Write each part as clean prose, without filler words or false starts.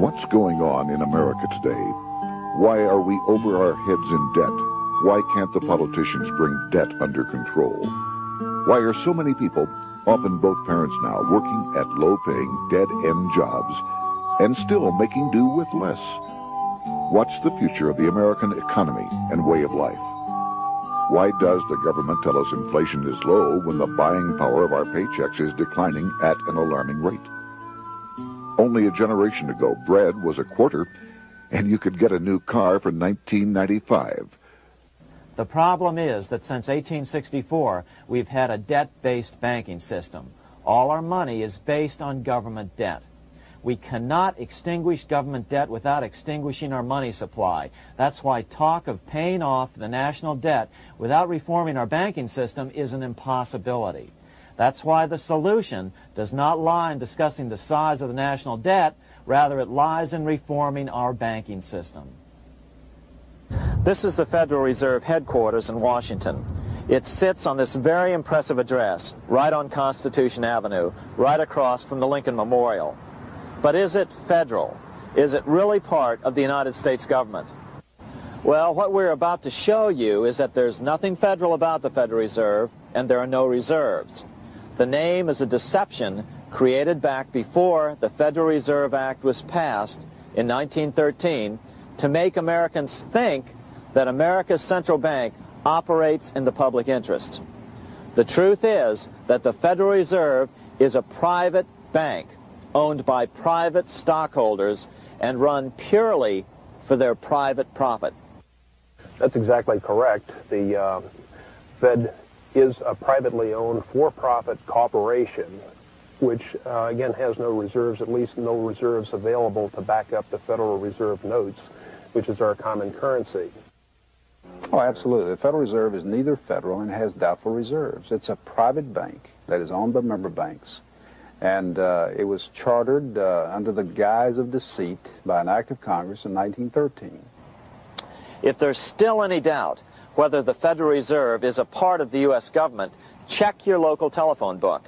What's going on in America today? Why are we over our heads in debt? Why can't the politicians bring debt under control? Why are so many people, often both parents now, working at low-paying, dead-end jobs and still making do with less? What's the future of the American economy and way of life? Why does the government tell us inflation is low when the buying power of our paychecks is declining at an alarming rate? Only a generation ago, bread was a quarter, and you could get a new car for $19.95. The problem is that since 1864, we've had a debt-based banking system. All our money is based on government debt. We cannot extinguish government debt without extinguishing our money supply. That's why talk of paying off the national debt without reforming our banking system is an impossibility. That's why the solution does not lie in discussing the size of the national debt, rather it lies in reforming our banking system. This is the Federal Reserve headquarters in Washington. It sits on this very impressive address, right on Constitution Avenue, right across from the Lincoln Memorial. But is it federal? Is it really part of the United States government? Well, what we're about to show you is that there's nothing federal about the Federal Reserve, and there are no reserves. The name is a deception created back before the Federal Reserve Act was passed in 1913 to make Americans think that America's central bank operates in the public interest. The truth is that the Federal Reserve is a private bank owned by private stockholders and run purely for their private profit. That's exactly correct. The Fed is a privately owned for-profit corporation which, again, has no reserves, at least no reserves available to back up the Federal Reserve notes, which is our common currency. Oh, absolutely. The Federal Reserve is neither federal and has doubtful reserves. It's a private bank that is owned by member banks. And it was chartered under the guise of deceit by an act of Congress in 1913. If there's still any doubt whether the Federal Reserve is a part of the U.S. government, check your local telephone book.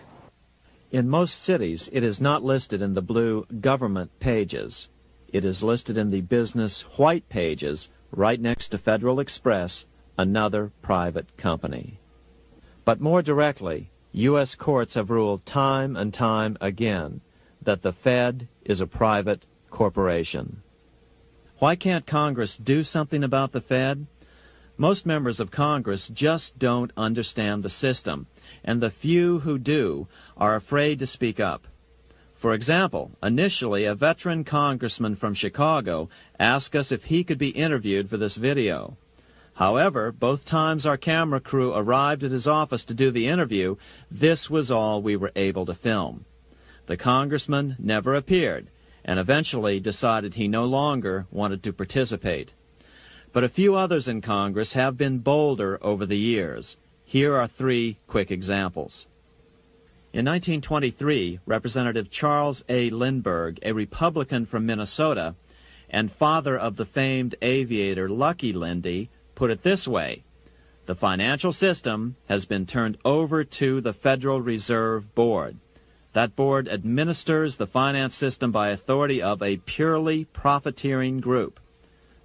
In most cities, it is not listed in the blue government pages. It is listed in the business white pages right next to Federal Express, another private company. But more directly, U.S. courts have ruled time and time again that the Fed is a private corporation. Why can't Congress do something about the Fed? Most members of Congress just don't understand the system, and the few who do are afraid to speak up. For example, initially a veteran congressman from Chicago asked us if he could be interviewed for this video. However, both times our camera crew arrived at his office to do the interview, this was all we were able to film. The congressman never appeared, and eventually decided he no longer wanted to participate. But a few others in Congress have been bolder over the years. Here are 3 quick examples. In 1923, Representative Charles A. Lindbergh, a Republican from Minnesota, and father of the famed aviator Lucky Lindy, put it this way: the financial system has been turned over to the Federal Reserve Board. That board administers the finance system by authority of a purely profiteering group.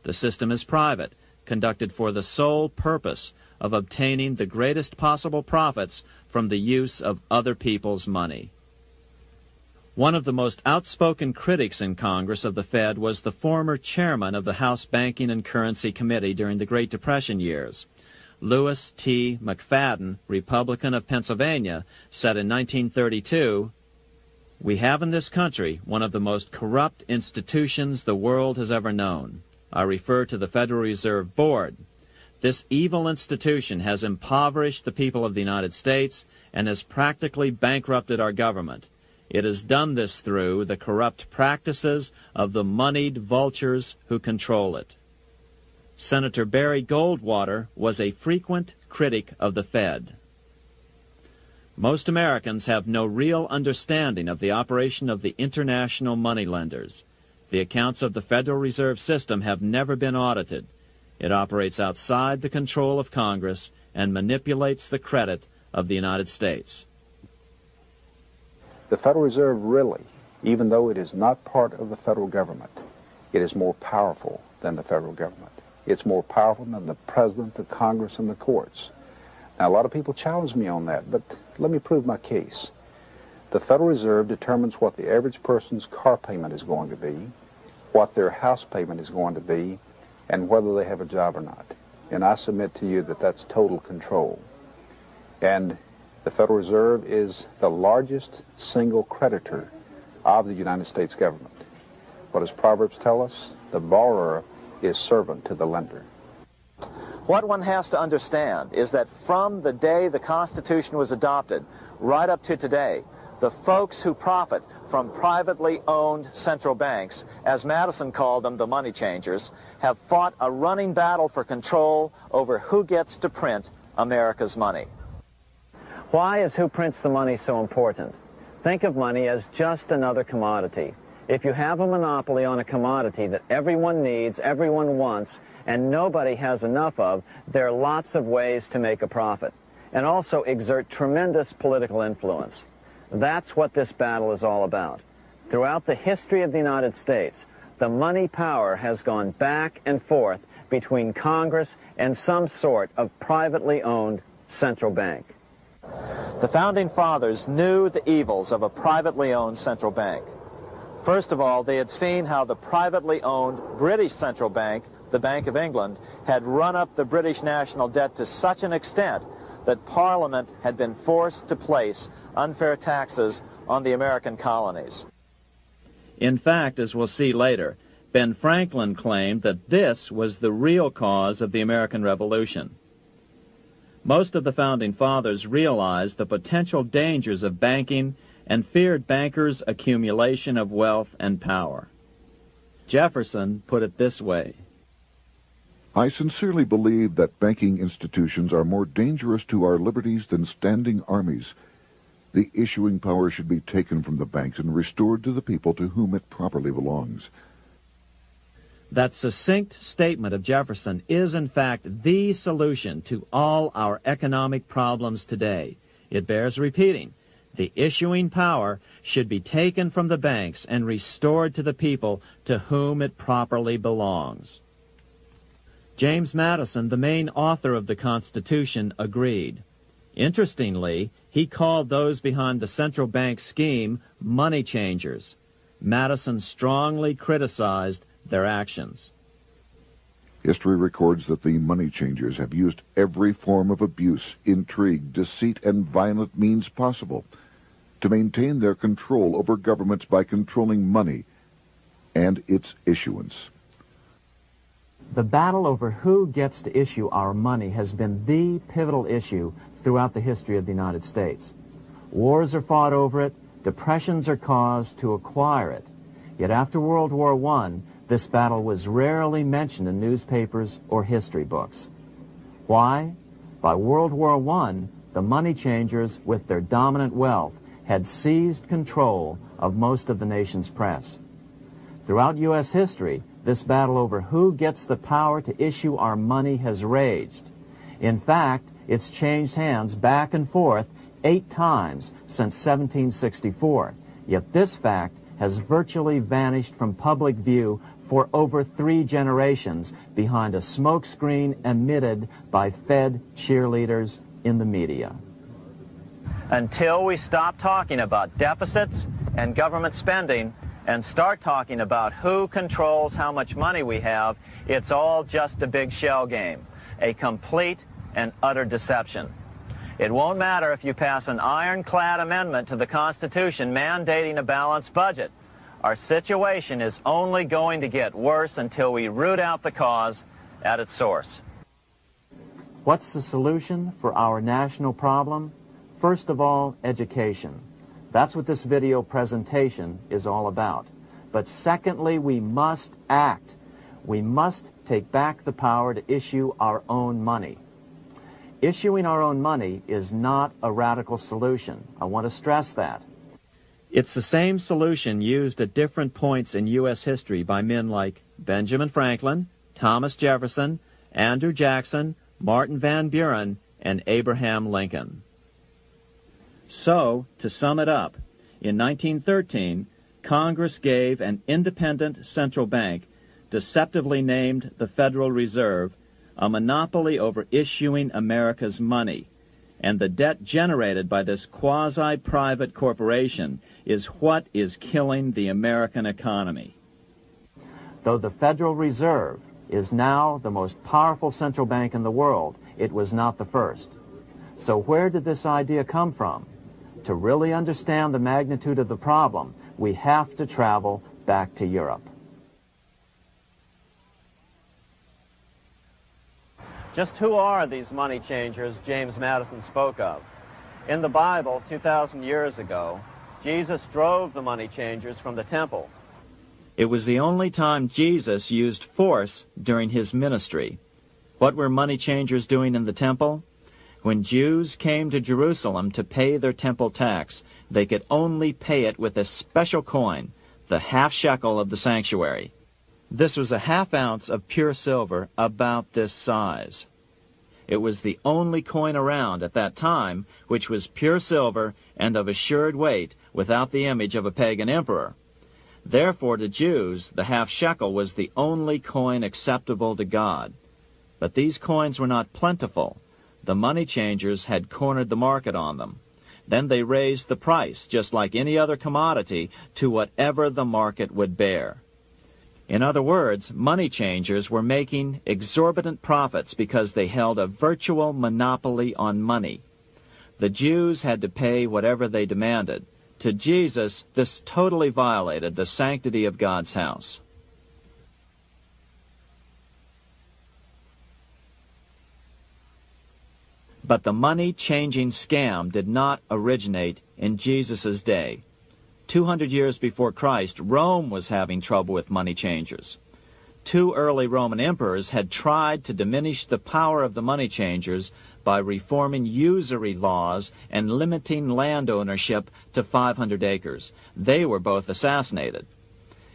The system is private, conducted for the sole purpose of obtaining the greatest possible profits from the use of other people's money. One of the most outspoken critics in Congress of the Fed was the former chairman of the House Banking and Currency Committee during the Great Depression years. Lewis T. McFadden, Republican of Pennsylvania, said in 1932, "We have in this country one of the most corrupt institutions the world has ever known. I refer to the Federal Reserve Board. This evil institution has impoverished the people of the United States and has practically bankrupted our government. It has done this through the corrupt practices of the moneyed vultures who control it." Senator Barry Goldwater was a frequent critic of the Fed. Most Americans have no real understanding of the operation of the international moneylenders. The accounts of the Federal Reserve System have never been audited. It operates outside the control of Congress and manipulates the credit of the United States. The Federal Reserve really even though it is not part of the federal government, it is more powerful than the federal government. It's more powerful than the president, the Congress, and the courts. Now, a lot of people challenge me on that, but let me prove my case. The Federal Reserve determines what the average person's car payment is going to be, what their house payment is going to be, and whether they have a job or not. And I submit to you that that's total control. And the Federal Reserve is the largest single creditor of the United States government. What does Proverbs tell us? The borrower is servant to the lender. What one has to understand is that from the day the Constitution was adopted right up to today, the folks who profit from privately owned central banks, as Madison called them, the money changers, have fought a running battle for control over who gets to print America's money. Why is who prints the money so important? Think of money as just another commodity. If you have a monopoly on a commodity that everyone needs, everyone wants, and nobody has enough of, there are lots of ways to make a profit, and also exert tremendous political influence. That's what this battle is all about. Throughout the history of the United States, the money power has gone back and forth between Congress and some sort of privately owned central bank. The Founding Fathers knew the evils of a privately owned central bank. First of all, they had seen how the privately owned British central bank, the Bank of England, had run up the British national debt to such an extent that Parliament had been forced to place unfair taxes on the American colonies. In fact, as we'll see later, Ben Franklin claimed that this was the real cause of the American Revolution. Most of the Founding Fathers realized the potential dangers of banking and feared bankers' accumulation of wealth and power. Jefferson put it this way: I sincerely believe that banking institutions are more dangerous to our liberties than standing armies. The issuing power should be taken from the banks and restored to the people to whom it properly belongs. That succinct statement of Jefferson is, in fact, the solution to all our economic problems today. It bears repeating. The issuing power should be taken from the banks and restored to the people to whom it properly belongs. James Madison, the main author of the Constitution, agreed. Interestingly, he called those behind the central bank scheme money changers. Madison strongly criticized their actions. History records that the money changers have used every form of abuse, intrigue, deceit, and violent means possible to maintain their control over governments by controlling money and its issuance. The battle over who gets to issue our money has been the pivotal issue throughout the history of the United States. Wars are fought over it, depressions are caused to acquire it. Yet after World War I, this battle was rarely mentioned in newspapers or history books. Why? By World War I, the money changers, with their dominant wealth, had seized control of most of the nation's press. Throughout U.S. history, this battle over who gets the power to issue our money has raged. In fact, it's changed hands back and forth 8 times since 1764. Yet this fact has virtually vanished from public view for over 3 generations behind a smokescreen emitted by Fed cheerleaders in the media. Until we stop talking about deficits and government spending and start talking about who controls how much money we have, it's all just a big shell game, a complete and utter deception. It won't matter if you pass an ironclad amendment to the Constitution mandating a balanced budget. Our situation is only going to get worse until we root out the cause at its source. What's the solution for our national problem? First of all, education. That's what this video presentation is all about. But secondly, we must act. We must take back the power to issue our own money. Issuing our own money is not a radical solution. I want to stress that. It's the same solution used at different points in U.S. history by men like Benjamin Franklin, Thomas Jefferson, Andrew Jackson, Martin Van Buren, and Abraham Lincoln. So, to sum it up, in 1913, Congress gave an independent central bank, deceptively named the Federal Reserve, a monopoly over issuing America's money, and the debt generated by this quasi-private corporation is what is killing the American economy. Though the Federal Reserve is now the most powerful central bank in the world, it was not the first. So where did this idea come from? To really understand the magnitude of the problem, we have to travel back to Europe. Just who are these money changers James Madison spoke of? In the Bible, 2,000 years ago, Jesus drove the money changers from the temple. It was the only time Jesus used force during his ministry. What were money changers doing in the temple? When Jews came to Jerusalem to pay their temple tax, they could only pay it with a special coin, the half shekel of the sanctuary. This was a half ounce of pure silver about this size. It was the only coin around at that time which was pure silver and of assured weight without the image of a pagan emperor. Therefore, to Jews, the half shekel was the only coin acceptable to God. But these coins were not plentiful. The money changers had cornered the market on them. Then they raised the price, just like any other commodity, to whatever the market would bear. In other words, money changers were making exorbitant profits because they held a virtual monopoly on money. The Jews had to pay whatever they demanded. To Jesus, this totally violated the sanctity of God's house. But the money-changing scam did not originate in Jesus' day. 200 years before Christ, Rome was having trouble with money changers. 2 early Roman emperors had tried to diminish the power of the money changers by reforming usury laws and limiting land ownership to 500 acres. They were both assassinated.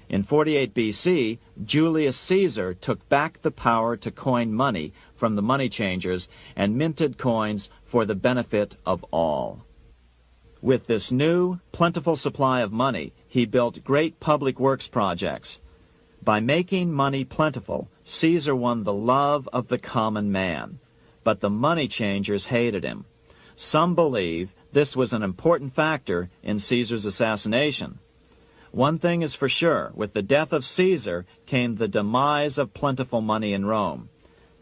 In 48 BC, Julius Caesar took back the power to coin money from the money changers and minted coins for the benefit of all. With this new, plentiful supply of money, he built great public works projects. By making money plentiful, Caesar won the love of the common man. But the money changers hated him. Some believe this was an important factor in Caesar's assassination. One thing is for sure, with the death of Caesar came the demise of plentiful money in Rome.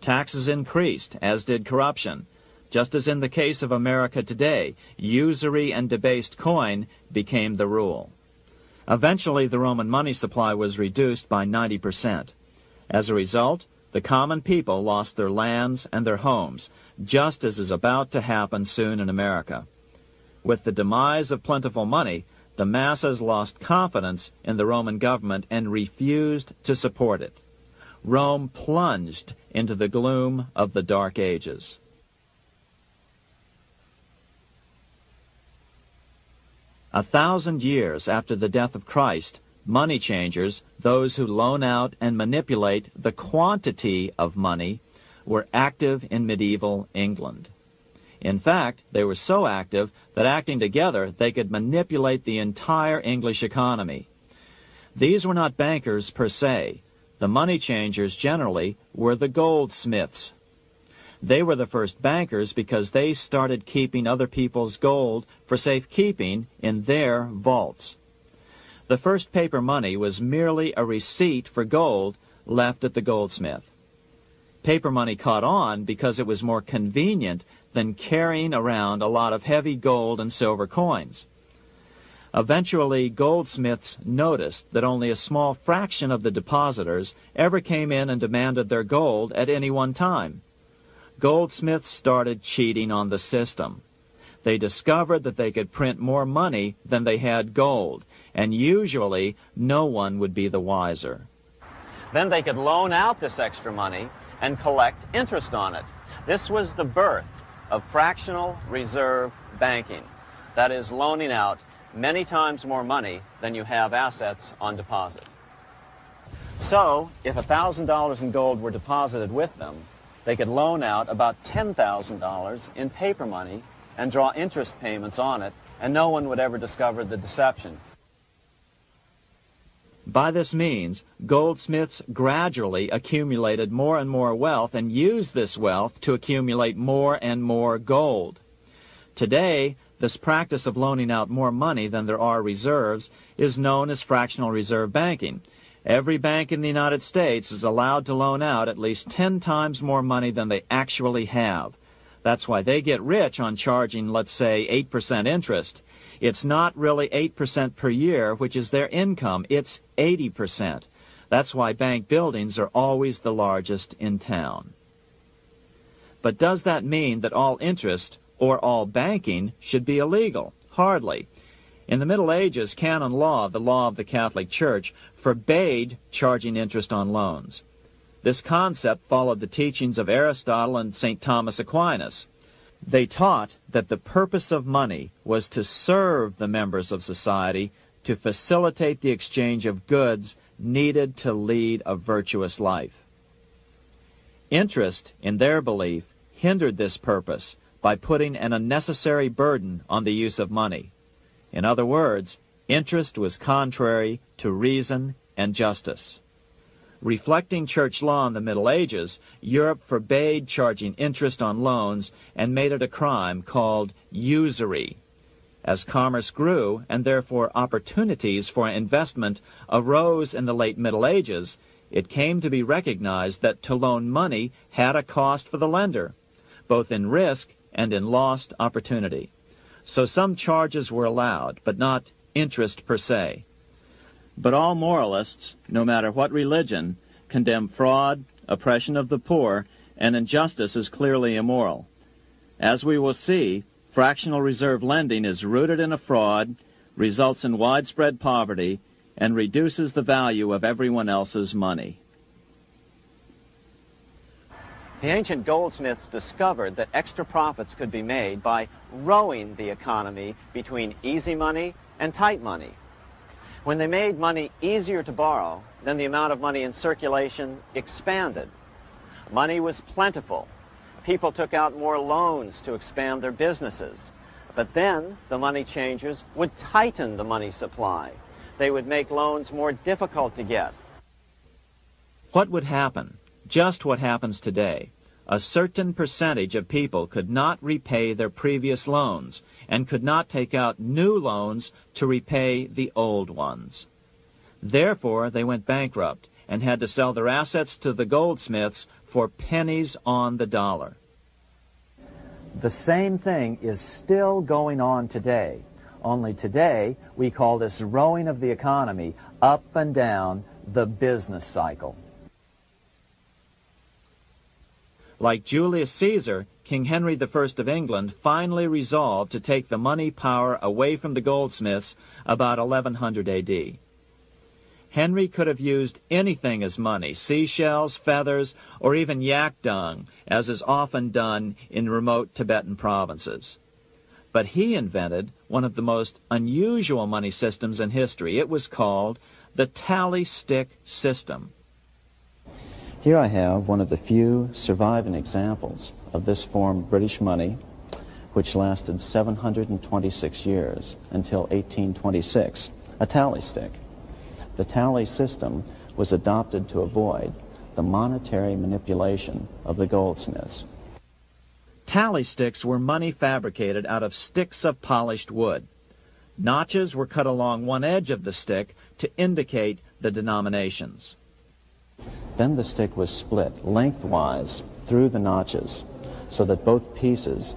Taxes increased, as did corruption. Just as in the case of America today, usury and debased coin became the rule. Eventually, the Roman money supply was reduced by 90%. As a result, the common people lost their lands and their homes, just as is about to happen soon in America. With the demise of plentiful money, the masses lost confidence in the Roman government and refused to support it. Rome plunged into the gloom of the Dark Ages. A 1,000 years after the death of Christ, money changers, those who loan out and manipulate the quantity of money, were active in medieval England. In fact, they were so active that acting together they could manipulate the entire English economy. These were not bankers per se. The money changers generally were the goldsmiths. They were the first bankers because they started keeping other people's gold for safekeeping in their vaults. The first paper money was merely a receipt for gold left at the goldsmith. Paper money caught on because it was more convenient than carrying around a lot of heavy gold and silver coins. Eventually, goldsmiths noticed that only a small fraction of the depositors ever came in and demanded their gold at any one time. Goldsmiths started cheating on the system. They discovered that they could print more money than they had gold, and usually no one would be the wiser. Then they could loan out this extra money and collect interest on it. This was the birth of fractional reserve banking. That is, loaning out many times more money than you have assets on deposit. So, if $1,000 in gold were deposited with them, they could loan out about $10,000 in paper money and draw interest payments on it, and no one would ever discover the deception. By this means, goldsmiths gradually accumulated more and more wealth and used this wealth to accumulate more and more gold. Today, this practice of loaning out more money than there are reserves is known as fractional reserve banking. Every bank in the United States is allowed to loan out at least 10 times more money than they actually have. That's why they get rich on charging, let's say, 8% interest. It's not really 8% per year, which is their income. It's 80%. That's why bank buildings are always the largest in town. But does that mean that all interest or all banking should be illegal? Hardly. In the Middle Ages, canon law, the law of the Catholic Church, forbade charging interest on loans. This concept followed the teachings of Aristotle and St. Thomas Aquinas. They taught that the purpose of money was to serve the members of society, to facilitate the exchange of goods needed to lead a virtuous life. Interest, in their belief, hindered this purpose by putting an unnecessary burden on the use of money. In other words, interest was contrary to reason and justice. Reflecting church law in the Middle Ages, Europe forbade charging interest on loans and made it a crime called usury. As commerce grew, and therefore opportunities for investment arose in the late Middle Ages, it came to be recognized that to loan money had a cost for the lender, both in risk and in lost opportunity. So some charges were allowed, but not interest per se. But all moralists, no matter what religion, condemn fraud, oppression of the poor, and injustice as clearly immoral. As we will see, fractional reserve lending is rooted in a fraud, results in widespread poverty, and reduces the value of everyone else's money. The ancient goldsmiths discovered that extra profits could be made by rowing the economy between easy money and tight money. When they made money easier to borrow, then the amount of money in circulation expanded. Money was plentiful. People took out more loans to expand their businesses. But then the money changers would tighten the money supply. They would make loans more difficult to get. What would happen? Just what happens today. A certain percentage of people could not repay their previous loans and could not take out new loans to repay the old ones. Therefore, they went bankrupt and had to sell their assets to the goldsmiths for pennies on the dollar. The same thing is still going on today. Only today, we call this rowing of the economy up and down the business cycle. Like Julius Caesar, King Henry I of England finally resolved to take the money power away from the goldsmiths about 1100 A.D. Henry could have used anything as money, seashells, feathers, or even yak dung, as is often done in remote Tibetan provinces. But he invented one of the most unusual money systems in history. It was called the tally stick system. Here I have one of the few surviving examples of this form of British money, which lasted 726 years until 1826, a tally stick. The tally system was adopted to avoid the monetary manipulation of the goldsmiths. Tally sticks were money fabricated out of sticks of polished wood. Notches were cut along one edge of the stick to indicate the denominations. Then the stick was split lengthwise through the notches so that both pieces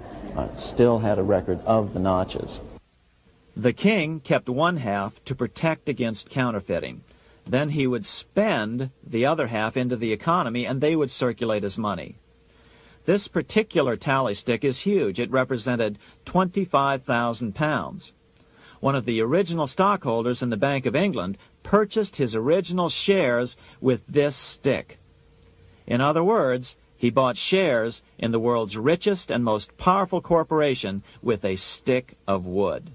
still had a record of the notches. The king kept one half to protect against counterfeiting. Then he would spend the other half into the economy and they would circulate as money. This particular tally stick is huge. It represented 25,000 pounds. One of the original stockholders in the Bank of England purchased his original shares with this stick. In other words, he bought shares in the world's richest and most powerful corporation with a stick of wood.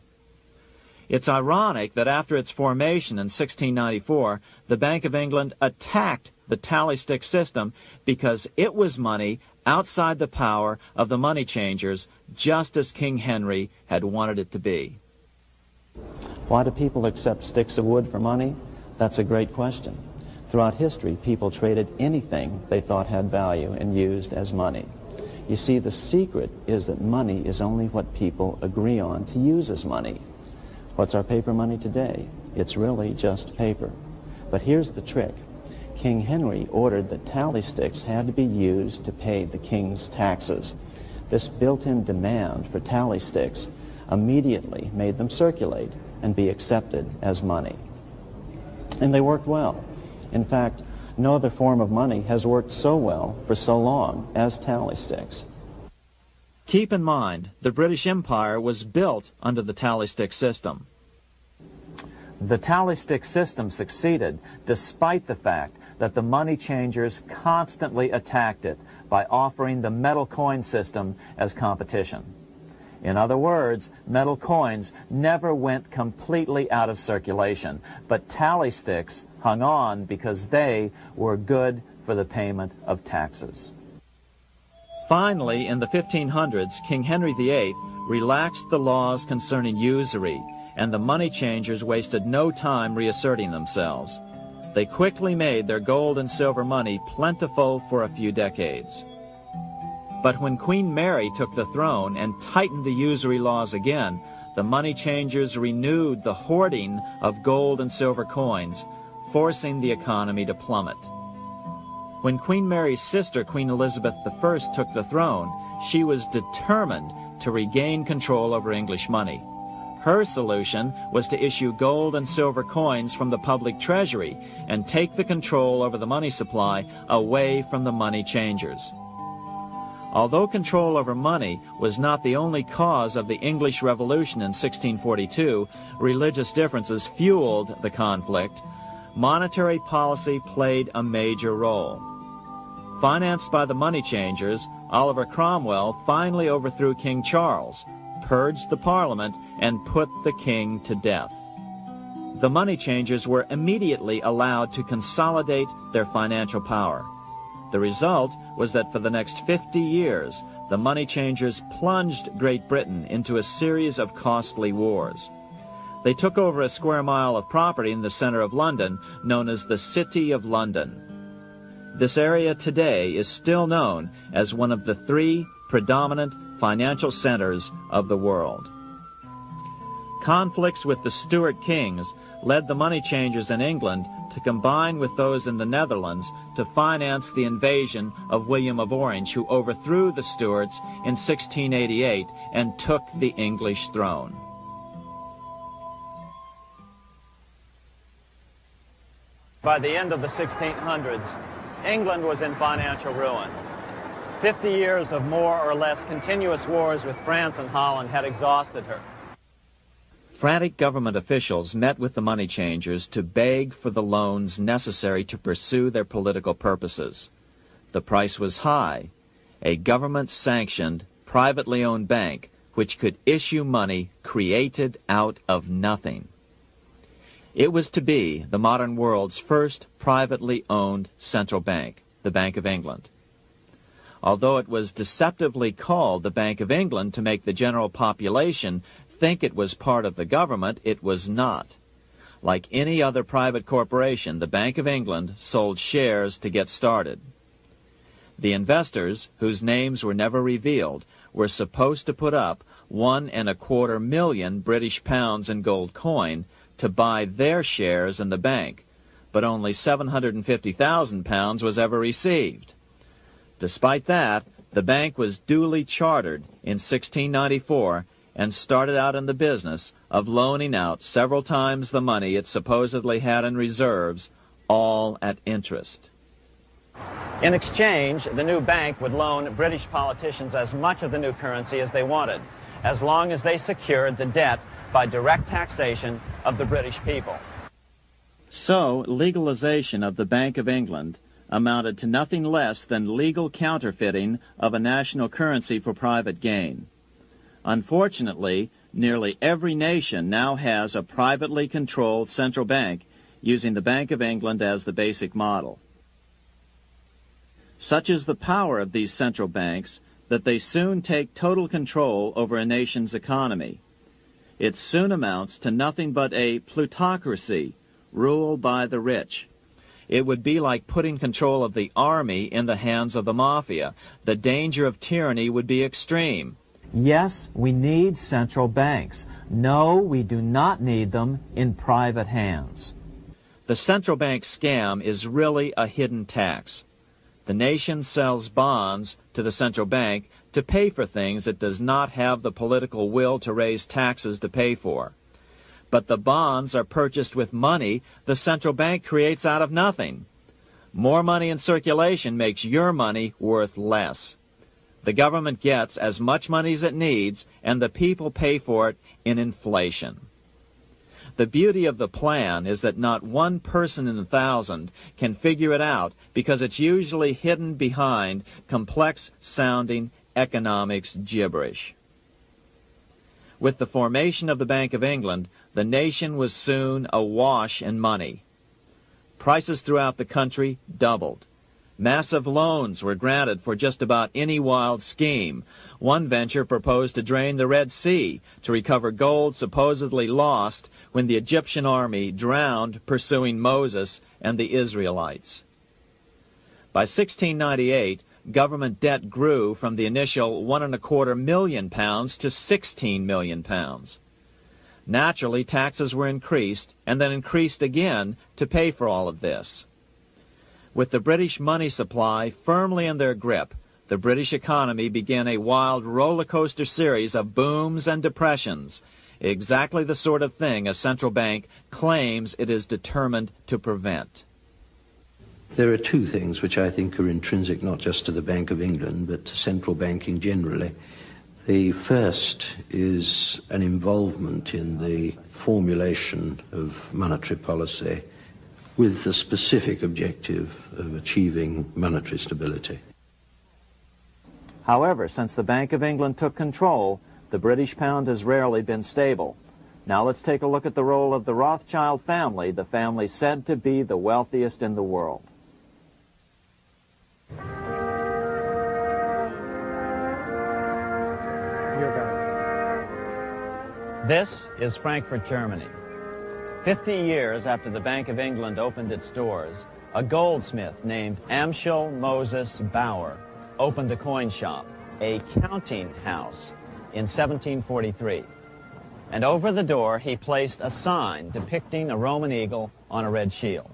It's ironic that after its formation in 1694, the Bank of England attacked the tally stick system because it was money outside the power of the money changers, just as King Henry had wanted it to be. Why do people accept sticks of wood for money? That's a great question. Throughout history, people traded anything they thought had value and used as money. You see, the secret is that money is only what people agree on to use as money. What's our paper money today? It's really just paper. But here's the trick. King Henry ordered that tally sticks had to be used to pay the king's taxes. This built-in demand for tally sticks immediately made them circulate and be accepted as money. And they worked well. In fact, no other form of money has worked so well for so long as tally sticks. Keep in mind, the British Empire was built under the tally stick system. The tally stick system succeeded despite the fact that the money changers constantly attacked it by offering the metal coin system as competition. In other words, metal coins never went completely out of circulation, but tally sticks hung on because they were good for the payment of taxes. Finally, in the 1500s, King Henry VIII relaxed the laws concerning usury, and the money changers wasted no time reasserting themselves. They quickly made their gold and silver money plentiful for a few decades. But when Queen Mary took the throne and tightened the usury laws again, the money changers renewed the hoarding of gold and silver coins, forcing the economy to plummet. When Queen Mary's sister, Queen Elizabeth I, took the throne, she was determined to regain control over English money. Her solution was to issue gold and silver coins from the public treasury and take the control over the money supply away from the money changers. Although control over money was not the only cause of the English Revolution in 1642, religious differences fueled the conflict. Monetary policy played a major role. Financed by the money changers, Oliver Cromwell finally overthrew King Charles, purged the Parliament, and put the king to death. The money changers were immediately allowed to consolidate their financial power. The result was that for the next 50 years, the money changers plunged Great Britain into a series of costly wars. They took over a square mile of property in the center of London, known as the City of London. This area today is still known as one of the 3 predominant financial centers of the world. Conflicts with the Stuart kings led the money changers in England to combine with those in the Netherlands to finance the invasion of William of Orange, who overthrew the Stuarts in 1688 and took the English throne. By the end of the 1600s, England was in financial ruin. 50 years of more or less continuous wars with France and Holland had exhausted her. Frantic government officials met with the money changers to beg for the loans necessary to pursue their political purposes. The price was high: a government-sanctioned, privately owned bank which could issue money created out of nothing. It was to be the modern world's first privately owned central bank, the Bank of England. Although it was deceptively called the Bank of England to make the general population think it was part of the government, it was not. Like any other private corporation, the Bank of England sold shares to get started. The investors, whose names were never revealed, were supposed to put up £1.25 million British pounds in gold coin to buy their shares in the bank, but only £750,000 was ever received. Despite that, the bank was duly chartered in 1694 and started out in the business of loaning out several times the money it supposedly had in reserves, all at interest. In exchange, the new bank would loan British politicians as much of the new currency as they wanted, as long as they secured the debt by direct taxation of the British people. So, legalization of the Bank of England amounted to nothing less than legal counterfeiting of a national currency for private gain. Unfortunately, nearly every nation now has a privately controlled central bank using the Bank of England as the basic model. Such is the power of these central banks that they soon take total control over a nation's economy. It soon amounts to nothing but a plutocracy, rule by the rich. It would be like putting control of the army in the hands of the mafia. The danger of tyranny would be extreme. Yes, we need central banks. No, we do not need them in private hands. The central bank scam is really a hidden tax. The nation sells bonds to the central bank to pay for things it does not have the political will to raise taxes to pay for. But the bonds are purchased with money the central bank creates out of nothing. More money in circulation makes your money worth less. The government gets as much money as it needs, and the people pay for it in inflation. The beauty of the plan is that not one person in 1,000 can figure it out because it's usually hidden behind complex-sounding economics gibberish. With the formation of the Bank of England, the nation was soon awash in money. Prices throughout the country doubled. Massive loans were granted for just about any wild scheme. One venture proposed to drain the Red Sea to recover gold supposedly lost when the Egyptian army drowned pursuing Moses and the Israelites. By 1698, government debt grew from the initial £1.25 million to £16 million. Naturally, taxes were increased and then increased again to pay for all of this. With the British money supply firmly in their grip, the British economy began a wild roller coaster series of booms and depressions, exactly the sort of thing a central bank claims it is determined to prevent. There are two things which I think are intrinsic not just to the Bank of England, but to central banking generally. The first is an involvement in the formulation of monetary policy with the specific objective of achieving monetary stability. However, since the Bank of England took control, the British pound has rarely been stable. Now let's take a look at the role of the Rothschild family, the family said to be the wealthiest in the world. This is Frankfurt, Germany. 50 years after the Bank of England opened its doors, a goldsmith named Amschel Moses Bauer opened a coin shop, a counting house, in 1743. And over the door he placed a sign depicting a Roman eagle on a red shield.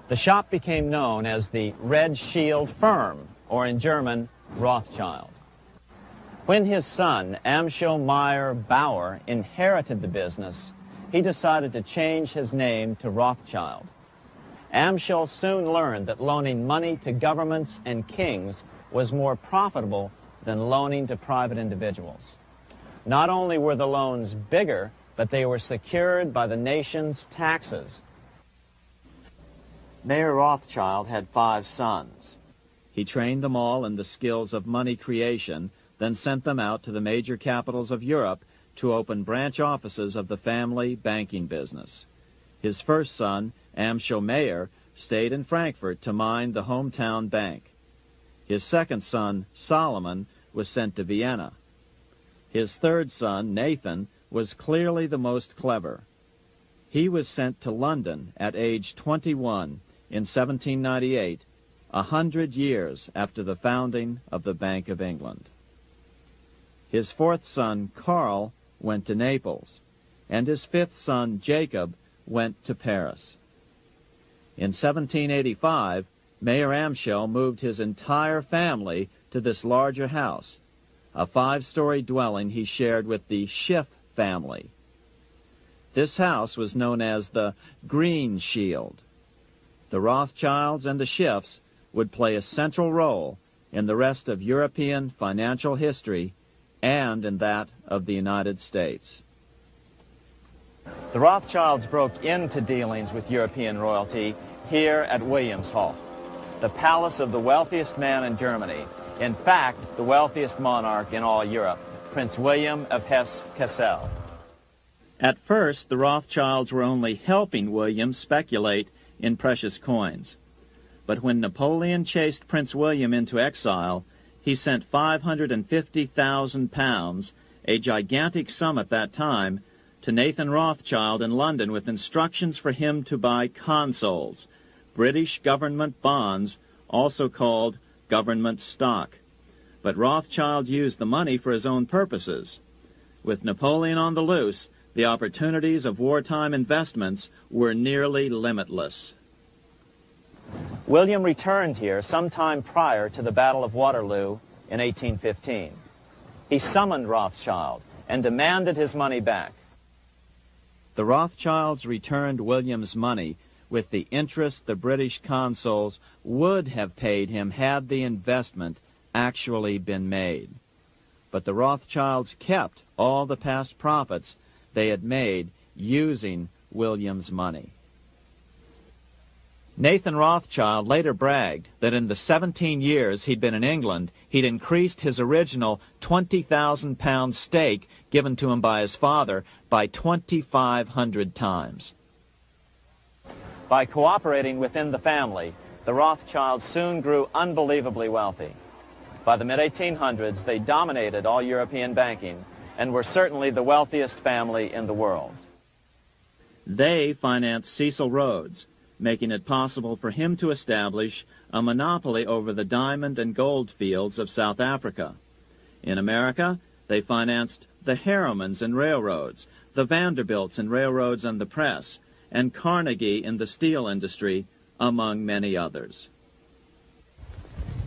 The shop became known as the Red Shield Firm, or in German, Rothschild. When his son, Amschel Meyer Bauer, inherited the business, he decided to change his name to Rothschild. Amschel soon learned that loaning money to governments and kings was more profitable than loaning to private individuals. Not only were the loans bigger, but they were secured by the nation's taxes. Mayer Rothschild had 5 sons. He trained them all in the skills of money creation, then sent them out to the major capitals of Europe to open branch offices of the family banking business. His first son, Amschel Meyer, stayed in Frankfurt to mind the hometown bank. His second son, Solomon, was sent to Vienna. His third son, Nathan, was clearly the most clever. He was sent to London at age 21 in 1798, 100 years after the founding of the Bank of England. His fourth son, Karl, went to Naples, and his fifth son, Jacob, went to Paris. In 1785, Mayer Amschel moved his entire family to this larger house, a 5-story dwelling he shared with the Schiff family. This house was known as the Green Shield. The Rothschilds and the Schiffs would play a central role in the rest of European financial history and in that of the United States. The Rothschilds broke into dealings with European royalty here at Wilhelmshof, the palace of the wealthiest man in Germany. In fact, the wealthiest monarch in all Europe, Prince William of Hesse-Kassel. At first, the Rothschilds were only helping William speculate in precious coins. But when Napoleon chased Prince William into exile, he sent £550,000, a gigantic sum at that time, to Nathan Rothschild in London with instructions for him to buy consols, British government bonds, also called government stock. But Rothschild used the money for his own purposes. With Napoleon on the loose, the opportunities of wartime investments were nearly limitless. William returned here sometime prior to the Battle of Waterloo in 1815. He summoned Rothschild and demanded his money back. The Rothschilds returned William's money with the interest the British consuls would have paid him had the investment actually been made. But the Rothschilds kept all the past profits they had made using William's money. Nathan Rothschild later bragged that in the 17 years he'd been in England, he'd increased his original £20,000 stake given to him by his father by 2,500 times. By cooperating within the family, the Rothschilds soon grew unbelievably wealthy. By the mid-1800s, they dominated all European banking and were certainly the wealthiest family in the world. They financed Cecil Rhodes, making it possible for him to establish a monopoly over the diamond and gold fields of South Africa. In America, they financed the Harrimans and railroads, the Vanderbilts and railroads and the press, and Carnegie in the steel industry, among many others.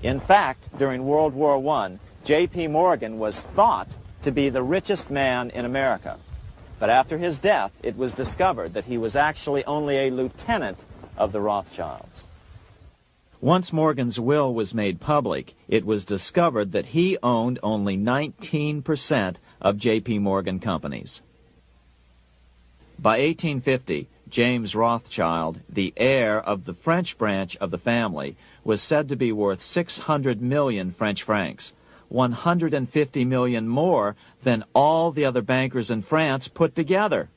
In fact, during World War I, J.P. Morgan was thought to be the richest man in America. But after his death, it was discovered that he was actually only a lieutenant of the Rothschilds. Once Morgan's will was made public, it was discovered that he owned only 19% of J.P. Morgan companies. By 1850, James Rothschild, the heir of the French branch of the family, was said to be worth 600 million French francs, 150 million more than all the other bankers in France put together.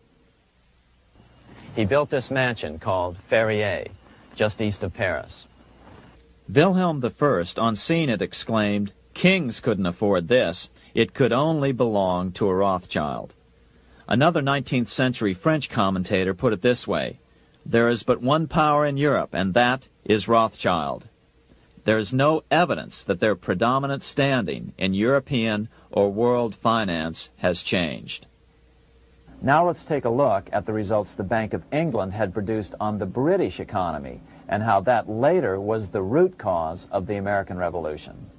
He built this mansion called Ferrier, just east of Paris. Wilhelm I, on seeing it, exclaimed, "Kings couldn't afford this. It could only belong to a Rothschild." Another 19th century French commentator put it this way: "There is but one power in Europe, and that is Rothschild." There is no evidence that their predominant standing in European or world finance has changed. Now let's take a look at the results the Bank of England had produced on the British economy and how that later was the root cause of the American Revolution.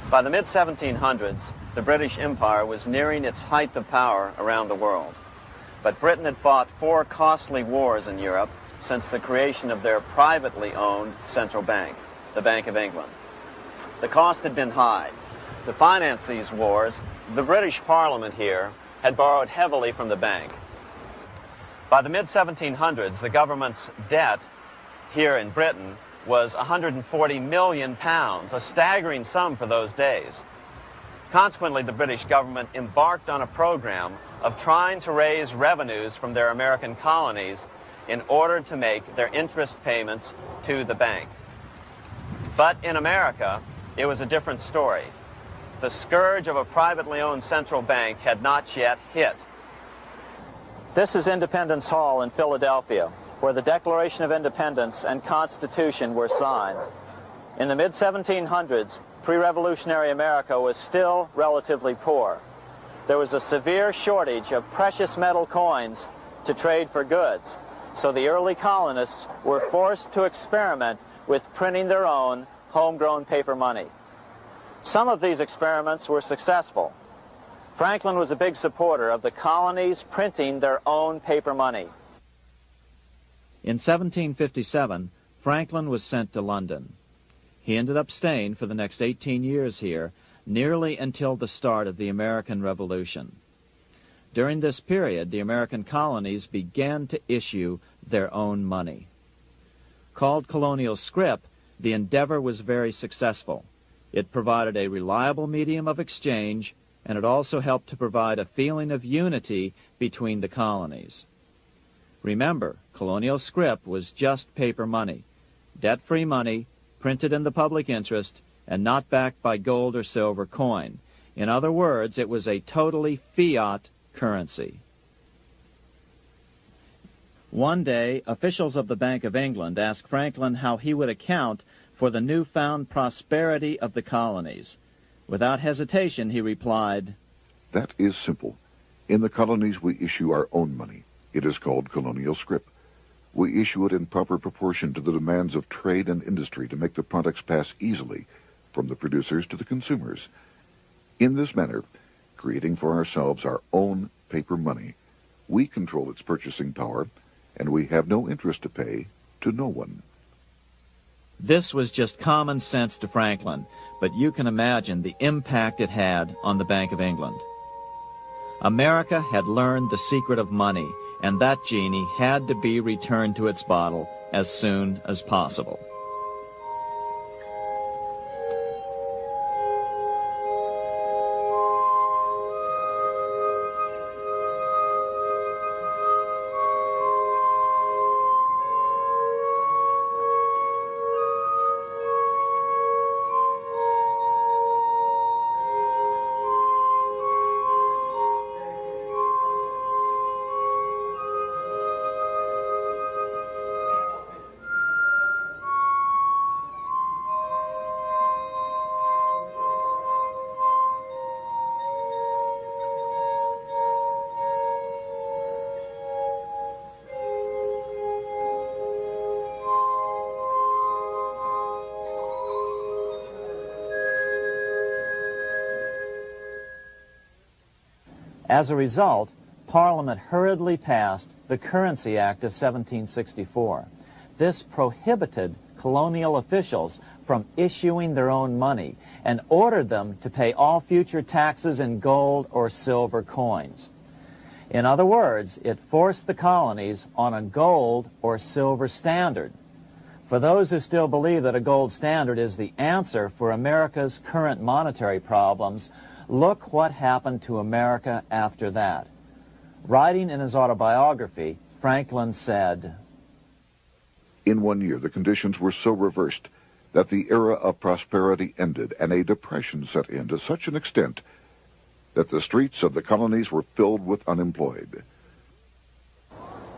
By the mid-1700s, the British Empire was nearing its height of power around the world. But Britain had fought 4 costly wars in Europe since the creation of their privately owned central bank, the Bank of England. The cost had been high. To finance these wars, the British Parliament here had borrowed heavily from the bank. By the mid-1700s, the government's debt here in Britain was £140 million, a staggering sum for those days. Consequently, the British government embarked on a program of trying to raise revenues from their American colonies in order to make their interest payments to the bank. But in America, it was a different story. The scourge of a privately owned central bank had not yet hit. This is Independence Hall in Philadelphia, where the Declaration of Independence and Constitution were signed. In the mid-1700s, pre-revolutionary America was still relatively poor. There was a severe shortage of precious metal coins to trade for goods, so the early colonists were forced to experiment with printing their own homegrown paper money. Some of these experiments were successful. Franklin was a big supporter of the colonies printing their own paper money. In 1757, Franklin was sent to London. He ended up staying for the next 18 years here, nearly until the start of the American Revolution. During this period, the American colonies began to issue their own money. Called colonial scrip, the endeavor was very successful. It provided a reliable medium of exchange, and it also helped to provide a feeling of unity between the colonies. Remember, colonial scrip was just paper money, debt-free money, printed in the public interest, and not backed by gold or silver coin. In other words, it was a totally fiat currency. One day, officials of the Bank of England asked Franklin how he would account for the newfound prosperity of the colonies. Without hesitation, he replied, "That is simple. In the colonies, we issue our own money. It is called colonial scrip. We issue it in proper proportion to the demands of trade and industry to make the products pass easily from the producers to the consumers. In this manner, creating for ourselves our own paper money, we control its purchasing power, and we have no interest to pay to no one." This was just common sense to Franklin, but you can imagine the impact it had on the Bank of England. America had learned the secret of money, and that genie had to be returned to its bottle as soon as possible. As a result, Parliament hurriedly passed the Currency Act of 1764. This prohibited colonial officials from issuing their own money and ordered them to pay all future taxes in gold or silver coins. In other words, it forced the colonies on a gold or silver standard. For those who still believe that a gold standard is the answer for America's current monetary problems, look what happened to America after that. Writing in his autobiography, Franklin said, "In 1 year, the conditions were so reversed that the era of prosperity ended and a depression set in to such an extent that the streets of the colonies were filled with unemployed."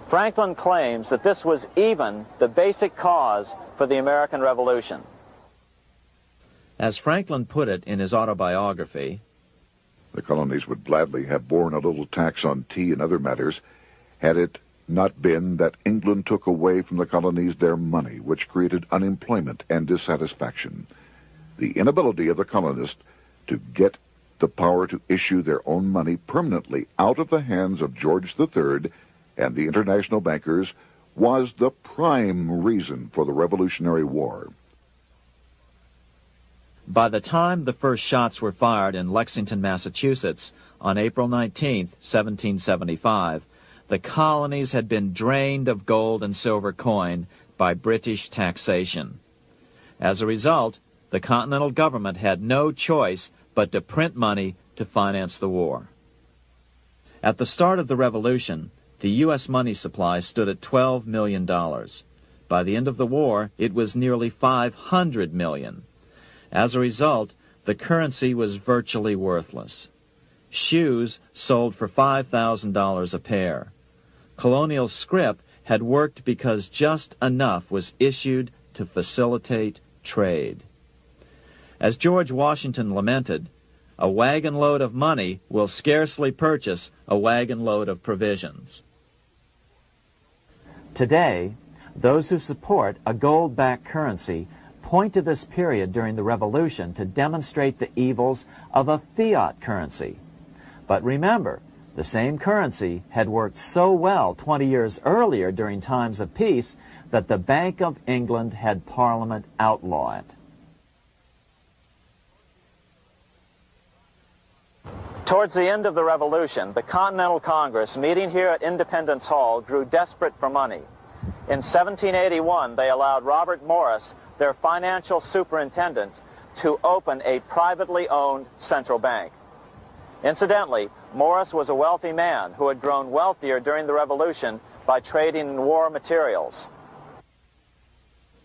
Franklin claims that this was even the basic cause for the American Revolution. As Franklin put it in his autobiography, The colonies would gladly have borne a little tax on tea and other matters had it not been that England took away from the colonies their money, which created unemployment and dissatisfaction. The inability of the colonists to get the power to issue their own money permanently out of the hands of George III and the international bankers was the prime reason for the Revolutionary War. By the time the first shots were fired in Lexington, Massachusetts, on April 19, 1775, the colonies had been drained of gold and silver coin by British taxation. As a result, the Continental government had no choice but to print money to finance the war. At the start of the Revolution, the U.S. money supply stood at $12 million. By the end of the war, it was nearly $500 million. As a result, the currency was virtually worthless. Shoes sold for $5,000 a pair. Colonial scrip had worked because just enough was issued to facilitate trade. As George Washington lamented, "A wagon load of money will scarcely purchase a wagon load of provisions." Today, those who support a gold-backed currency point to this period during the Revolution to demonstrate the evils of a fiat currency. But remember, the same currency had worked so well 20 years earlier during times of peace that the Bank of England had Parliament outlaw it. Towards the end of the Revolution, the Continental Congress, meeting here at Independence Hall, grew desperate for money. In 1781, they allowed Robert Morris, their financial superintendent, to open a privately owned central bank. Incidentally, Morris was a wealthy man who had grown wealthier during the Revolution by trading in war materials.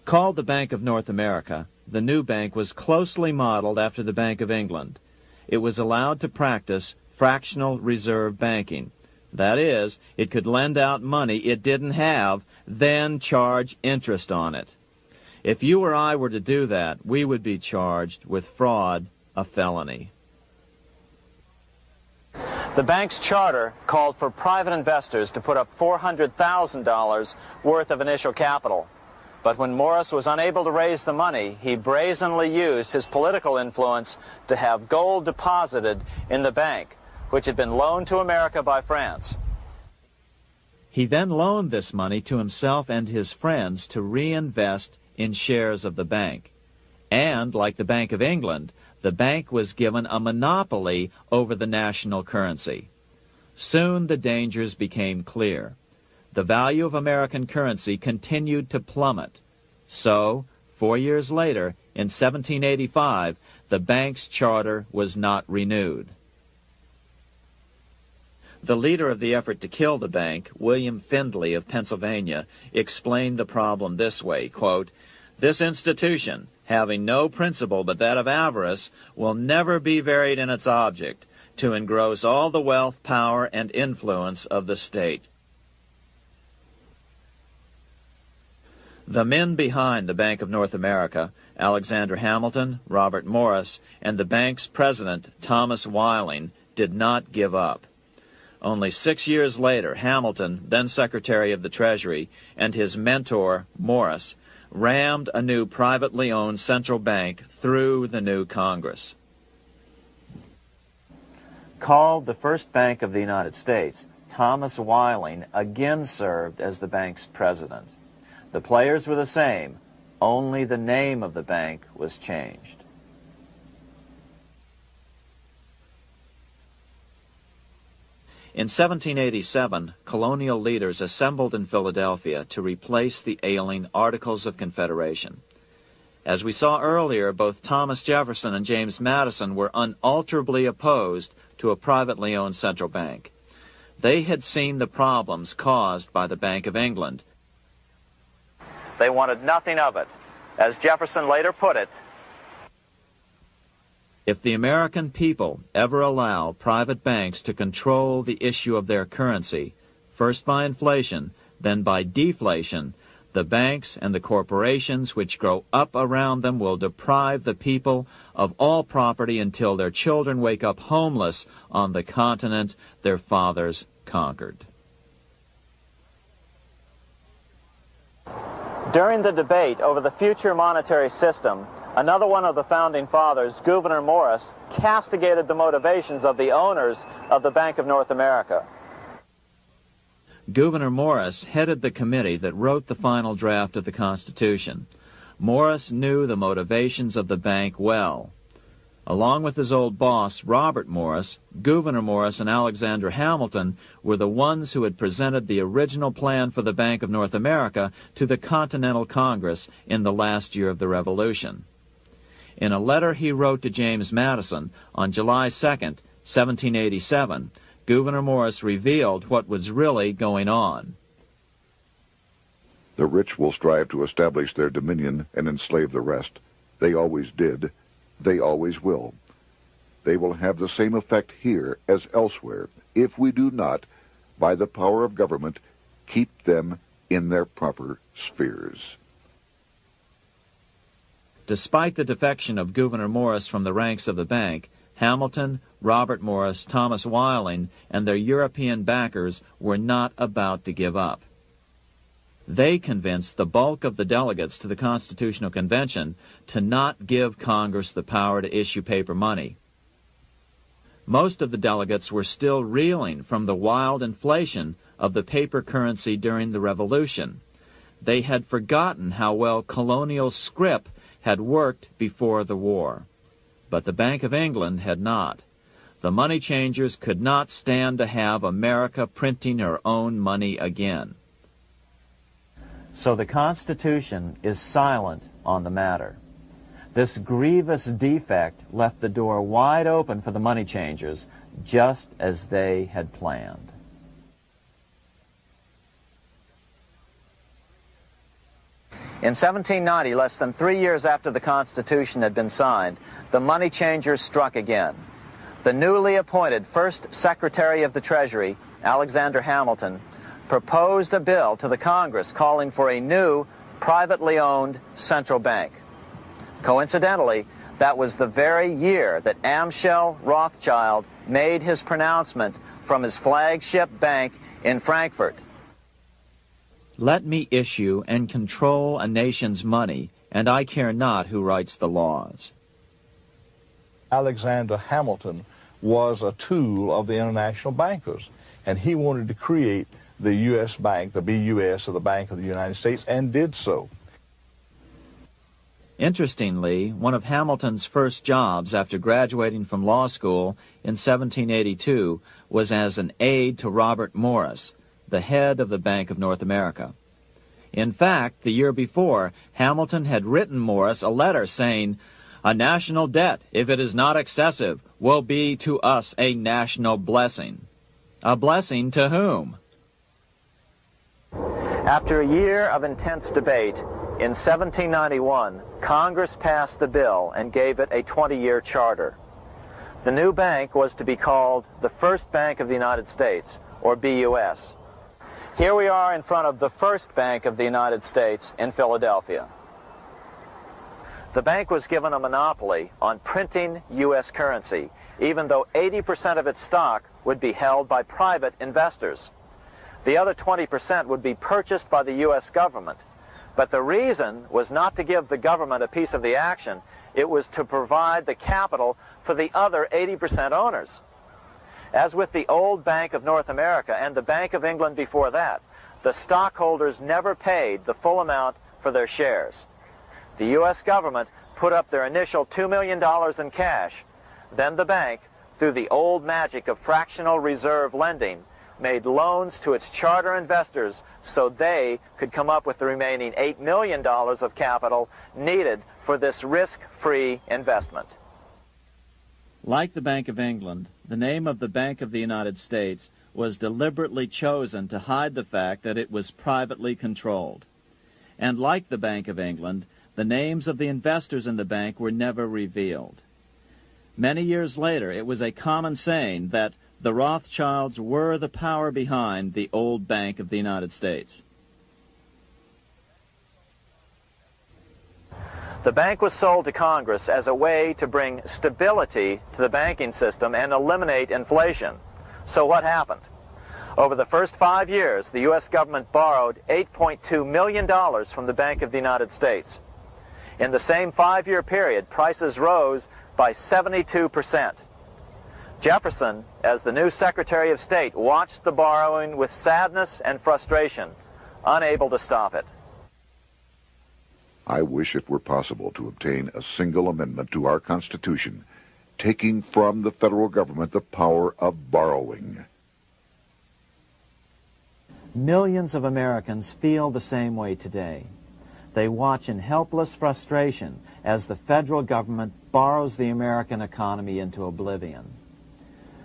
Called the Bank of North America, the new bank was closely modeled after the Bank of England. It was allowed to practice fractional reserve banking. That is, it could lend out money it didn't have, then charge interest on it. If you or I were to do that, we would be charged with fraud, a felony. The bank's charter called for private investors to put up $400,000 worth of initial capital. But when Morris was unable to raise the money, he brazenly used his political influence to have gold deposited in the bank, which had been loaned to America by France. He then loaned this money to himself and his friends to reinvest in shares of the bank. And, like the Bank of England, the bank was given a monopoly over the national currency. Soon the dangers became clear. The value of American currency continued to plummet. So, 4 years later, in 1785, the bank's charter was not renewed. The leader of the effort to kill the bank, William Findley of Pennsylvania, explained the problem this way, quote, "This institution, having no principle but that of avarice, will never be varied in its object, to engross all the wealth, power, and influence of the state." The men behind the Bank of North America, Alexander Hamilton, Robert Morris, and the bank's president, Thomas Whiling, did not give up. Only 6 years later, Hamilton, then Secretary of the Treasury, and his mentor, Morris, rammed a new privately owned central bank through the new Congress. Called the first bank of the United States, Thomas Whiling again served as the bank's president. The players were the same, only the name of the bank was changed. In 1787, colonial leaders assembled in Philadelphia to replace the ailing Articles of Confederation. As we saw earlier, both Thomas Jefferson and James Madison were unalterably opposed to a privately owned central bank. They had seen the problems caused by the Bank of England. They wanted nothing of it. As Jefferson later put it, "If the American people ever allow private banks to control the issue of their currency, first by inflation, then by deflation, the banks and the corporations which grow up around them will deprive the people of all property until their children wake up homeless on the continent their fathers conquered." During the debate over the future monetary system, another one of the founding fathers, Gouverneur Morris, castigated the motivations of the owners of the Bank of North America. Gouverneur Morris headed the committee that wrote the final draft of the Constitution. Morris knew the motivations of the bank well. Along with his old boss, Robert Morris, Gouverneur Morris and Alexander Hamilton were the ones who had presented the original plan for the Bank of North America to the Continental Congress in the last year of the Revolution. In a letter he wrote to James Madison on July 2nd, 1787, Gouverneur Morris revealed what was really going on. "The rich will strive to establish their dominion and enslave the rest. They always did. They always will. They will have the same effect here as elsewhere if we do not, by the power of government, keep them in their proper spheres." Despite the defection of Gouverneur Morris from the ranks of the bank, Hamilton, Robert Morris, Thomas Whiling, and their European backers were not about to give up. They convinced the bulk of the delegates to the Constitutional Convention to not give Congress the power to issue paper money. Most of the delegates were still reeling from the wild inflation of the paper currency during the Revolution. They had forgotten how well colonial scrip had worked before the war. But the Bank of England had not. The money changers could not stand to have America printing her own money again. So the Constitution is silent on the matter. This grievous defect left the door wide open for the money changers, just as they had planned. In 1790, less than 3 years after the Constitution had been signed, the money changers struck again. The newly appointed first Secretary of the Treasury, Alexander Hamilton, proposed a bill to the Congress calling for a new, privately owned central bank. Coincidentally, that was the very year that Amschel Rothschild made his pronouncement from his flagship bank in Frankfurt. Let me issue and control a nation's money, and I care not who writes the laws. Alexander Hamilton was a tool of the international bankers, and he wanted to create the U.S. Bank, the BUS, or the Bank of the United States, and did so. Interestingly, one of Hamilton's first jobs after graduating from law school in 1782 was as an aide to Robert Morris, the head of the Bank of North America. In fact, the year before, Hamilton had written Morris a letter saying, "A national debt, if it is not excessive, will be to us a national blessing." A blessing to whom? After a year of intense debate, in 1791, Congress passed the bill and gave it a 20-year charter. The new bank was to be called the First Bank of the United States, or BUS. Here we are in front of the First Bank of the United States in Philadelphia. The bank was given a monopoly on printing U.S. currency, even though 80% of its stock would be held by private investors. The other 20% would be purchased by the U.S. government. But the reason was not to give the government a piece of the action. It was to provide the capital for the other 80% owners. As with the old Bank of North America and the Bank of England before that, the stockholders never paid the full amount for their shares. The U.S. government put up their initial $2 million in cash. Then the bank, through the old magic of fractional reserve lending, made loans to its charter investors so they could come up with the remaining $8 million of capital needed for this risk-free investment. Like the Bank of England, the name of the Bank of the United States was deliberately chosen to hide the fact that it was privately controlled. And like the Bank of England, the names of the investors in the bank were never revealed. Many years later, it was a common saying that the Rothschilds were the power behind the old Bank of the United States. The bank was sold to Congress as a way to bring stability to the banking system and eliminate inflation. So what happened? Over the first 5 years, the U.S. government borrowed $8.2 million from the Bank of the United States. In the same 5-year period, prices rose by 72%. Jefferson, as the new Secretary of State, watched the borrowing with sadness and frustration, unable to stop it. I wish it were possible to obtain a single amendment to our Constitution, taking from the federal government the power of borrowing. Millions of Americans feel the same way today. They watch in helpless frustration as the federal government borrows the American economy into oblivion.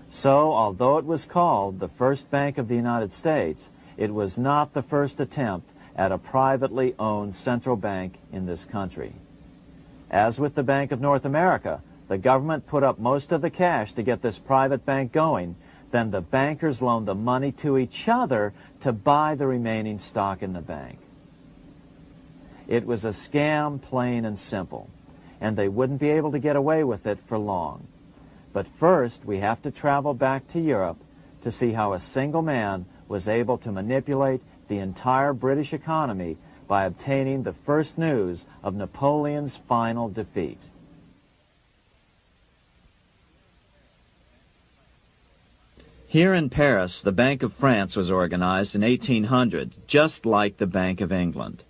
So, although it was called the First Bank of the United States, it was not the first attempt at a privately owned central bank in this country. As with the Bank of North America, the government put up most of the cash to get this private bank going, then the bankers loaned the money to each other to buy the remaining stock in the bank. It was a scam, plain and simple, and they wouldn't be able to get away with it for long. But first, we have to travel back to Europe to see how a single man was able to manipulate the entire British economy by obtaining the first news of Napoleon's final defeat. Here in Paris, the Bank of France was organized in 1800, just like the Bank of England.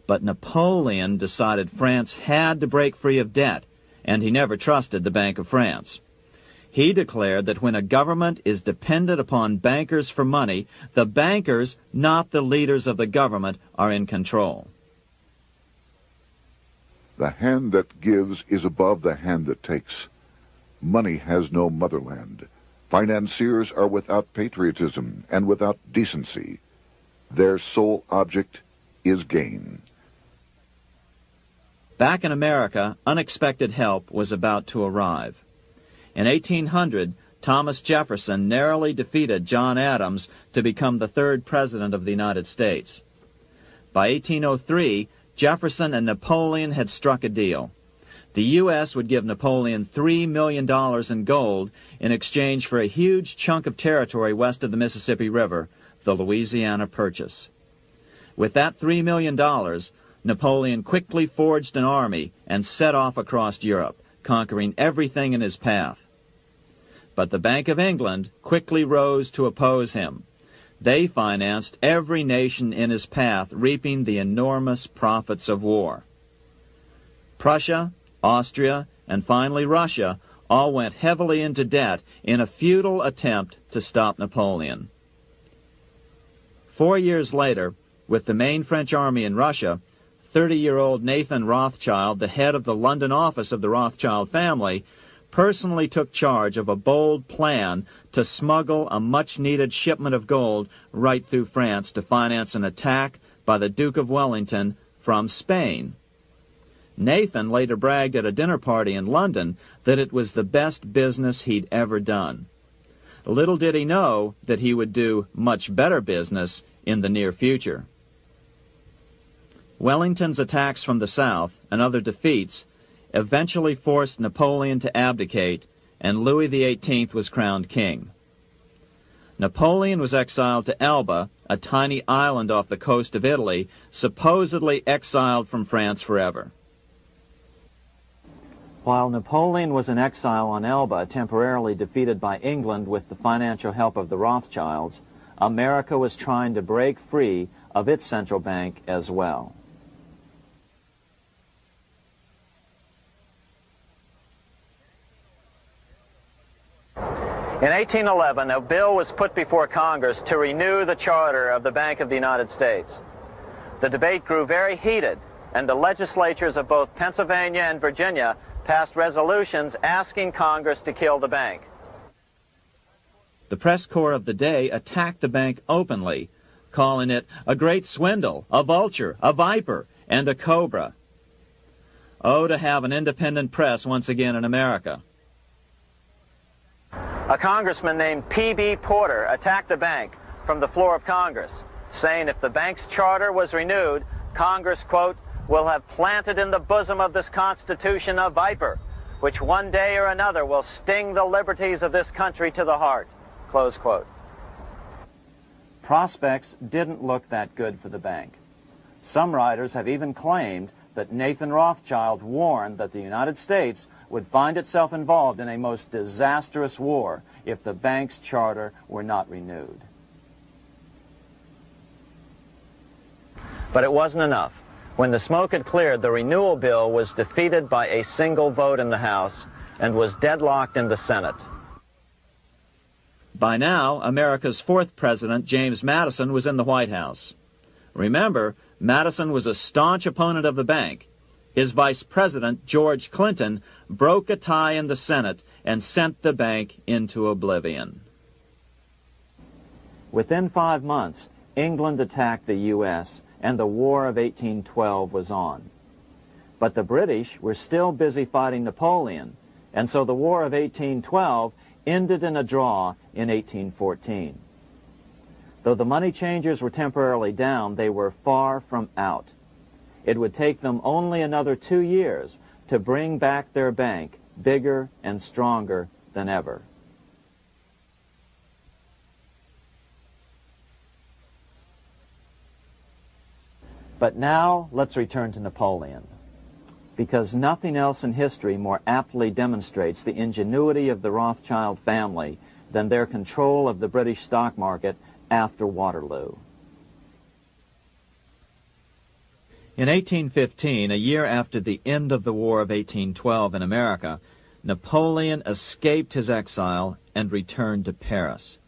But Napoleon decided France had to break free of debt, and he never trusted the Bank of France. He declared that when a government is dependent upon bankers for money, the bankers, not the leaders of the government, are in control. The hand that gives is above the hand that takes. Money has no motherland. Financiers are without patriotism and without decency. Their sole object is gain. Back in America, unexpected help was about to arrive. In 1800, Thomas Jefferson narrowly defeated John Adams to become the third president of the United States. By 1803, Jefferson and Napoleon had struck a deal. The U.S. would give Napoleon $3 million in gold in exchange for a huge chunk of territory west of the Mississippi River, the Louisiana Purchase. With that $3 million, Napoleon quickly forged an army and set off across Europe, conquering everything in his path. But the Bank of England quickly rose to oppose him. They financed every nation in his path, reaping the enormous profits of war. Prussia, Austria, and finally Russia all went heavily into debt in a futile attempt to stop Napoleon. 4 years later, with the main French army in Russia, 30-year-old Nathan Rothschild, the head of the London office of the Rothschild family, personally took charge of a bold plan to smuggle a much-needed shipment of gold right through France to finance an attack by the Duke of Wellington from Spain. Nathan later bragged at a dinner party in London that it was the best business he'd ever done. Little did he know that he would do much better business in the near future. Wellington's attacks from the south and other defeats eventually forced Napoleon to abdicate, and Louis XVIII was crowned king. Napoleon was exiled to Elba, a tiny island off the coast of Italy, supposedly exiled from France forever. While Napoleon was in exile on Elba, temporarily defeated by England with the financial help of the Rothschilds, America was trying to break free of its central bank as well. In 1811, a bill was put before Congress to renew the charter of the Bank of the United States. The debate grew very heated, and the legislatures of both Pennsylvania and Virginia passed resolutions asking Congress to kill the bank. The press corps of the day attacked the bank openly, calling it a great swindle, a vulture, a viper, and a cobra. Oh, to have an independent press once again in America. A congressman named P.B. Porter attacked the bank from the floor of Congress, saying if the bank's charter was renewed, Congress, quote, will have planted in the bosom of this Constitution a viper, which one day or another will sting the liberties of this country to the heart, close quote. Prospects didn't look that good for the bank. Some writers have even claimed that Nathan Rothschild warned that the United States would find itself involved in a most disastrous war if the bank's charter were not renewed. But it wasn't enough. When the smoke had cleared, the renewal bill was defeated by a single vote in the House and was deadlocked in the Senate. By now, America's fourth president, James Madison, was in the White House. Remember, Madison was a staunch opponent of the bank. His vice president, George Clinton, broke a tie in the Senate and sent the bank into oblivion. Within 5 months, England attacked the U.S., and the War of 1812 was on. But the British were still busy fighting Napoleon, and so the War of 1812 ended in a draw in 1814. Though the money changers were temporarily down, they were far from out. It would take them only another 2 years to bring back their bank bigger and stronger than ever. But now let's return to Napoleon, because nothing else in history more aptly demonstrates the ingenuity of the Rothschild family than their control of the British stock market after Waterloo. In 1815, a year after the end of the War of 1812 in America, Napoleon escaped his exile and returned to Paris.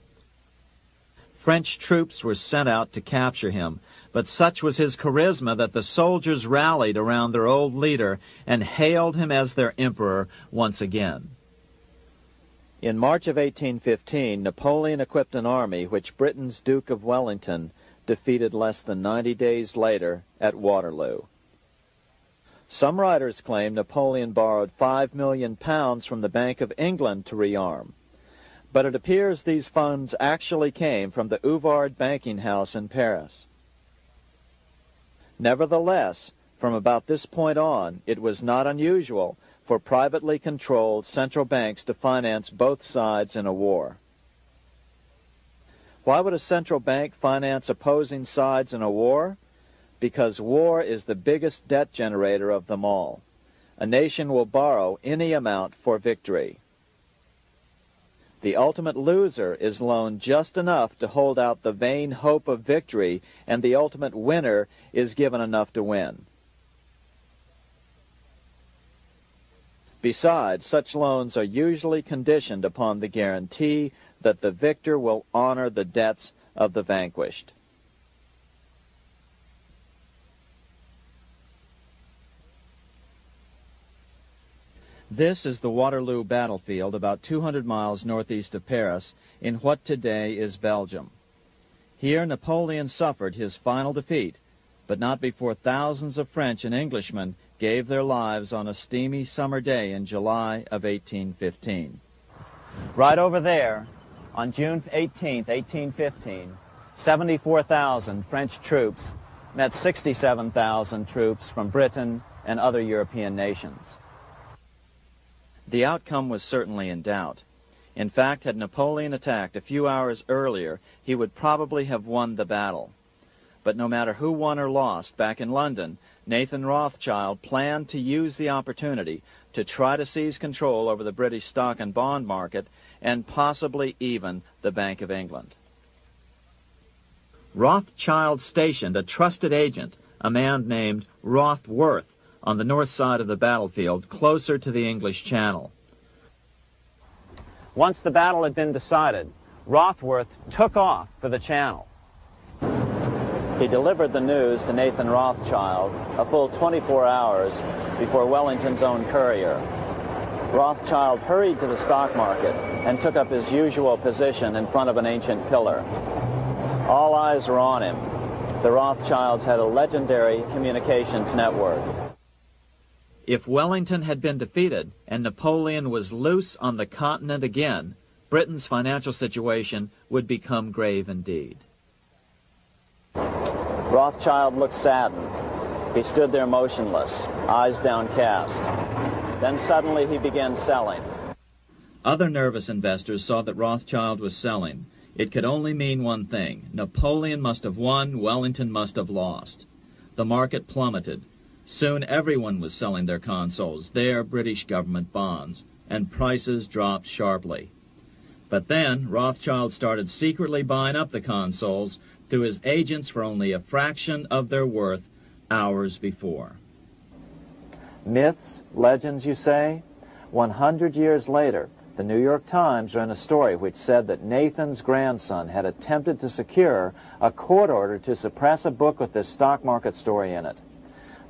French troops were sent out to capture him, but such was his charisma that the soldiers rallied around their old leader and hailed him as their emperor once again. In March of 1815, Napoleon equipped an army which Britain's Duke of Wellington defeated less than 90 days later at Waterloo. Some writers claim Napoleon borrowed £5 million from the Bank of England to rearm, but it appears these funds actually came from the Ouvard banking house in Paris. Nevertheless, from about this point on, it was not unusual for privately controlled central banks to finance both sides in a war. Why would a central bank finance opposing sides in a war? Because war is the biggest debt generator of them all. A nation will borrow any amount for victory. The ultimate loser is loaned just enough to hold out the vain hope of victory, and the ultimate winner is given enough to win. Besides, such loans are usually conditioned upon the guarantee that the victor will honor the debts of the vanquished. This is the Waterloo battlefield about 200 miles northeast of Paris in what today is Belgium. Here Napoleon suffered his final defeat, but not before thousands of French and Englishmen gave their lives on a steamy summer day in July of 1815. Right over there, on June 18, 1815, 74,000 French troops met 67,000 troops from Britain and other European nations. The outcome was certainly in doubt. In fact, had Napoleon attacked a few hours earlier, he would probably have won the battle. But no matter who won or lost, back in London, Nathan Rothschild planned to use the opportunity to try to seize control over the British stock and bond market and possibly even the Bank of England. Rothschild stationed a trusted agent, a man named Rothworth, on the north side of the battlefield, closer to the English Channel. Once the battle had been decided, Rothworth took off for the Channel. He delivered the news to Nathan Rothschild a full 24 hours before Wellington's own courier. Rothschild hurried to the stock market and took up his usual position in front of an ancient pillar. All eyes were on him. The Rothschilds had a legendary communications network. If Wellington had been defeated and Napoleon was loose on the continent again, Britain's financial situation would become grave indeed. Rothschild looked saddened. He stood there motionless, eyes downcast. Then suddenly he began selling. Other nervous investors saw that Rothschild was selling. It could only mean one thing. Napoleon must have won, Wellington must have lost. The market plummeted. Soon everyone was selling their consols, their British government bonds, and prices dropped sharply. But then Rothschild started secretly buying up the consols through his agents for only a fraction of their worth hours before. Myths, legends, you say? 100 years later, the New York Times ran a story which said that Nathan's grandson had attempted to secure a court order to suppress a book with this stock market story in it.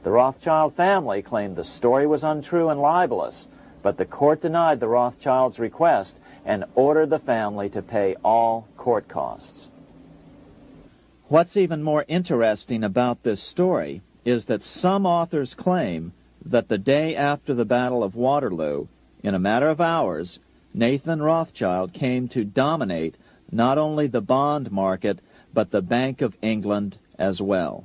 The Rothschild family claimed the story was untrue and libelous, but the court denied the Rothschilds' request and ordered the family to pay all court costs. What's even more interesting about this story is that some authors claim that the day after the Battle of Waterloo, in a matter of hours, Nathan Rothschild came to dominate not only the bond market, but the Bank of England as well.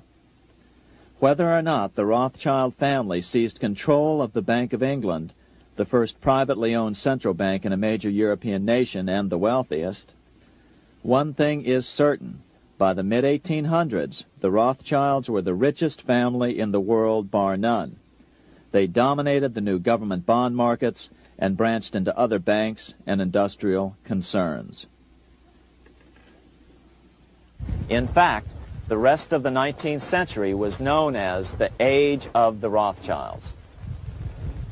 Whether or not the Rothschild family seized control of the Bank of England, the first privately owned central bank in a major European nation and the wealthiest, one thing is certain. By the mid-1800s, the Rothschilds were the richest family in the world, bar none. They dominated the new government bond markets and branched into other banks and industrial concerns. In fact, the rest of the 19th century was known as the Age of the Rothschilds.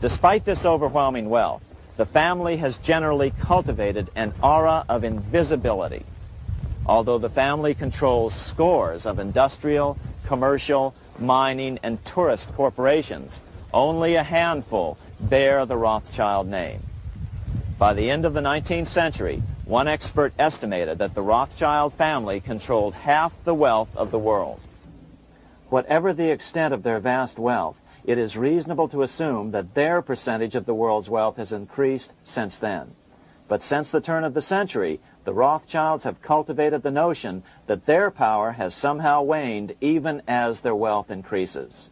Despite this overwhelming wealth, the family has generally cultivated an aura of invisibility. Although the family controls scores of industrial, commercial, mining, and tourist corporations, only a handful bear the Rothschild name. By the end of the 19th century, one expert estimated that the Rothschild family controlled half the wealth of the world. Whatever the extent of their vast wealth, it is reasonable to assume that their percentage of the world's wealth has increased since then. But since the turn of the century, the Rothschilds have cultivated the notion that their power has somehow waned even as their wealth increases.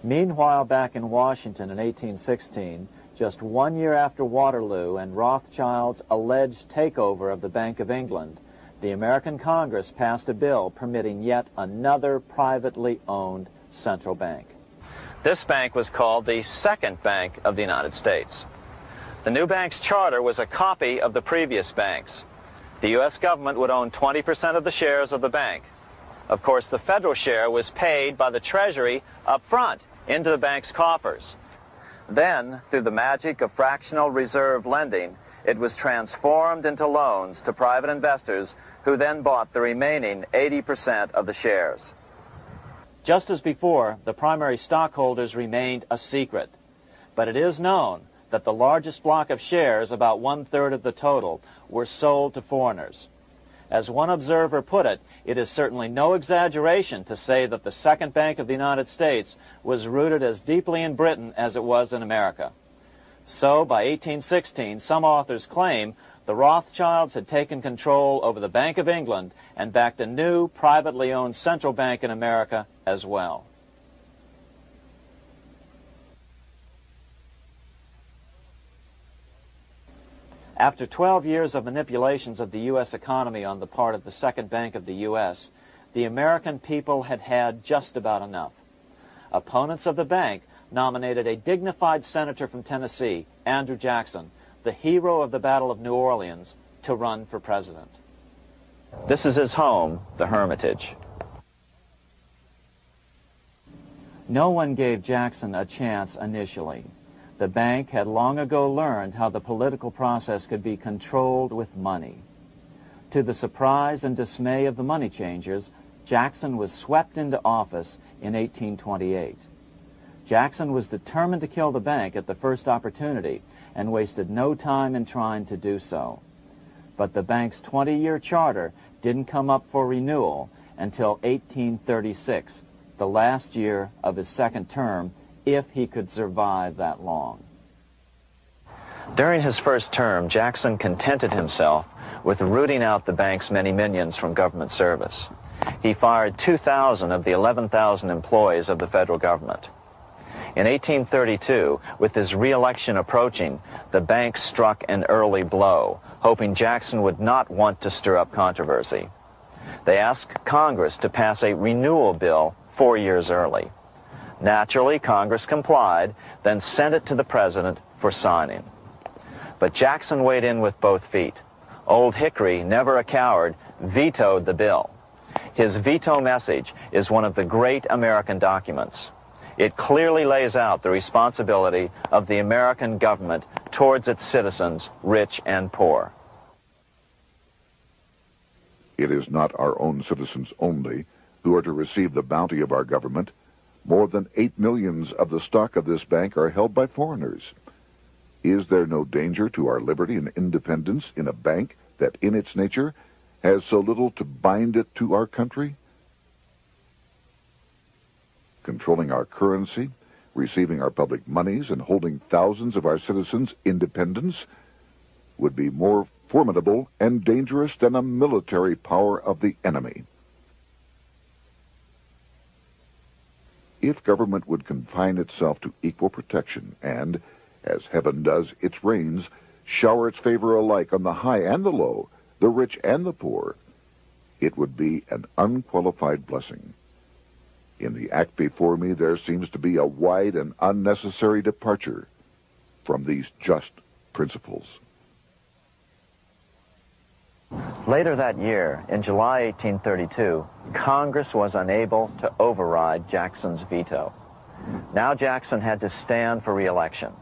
Meanwhile, back in Washington in 1816, just 1 year after Waterloo and Rothschild's alleged takeover of the Bank of England, the American Congress passed a bill permitting yet another privately owned central bank. This bank was called the Second Bank of the United States. The new bank's charter was a copy of the previous bank's. The U.S. government would own 20% of the shares of the bank. Of course, the federal share was paid by the Treasury up front into the bank's coffers. Then, through the magic of fractional reserve lending, it was transformed into loans to private investors who then bought the remaining 80% of the shares. Just as before, the primary stockholders remained a secret. But it is known that the largest block of shares, about 1/3 of the total, were sold to foreigners. As one observer put it, it is certainly no exaggeration to say that the Second Bank of the United States was rooted as deeply in Britain as it was in America. So, by 1816, some authors claim the Rothschilds had taken control over the Bank of England and backed a new, privately owned central bank in America as well. After 12 years of manipulations of the U.S. economy on the part of the Second Bank of the U.S., the American people had had just about enough. Opponents of the bank nominated a dignified senator from Tennessee, Andrew Jackson, the hero of the Battle of New Orleans, to run for president. This is his home, the Hermitage. No one gave Jackson a chance initially. The bank had long ago learned how the political process could be controlled with money. To the surprise and dismay of the money changers, Jackson was swept into office in 1828. Jackson was determined to kill the bank at the first opportunity and wasted no time in trying to do so. But the bank's 20-year charter didn't come up for renewal until 1836, the last year of his second term, if he could survive that long. During his first term, Jackson contented himself with rooting out the bank's many minions from government service. He fired 2,000 of the 11,000 employees of the federal government. In 1832, with his re-election approaching, the bank struck an early blow, hoping Jackson would not want to stir up controversy. They asked Congress to pass a renewal bill 4 years early. Naturally, Congress complied, then sent it to the president for signing. But Jackson weighed in with both feet. Old Hickory, never a coward, vetoed the bill. His veto message is one of the great American documents. It clearly lays out the responsibility of the American government towards its citizens, rich and poor. It is not our own citizens only who are to receive the bounty of our government. More than 8 millions of the stock of this bank are held by foreigners. Is there no danger to our liberty and independence in a bank that in its nature has so little to bind it to our country? Controlling our currency, receiving our public monies, and holding thousands of our citizens' independence would be more formidable and dangerous than a military power of the enemy. If government would confine itself to equal protection and, as heaven does its rains, shower its favor alike on the high and the low, the rich and the poor, it would be an unqualified blessing. In the act before me there seems to be a wide and unnecessary departure from these just principles. Later that year, in July 1832, Congress was unable to override Jackson's veto. Now Jackson had to stand for re-election.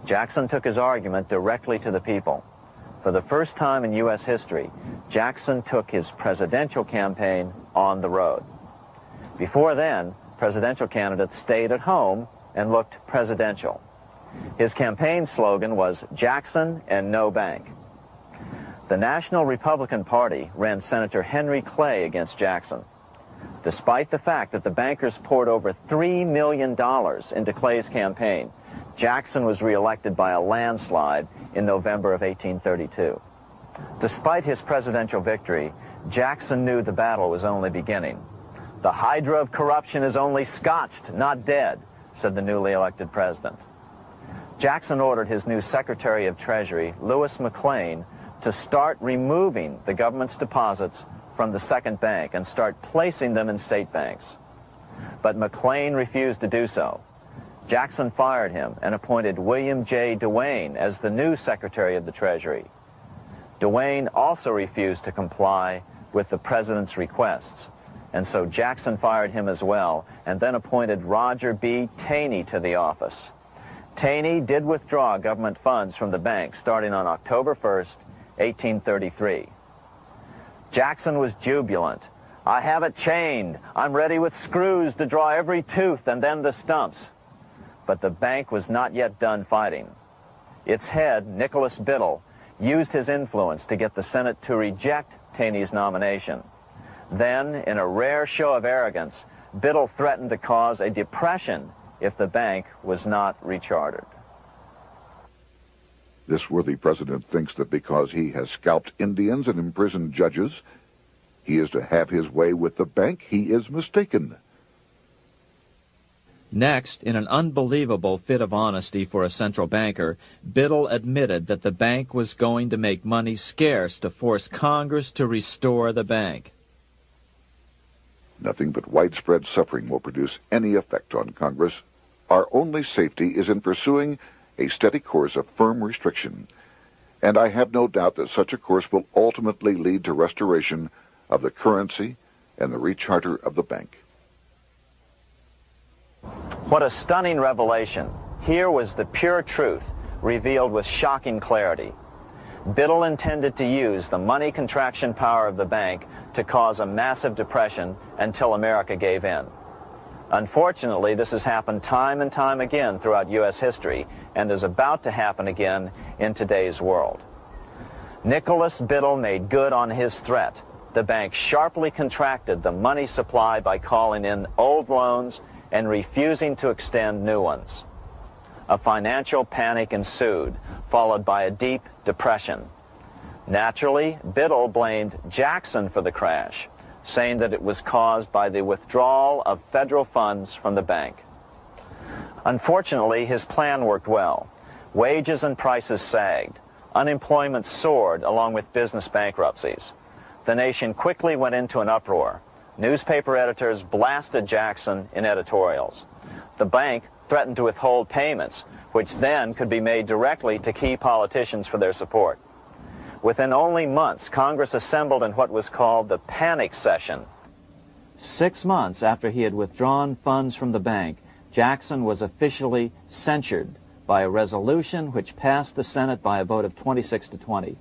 Jackson took his argument directly to the people. For the first time in U.S. history, Jackson took his presidential campaign on the road. Before then, presidential candidates stayed at home and looked presidential. His campaign slogan was "Jackson and no bank." The National Republican Party ran Senator Henry Clay against Jackson. Despite the fact that the bankers poured over $3 million into Clay's campaign, Jackson was reelected by a landslide in November of 1832. Despite his presidential victory, Jackson knew the battle was only beginning. "The hydra of corruption is only scotched, not dead," said the newly elected president. Jackson ordered his new Secretary of Treasury, Lewis McLean, to start removing the government's deposits from the second bank and start placing them in state banks. But McLean refused to do so. Jackson fired him and appointed William J. Duane as the new Secretary of the Treasury. Duane also refused to comply with the president's requests, and so Jackson fired him as well and then appointed Roger B. Taney to the office. Taney did withdraw government funds from the bank starting on October 1st, 1833. Jackson was jubilant. "I have it chained. I'm ready with screws to draw every tooth and then the stumps." But the bank was not yet done fighting. Its head, Nicholas Biddle, used his influence to get the Senate to reject Taney's nomination. Then, in a rare show of arrogance, Biddle threatened to cause a depression if the bank was not rechartered. This worthy president thinks that because he has scalped Indians and imprisoned judges, he is to have his way with the bank. He is mistaken. Next, in an unbelievable fit of honesty for a central banker, Biddle admitted that the bank was going to make money scarce to force Congress to restore the bank. Nothing but widespread suffering will produce any effect on Congress. Our only safety is in pursuing a steady course of firm restriction, and I have no doubt that such a course will ultimately lead to restoration of the currency and the recharter of the bank. What a stunning revelation. Here was the pure truth, revealed with shocking clarity. Biddle intended to use the money contraction power of the bank to cause a massive depression until America gave in. Unfortunately, this has happened time and time again throughout U.S. history and is about to happen again in today's world. Nicholas Biddle made good on his threat. The bank sharply contracted the money supply by calling in old loans and refusing to extend new ones. A financial panic ensued, followed by a deep depression. Naturally, Biddle blamed Jackson for the crash, saying that it was caused by the withdrawal of federal funds from the bank. Unfortunately, his plan worked well. Wages and prices sagged. Unemployment soared along with business bankruptcies. The nation quickly went into an uproar. Newspaper editors blasted Jackson in editorials. The bank threatened to withhold payments, which then could be made directly to key politicians for their support. Within only months, Congress assembled in what was called the panic session. 6 months after he had withdrawn funds from the bank, Jackson was officially censured by a resolution which passed the Senate by a vote of 26 to 20.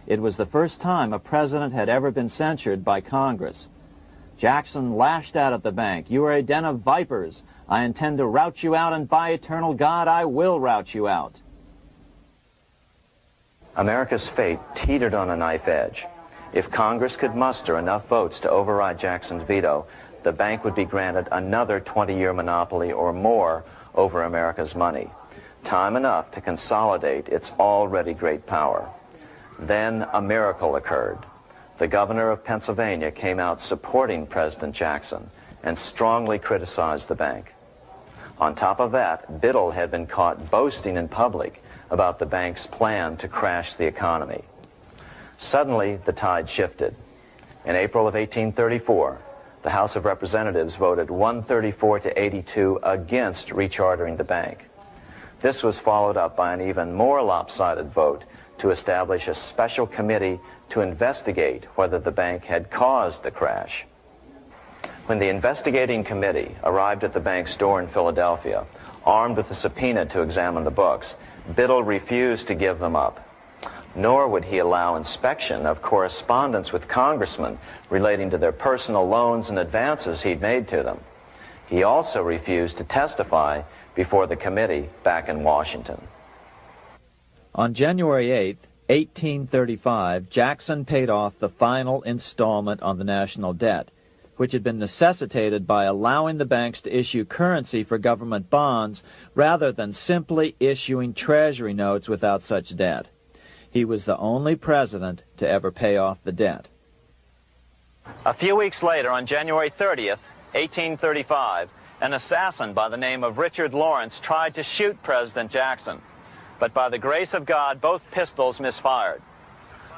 It was the first time a president had ever been censured by Congress. Jackson lashed out at the bank. "You are a den of vipers. I intend to rout you out, and by eternal God, I will rout you out." America's fate teetered on a knife edge. If Congress could muster enough votes to override Jackson's veto, the bank would be granted another 20-year monopoly or more over America's money, time enough to consolidate its already great power. Then a miracle occurred. The governor of Pennsylvania came out supporting President Jackson and strongly criticized the bank. On top of that, Biddle had been caught boasting in public about the bank's plan to crash the economy. Suddenly, the tide shifted. In April of 1834, the House of Representatives voted 134 to 82 against rechartering the bank. This was followed up by an even more lopsided vote to establish a special committee to investigate whether the bank had caused the crash. When the investigating committee arrived at the bank's door in Philadelphia, armed with a subpoena to examine the books, Biddle refused to give them up. Nor would he allow inspection of correspondence with congressmen relating to their personal loans and advances he'd made to them. He also refused to testify before the committee back in Washington. On January 8, 1835, Jackson paid off the final installment on the national debt, which had been necessitated by allowing the banks to issue currency for government bonds rather than simply issuing treasury notes without such debt. He was the only president to ever pay off the debt. A few weeks later, on January 30th, 1835, an assassin by the name of Richard Lawrence tried to shoot President Jackson, but by the grace of God, both pistols misfired.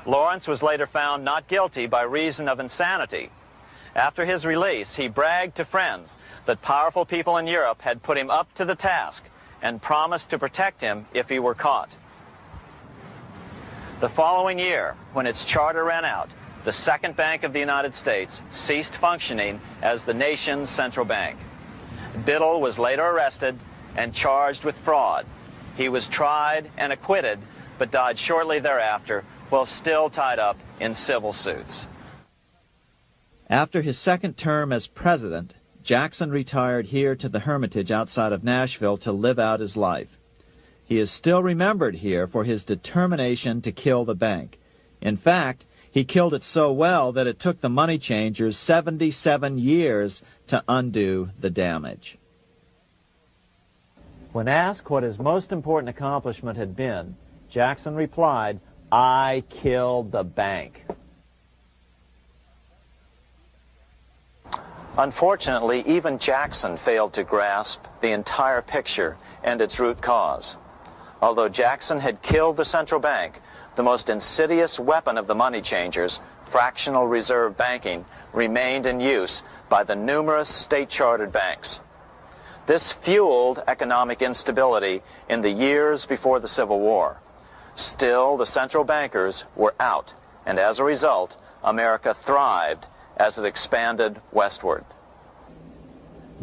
Lawrence was later found not guilty by reason of insanity. After his release, he bragged to friends that powerful people in Europe had put him up to the task and promised to protect him if he were caught. The following year, when its charter ran out, the Second Bank of the United States ceased functioning as the nation's central bank. Biddle was later arrested and charged with fraud. He was tried and acquitted, but died shortly thereafter while still tied up in civil suits. After his second term as president, Jackson retired here to the Hermitage outside of Nashville to live out his life. He is still remembered here for his determination to kill the bank. In fact, he killed it so well that it took the money changers 77 years to undo the damage. When asked what his most important accomplishment had been, Jackson replied, "I killed the bank." Unfortunately, even Jackson failed to grasp the entire picture and its root cause. Although Jackson had killed the central bank, the most insidious weapon of the money changers, fractional reserve banking, remained in use by the numerous state-chartered banks. This fueled economic instability in the years before the Civil War. Still, the central bankers were out, and as a result, America thrived as it expanded westward.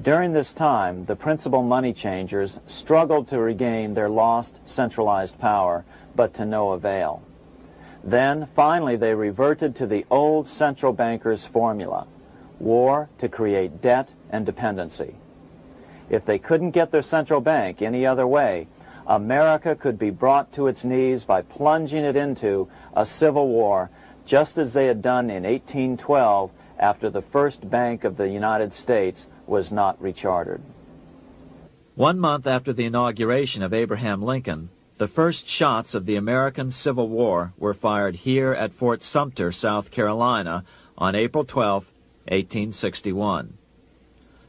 During this time, the principal money changers struggled to regain their lost centralized power, but to no avail. Then, finally, they reverted to the old central bankers' formula: war to create debt and dependency. If they couldn't get their central bank any other way, America could be brought to its knees by plunging it into a civil war, just as they had done in 1812 after the first Bank of the United States was not rechartered. 1 month after the inauguration of Abraham Lincoln, the first shots of the American Civil War were fired here at Fort Sumter, South Carolina, on April 12, 1861.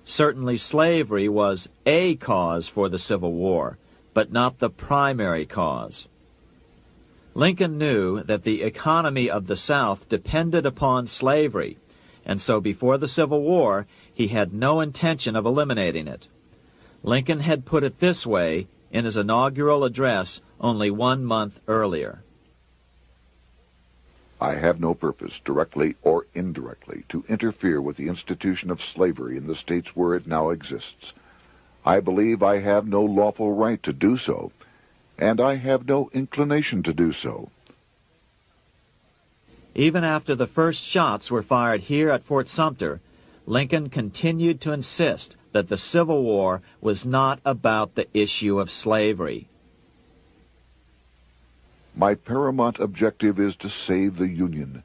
Certainly slavery was a cause for the Civil War, but not the primary cause. Lincoln knew that the economy of the South depended upon slavery, and so before the Civil War, he had no intention of eliminating it. Lincoln had put it this way in his inaugural address only 1 month earlier. I have no purpose, directly or indirectly, to interfere with the institution of slavery in the states where it now exists. I believe I have no lawful right to do so, and I have no inclination to do so. Even after the first shots were fired here at Fort Sumter, Lincoln continued to insist that the Civil War was not about the issue of slavery. My paramount objective is to save the Union,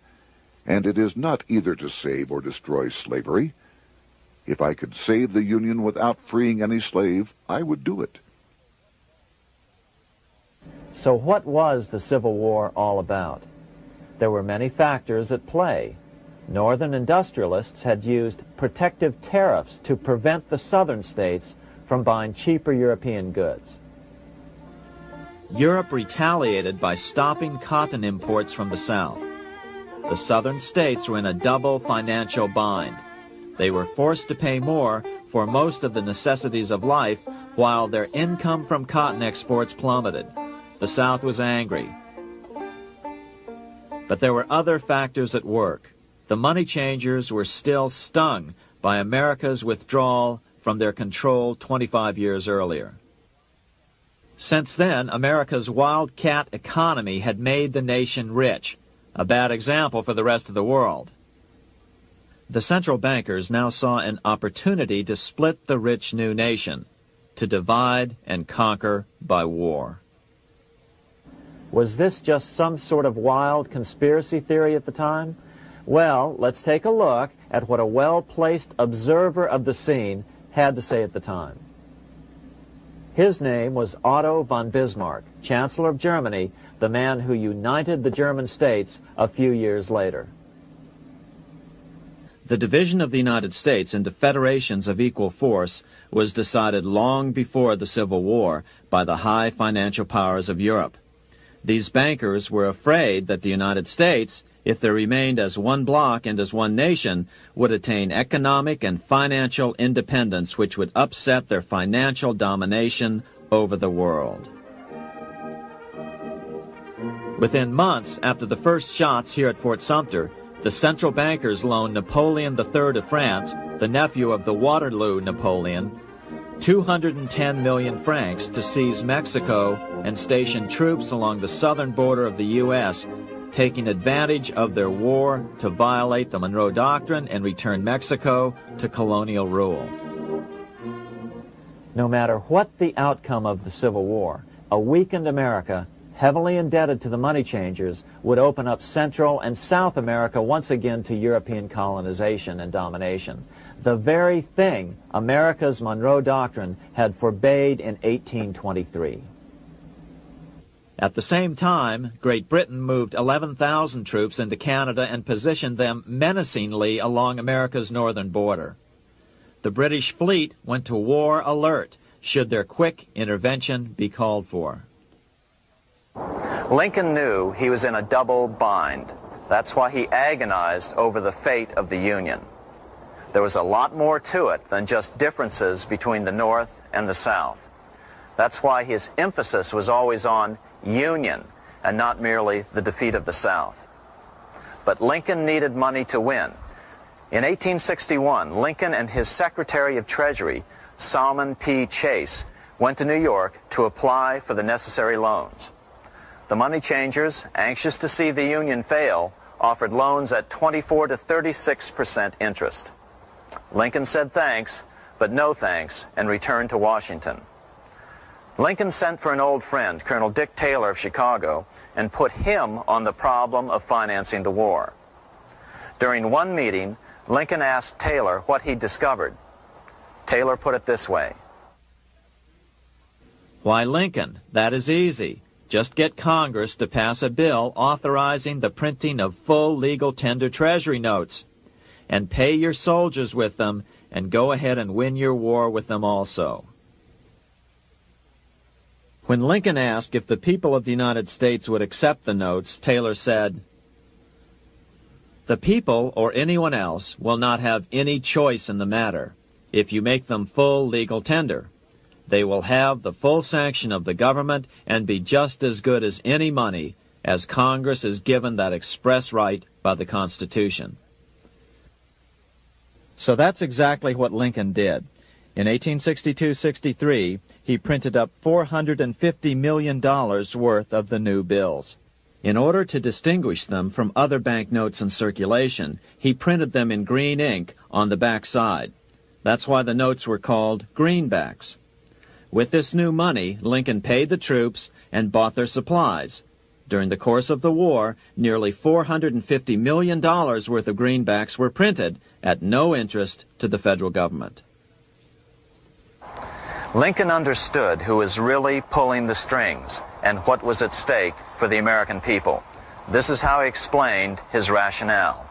and it is not either to save or destroy slavery. If I could save the Union without freeing any slave, I would do it. So what was the Civil War all about? There were many factors at play. Northern industrialists had used protective tariffs to prevent the southern states from buying cheaper European goods. Europe retaliated by stopping cotton imports from the South. The southern states were in a double financial bind. They were forced to pay more for most of the necessities of life, while their income from cotton exports plummeted. The South was angry. But there were other factors at work. The money changers were still stung by America's withdrawal from their control 25 years earlier. Since then, America's wildcat economy had made the nation rich, a bad example for the rest of the world. The central bankers now saw an opportunity to split the rich new nation, to divide and conquer by war. Was this just some sort of wild conspiracy theory at the time? Well, let's take a look at what a well-placed observer of the scene had to say at the time. His name was Otto von Bismarck, Chancellor of Germany, the man who united the German states a few years later. The division of the United States into federations of equal force was decided long before the Civil War by the high financial powers of Europe. These bankers were afraid that the United States, if they remained as one bloc and as one nation, would attain economic and financial independence which would upset their financial domination over the world. Within months after the first shots here at Fort Sumter, the central bankers loaned Napoleon III of France, the nephew of the Waterloo Napoleon, 210 million francs to seize Mexico and station troops along the southern border of the U.S., taking advantage of their war to violate the Monroe Doctrine and return Mexico to colonial rule. No matter what the outcome of the Civil War, a weakened America, heavily indebted to the money changers, would open up Central and South America once again to European colonization and domination. The very thing America's Monroe Doctrine had forbade in 1823. At the same time, Great Britain moved 11,000 troops into Canada and positioned them menacingly along America's northern border. The British fleet went to war alert should their quick intervention be called for. Lincoln knew he was in a double bind. That's why he agonized over the fate of the Union. There was a lot more to it than just differences between the North and the South. That's why his emphasis was always on union and not merely the defeat of the South. But Lincoln needed money to win. In 1861, Lincoln and his Secretary of Treasury, Salmon P. Chase, went to New York to apply for the necessary loans. The money changers, anxious to see the Union fail, offered loans at 24 to 36% interest. Lincoln said thanks, but no thanks, and returned to Washington. Lincoln sent for an old friend, Colonel Dick Taylor of Chicago, and put him on the problem of financing the war. During one meeting, Lincoln asked Taylor what he'd discovered. Taylor put it this way. Why, Lincoln, that is easy. Just get Congress to pass a bill authorizing the printing of full legal tender treasury notes, and pay your soldiers with them, and go ahead and win your war with them also. When Lincoln asked if the people of the United States would accept the notes, Taylor said, "The people, or anyone else, will not have any choice in the matter if you make them full legal tender. They will have the full sanction of the government and be just as good as any money, as Congress is given that express right by the Constitution." So that's exactly what Lincoln did. In 1862-63, he printed up $450 million worth of the new bills. In order to distinguish them from other banknotes in circulation, he printed them in green ink on the back side. That's why the notes were called greenbacks. With this new money, Lincoln paid the troops and bought their supplies. During the course of the war, nearly $450 million worth of greenbacks were printed at no interest to the federal government. Lincoln understood who was really pulling the strings and what was at stake for the American people. This is how he explained his rationale.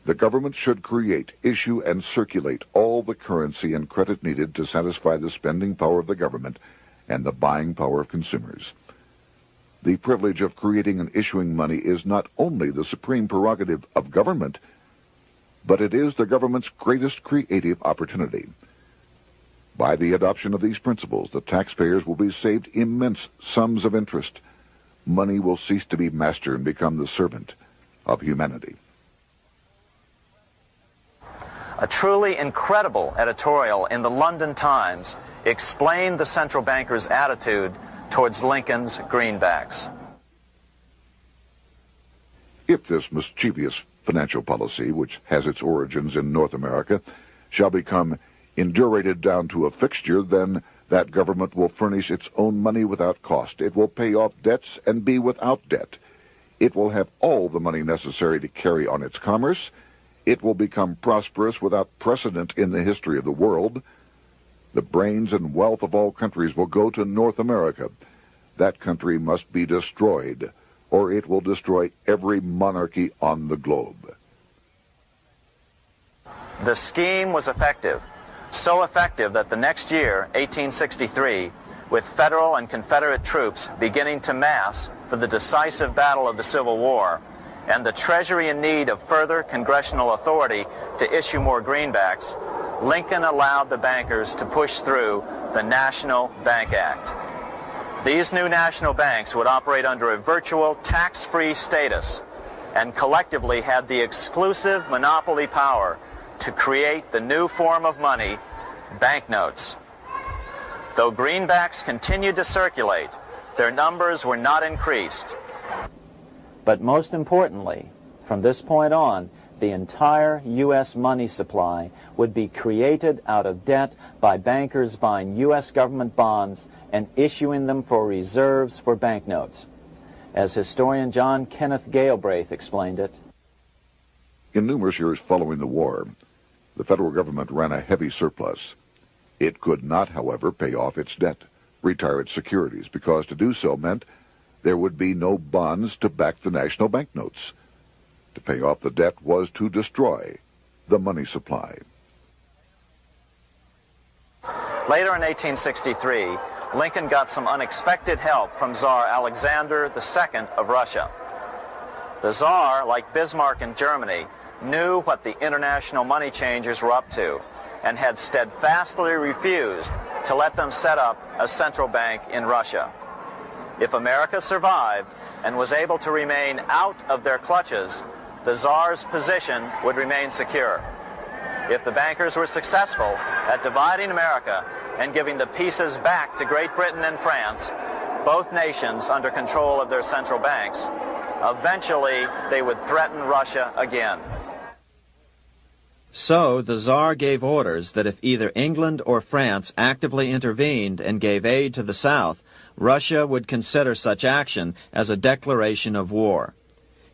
The government should create, issue, and circulate all the currency and credit needed to satisfy the spending power of the government and the buying power of consumers. The privilege of creating and issuing money is not only the supreme prerogative of government, but it is the government's greatest creative opportunity. By the adoption of these principles, the taxpayers will be saved immense sums of interest. Money will cease to be master and become the servant of humanity. A truly incredible editorial in the London Times explained the central bankers' attitude towards Lincoln's greenbacks. If this mischievous financial policy, which has its origins in North America, shall become indurated down to a fixture, then That government will furnish its own money without cost. It will pay off debts and be without debt. It will have all the money necessary to carry on its commerce. It will become prosperous without precedent in the history of the world. The brains and wealth of all countries will go to North America. That country must be destroyed, or it will destroy every monarchy on the globe. The scheme was effective, so effective that the next year, 1863, with Federal and Confederate troops beginning to mass for the decisive battle of the Civil War, and the Treasury in need of further congressional authority to issue more greenbacks, Lincoln allowed the bankers to push through the National Bank Act. These new national banks would operate under a virtual tax-free status and collectively had the exclusive monopoly power to create the new form of money, banknotes. Though greenbacks continued to circulate, their numbers were not increased. But most importantly, from this point on, the entire U.S. money supply would be created out of debt by bankers buying U.S. government bonds and issuing them for reserves for banknotes. As historian John Kenneth Galbraith explained it, in numerous years following the war, the federal government ran a heavy surplus. It could not, however, pay off its debt, retire its securities, because to do so meant there would be no bonds to back the national banknotes. To pay off the debt was to destroy the money supply. Later in 1863, Lincoln got some unexpected help from Tsar Alexander II of Russia. The Tsar, like Bismarck in Germany, knew what the international money changers were up to and had steadfastly refused to let them set up a central bank in Russia. If America survived and was able to remain out of their clutches, the Tsar's position would remain secure. If the bankers were successful at dividing America and giving the pieces back to Great Britain and France, both nations under control of their central banks, eventually they would threaten Russia again. So the Tsar gave orders that if either England or France actively intervened and gave aid to the South, Russia would consider such action as a declaration of war.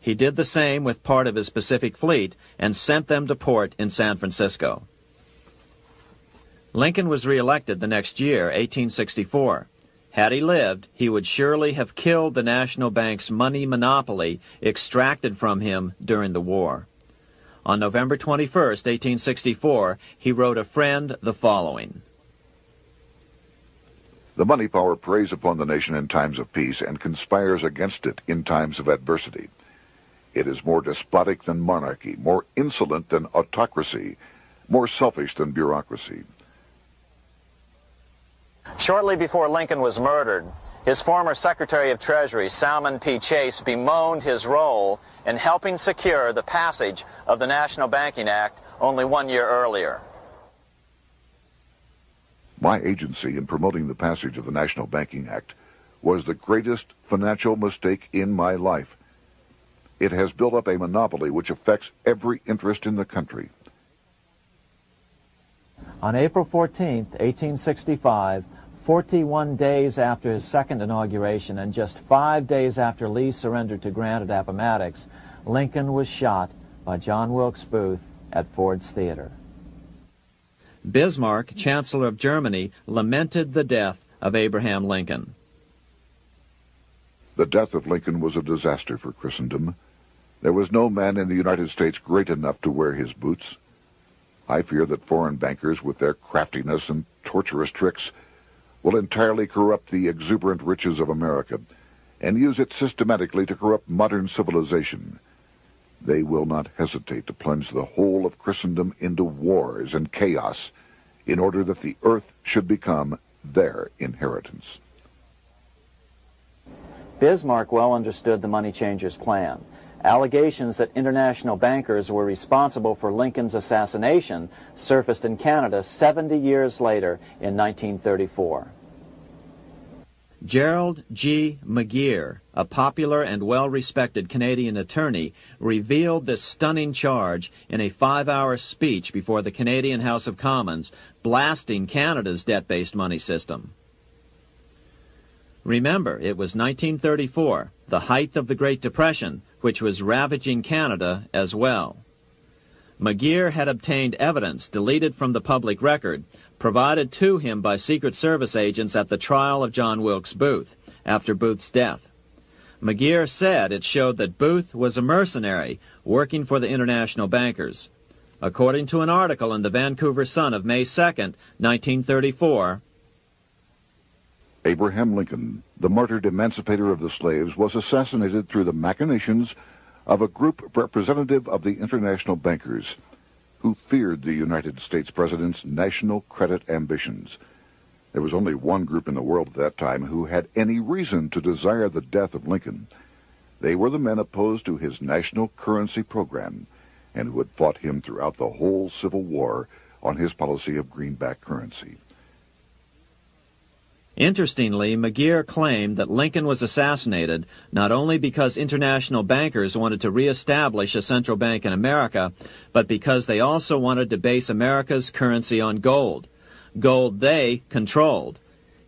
He did the same with part of his Pacific Fleet and sent them to port in San Francisco. Lincoln was reelected the next year, 1864. Had he lived, he would surely have killed the national bank's money monopoly extracted from him during the war. On November 21, 1864, he wrote a friend the following: The money power preys upon the nation in times of peace and conspires against it in times of adversity. It is more despotic than monarchy, more insolent than autocracy, more selfish than bureaucracy. Shortly before Lincoln was murdered, his former Secretary of Treasury, Salmon P. Chase, bemoaned his role in helping secure the passage of the National Banking Act only 1 year earlier. My agency in promoting the passage of the National Banking Act was the greatest financial mistake in my life. It has built up a monopoly which affects every interest in the country. On April 14, 1865, 41 days after his second inauguration and just 5 days after Lee surrendered to Grant at Appomattox, Lincoln was shot by John Wilkes Booth at Ford's Theater. Bismarck, Chancellor of Germany, lamented the death of Abraham Lincoln. The death of Lincoln was a disaster for Christendom. There was no man in the United States great enough to wear his boots. I fear that foreign bankers, with their craftiness and tortuous tricks, will entirely corrupt the exuberant riches of America and use it systematically to corrupt modern civilization. They will not hesitate to plunge the whole of Christendom into wars and chaos in order that the earth should become their inheritance. Bismarck well understood the money changers' plan. Allegations that international bankers were responsible for Lincoln's assassination surfaced in Canada 70 years later in 1934. Gerald G. McGeer, a popular and well-respected Canadian attorney, revealed this stunning charge in a 5-hour speech before the Canadian House of Commons, blasting Canada's debt-based money system. Remember, it was 1934, the height of the Great Depression, which was ravaging Canada as well. McGeer had obtained evidence deleted from the public record, provided to him by Secret Service agents at the trial of John Wilkes Booth, after Booth's death. McGeer said it showed that Booth was a mercenary working for the international bankers. According to an article in the Vancouver Sun of May 2nd, 1934, Abraham Lincoln, the martyred emancipator of the slaves, was assassinated through the machinations of a group representative of the international bankers who feared the United States president's national credit ambitions. There was only one group in the world at that time who had any reason to desire the death of Lincoln. They were the men opposed to his national currency program and who had fought him throughout the whole Civil War on his policy of greenback currency. Interestingly, McGeer claimed that Lincoln was assassinated not only because international bankers wanted to reestablish a central bank in America, but because they also wanted to base America's currency on gold. Gold they controlled.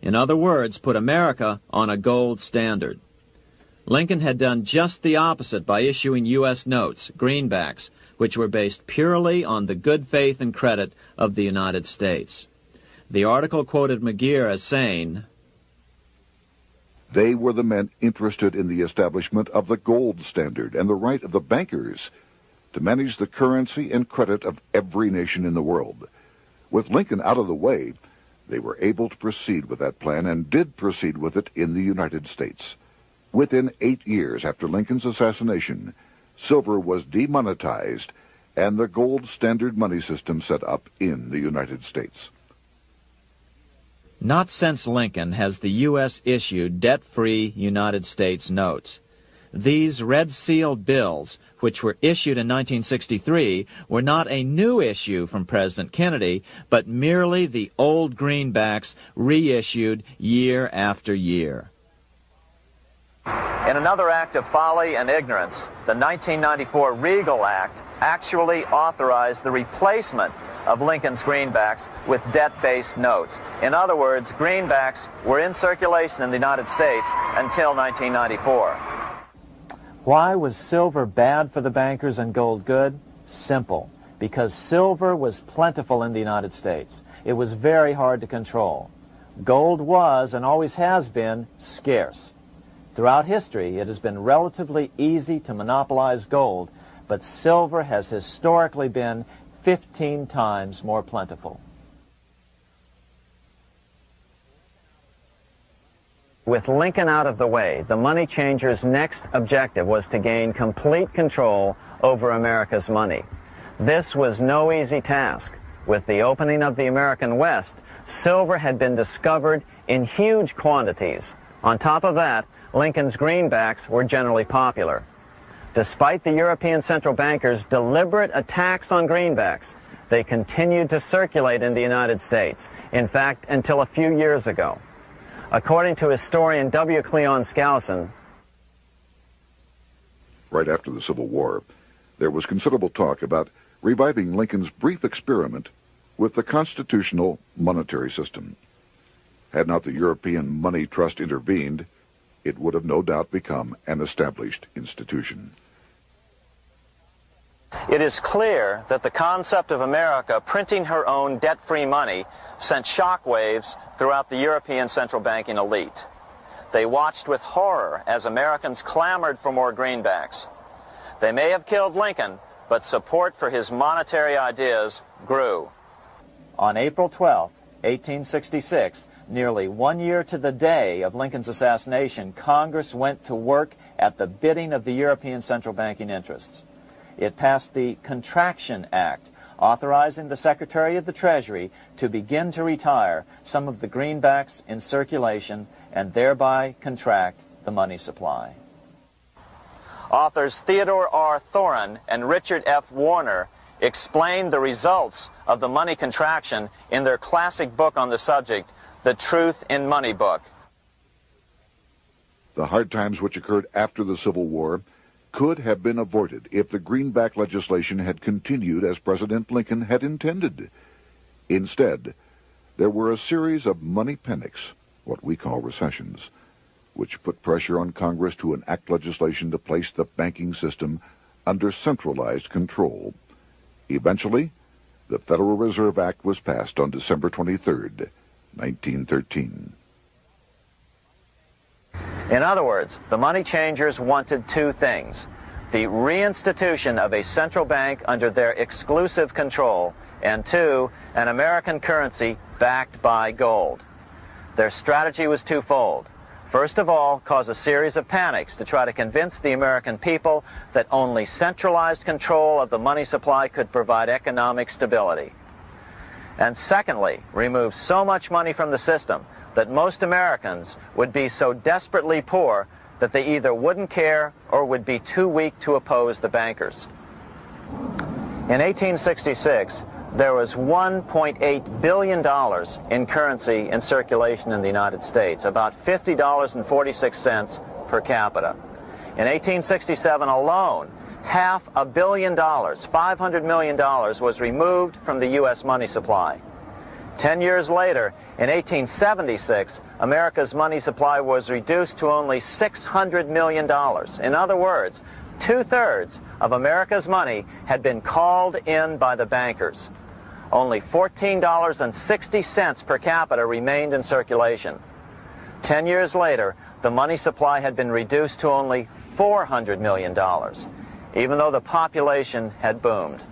In other words, put America on a gold standard. Lincoln had done just the opposite by issuing U.S. notes, greenbacks, which were based purely on the good faith and credit of the United States. The article quoted McGeer as saying, "They were the men interested in the establishment of the gold standard and the right of the bankers to manage the currency and credit of every nation in the world. With Lincoln out of the way, they were able to proceed with that plan and did proceed with it in the United States. Within 8 years after Lincoln's assassination, silver was demonetized and the gold standard money system set up in the United States." Not since Lincoln has the U.S. issued debt-free United States notes. These red-sealed bills, which were issued in 1963, were not a new issue from President Kennedy, but merely the old greenbacks reissued year after year. In another act of folly and ignorance, the 1994 Regal Act actually authorized the replacement of Lincoln's greenbacks with debt-based notes. In other words, greenbacks were in circulation in the United States until 1994. Why was silver bad for the bankers and gold good? Simple. Because silver was plentiful in the United States. It was very hard to control. Gold was, and always has been, scarce. Throughout history, it has been relatively easy to monopolize gold, but silver has historically been 15 times more plentiful. With Lincoln out of the way, the money changers' next objective was to gain complete control over America's money. This was no easy task. With the opening of the American West, silver had been discovered in huge quantities. On top of that, Lincoln's greenbacks were generally popular. Despite the European central bankers' deliberate attacks on greenbacks, they continued to circulate in the United States, in fact, until a few years ago. According to historian W. Cleon Skousen, right after the Civil War, there was considerable talk about reviving Lincoln's brief experiment with the constitutional monetary system. Had not the European Money Trust intervened, it would have no doubt become an established institution. it is clear that the concept of America printing her own debt-free money sent shockwaves throughout the European central banking elite. They watched with horror as Americans clamored for more greenbacks. They may have killed Lincoln, but support for his monetary ideas grew. On April 12, 1866, nearly 1 year to the day of Lincoln's assassination, Congress went to work at the bidding of the European central banking interests. It passed the Contraction Act, authorizing the Secretary of the Treasury to begin to retire some of the greenbacks in circulation and thereby contract the money supply. Authors Theodore R. Thorin and Richard F. Warner explained the results of the money contraction in their classic book on the subject, The Truth in Money Book. The hard times which occurred after the Civil War could have been avoided if the greenback legislation had continued as President Lincoln had intended. Instead, there were a series of money panics, what we call recessions, which put pressure on Congress to enact legislation to place the banking system under centralized control. Eventually, the Federal Reserve Act was passed on December 23, 1913. In other words, the money changers wanted two things: the reinstitution of a central bank under their exclusive control, and two, an American currency backed by gold. Their strategy was twofold. First of all, cause a series of panics to try to convince the American people that only centralized control of the money supply could provide economic stability. And secondly, remove so much money from the system that most Americans would be so desperately poor that they either wouldn't care or would be too weak to oppose the bankers. In 1866, there was $1.8 billion in currency in circulation in the United States, about $50.46 per capita. In 1867 alone, $500 million, $500 million, was removed from the U.S. money supply. 10 years later, in 1876, America's money supply was reduced to only $600 million. In other words, 2/3 of America's money had been called in by the bankers. Only $14.60 per capita remained in circulation. 10 years later, the money supply had been reduced to only $400 million, even though the population had boomed.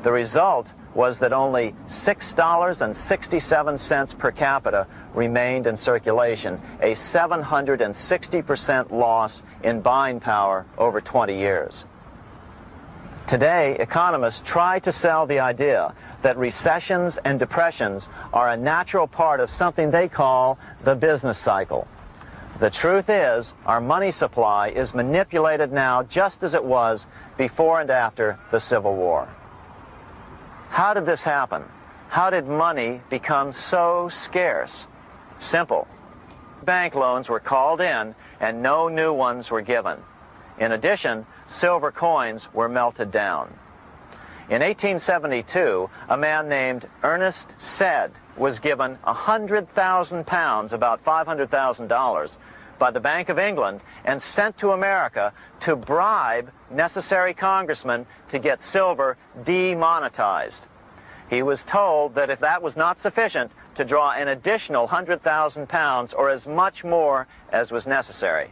The result was that only $6.67 per capita remained in circulation, a 760% loss in buying power over 20 years. Today, economists try to sell the idea that recessions and depressions are a natural part of something they call the business cycle. The truth is, our money supply is manipulated now just as it was before and after the Civil War. How did this happen? How did money become so scarce? Simple. Bank loans were called in and no new ones were given. In addition, silver coins were melted down. In 1872, a man named Ernest Sed was given 100,000 pounds, about $500,000, by the Bank of England and sent to America to bribe necessary congressmen to get silver demonetized. He was told that if that was not sufficient, to draw an additional 100,000 pounds or as much more as was necessary.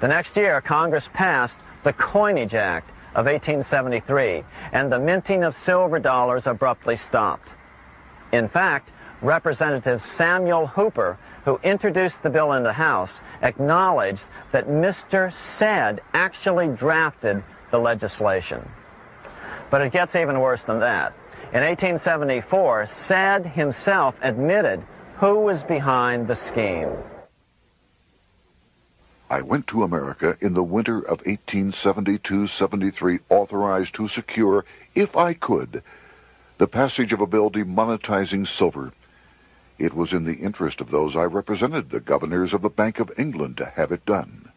The next year, Congress passed the Coinage Act of 1873, and the minting of silver dollars abruptly stopped. In fact, Representative Samuel Hooper, who introduced the bill in the House, acknowledged that Mr. Sed actually drafted the legislation. But it gets even worse than that. In 1874, Sed himself admitted who was behind the scheme. I went to America in the winter of 1872-73, authorized to secure, if I could, the passage of a bill demonetizing silver. It was in the interest of those I represented, the governors of the Bank of England, to have it done.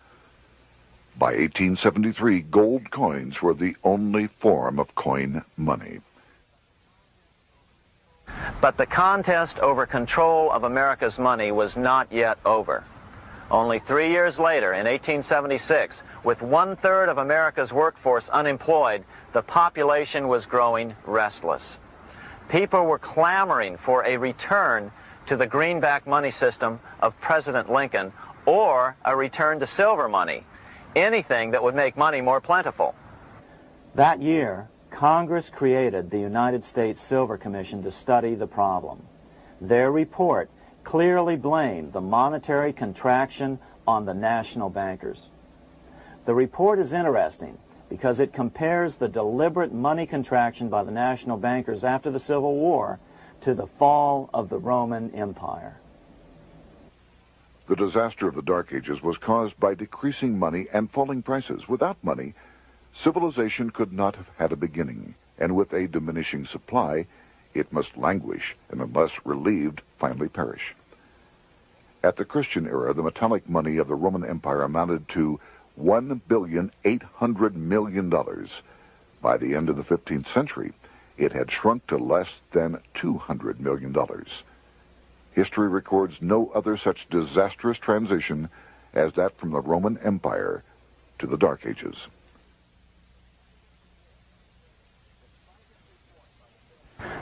By 1873, gold coins were the only form of coin money. But the contest over control of America's money was not yet over. Only 3 years later, in 1876, with 1/3 of America's workforce unemployed, the population was growing restless. People were clamoring for a return to the greenback money system of President Lincoln, or a return to silver money, anything that would make money more plentiful. That year, Congress created the United States Silver Commission to study the problem. Their report clearly blamed the monetary contraction on the national bankers. The report is interesting because it compares the deliberate money contraction by the national bankers after the Civil War to the fall of the Roman Empire. The disaster of the Dark Ages was caused by decreasing money and falling prices. Without money, civilization could not have had a beginning, and with a diminishing supply, it must languish, and unless relieved, finally perish. At the Christian era, the metallic money of the Roman Empire amounted to $1,800,000,000. By the end of the 15th century, it had shrunk to less than $200 million. History records no other such disastrous transition as that from the Roman Empire to the Dark Ages.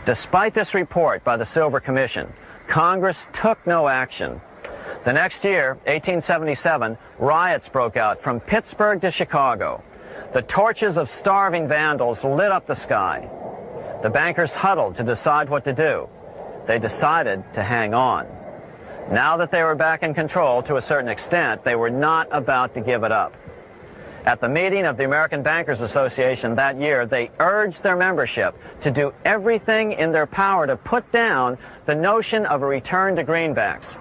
Despite this report by the Silver Commission, Congress took no action. The next year, 1877, riots broke out from Pittsburgh to Chicago. The torches of starving vandals lit up the sky. The bankers huddled to decide what to do. They decided to hang on. Now that they were back in control to a certain extent, they were not about to give it up. At the meeting of the American Bankers Association that year, they urged their membership to do everything in their power to put down the notion of a return to greenbacks.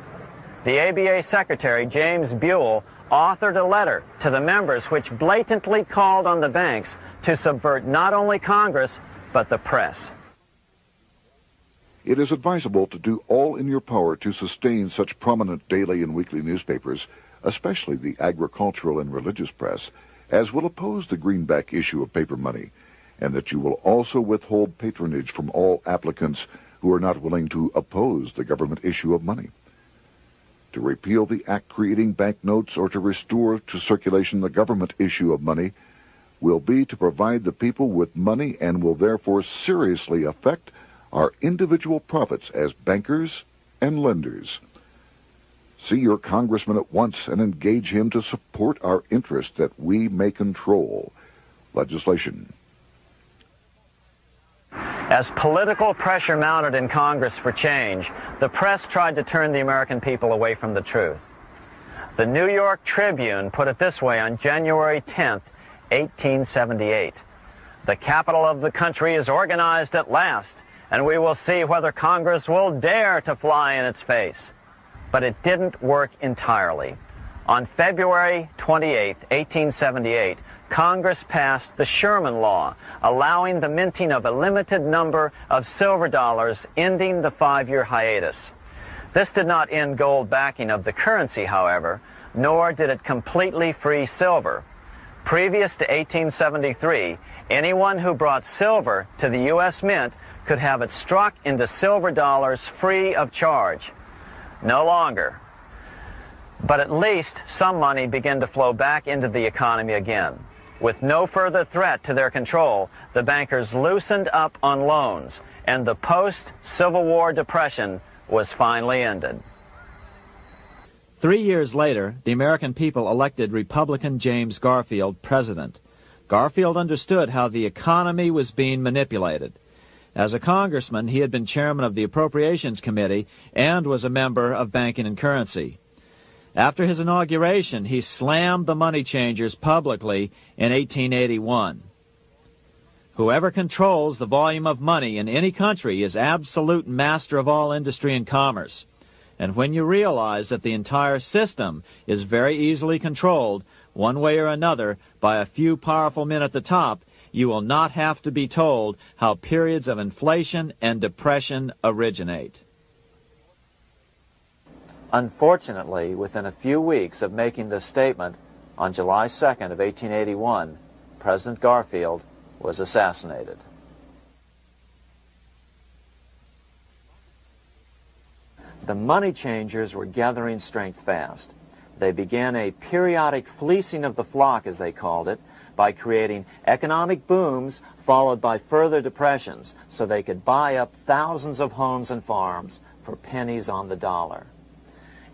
The ABA Secretary, James Buell, authored a letter to the members which blatantly called on the banks to subvert not only Congress, but the press. It is advisable to do all in your power to sustain such prominent daily and weekly newspapers, especially the agricultural and religious press, as will oppose the greenback issue of paper money, and that you will also withhold patronage from all applicants who are not willing to oppose the government issue of money. To repeal the act creating banknotes or to restore to circulation the government issue of money will be to provide the people with money and will therefore seriously affect our individual profits as bankers and lenders. See your congressman at once and engage him to support our interest that we may control legislation. As political pressure mounted in Congress for change, the press tried to turn the American people away from the truth. The New York Tribune put it this way on January 10th, 1878. "The capital of the country is organized at last, and we will see whether Congress will dare to fly in its face." But it didn't work entirely. On February 28, 1878, Congress passed the Sherman Law, allowing the minting of a limited number of silver dollars, ending the 5-year hiatus. This did not end gold backing of the currency, however, nor did it completely free silver. Previous to 1873, anyone who brought silver to the U.S. Mint could have it struck into silver dollars free of charge. No longer. But at least some money began to flow back into the economy again. With no further threat to their control, the bankers loosened up on loans, and the post-Civil War depression was finally ended. 3 years later, the American people elected Republican James Garfield president. Garfield understood how the economy was being manipulated. As a congressman, he had been chairman of the Appropriations Committee and was a member of Banking and Currency. After his inauguration, he slammed the money changers publicly in 1881. Whoever controls the volume of money in any country is absolute master of all industry and commerce. And when you realize that the entire system is very easily controlled, one way or another, by a few powerful men at the top, you will not have to be told how periods of inflation and depression originate. Unfortunately, within a few weeks of making this statement, on July 2nd of 1881, President Garfield was assassinated. The money changers were gathering strength fast. They began a periodic fleecing of the flock, as they called it, by creating economic booms followed by further depressions so they could buy up thousands of homes and farms for pennies on the dollar.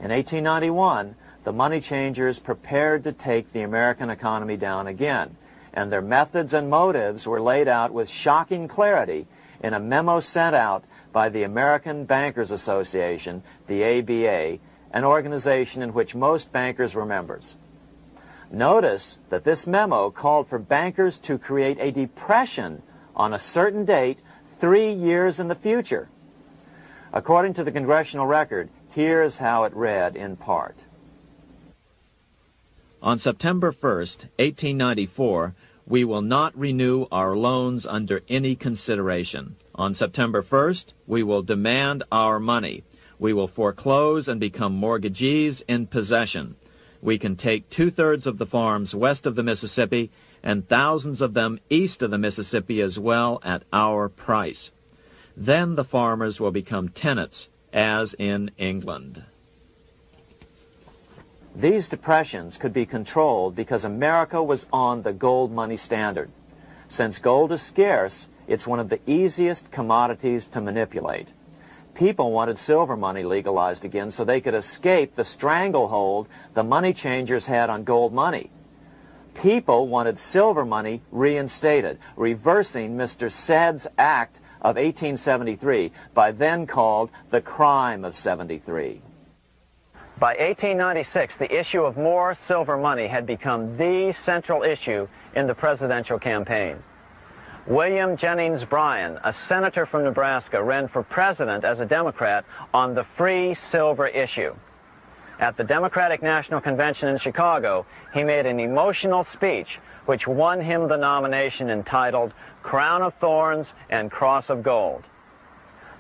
In 1891, the money changers prepared to take the American economy down again, and their methods and motives were laid out with shocking clarity in a memo sent out by the American Bankers Association, the ABA, an organization in which most bankers were members. Notice that this memo called for bankers to create a depression on a certain date 3 years in the future. According to the Congressional Record, here's how it read in part. On September 1st, 1894, we will not renew our loans under any consideration. On September 1st, we will demand our money. We will foreclose and become mortgagees in possession. We can take 2/3 of the farms west of the Mississippi and thousands of them east of the Mississippi as well at our price. Then the farmers will become tenants, as in England. These depressions could be controlled because America was on the gold money standard. Since gold is scarce, it's one of the easiest commodities to manipulate. People wanted silver money legalized again so they could escape the stranglehold the money changers had on gold money. People wanted silver money reinstated, reversing Mr. Said's Act of 1873, by then called the Crime of 73. By 1896, the issue of more silver money had become the central issue in the presidential campaign. William Jennings Bryan, a senator from Nebraska, ran for president as a Democrat on the free silver issue. At the Democratic National Convention in Chicago, he made an emotional speech which won him the nomination entitled Crown of Thorns and Cross of Gold.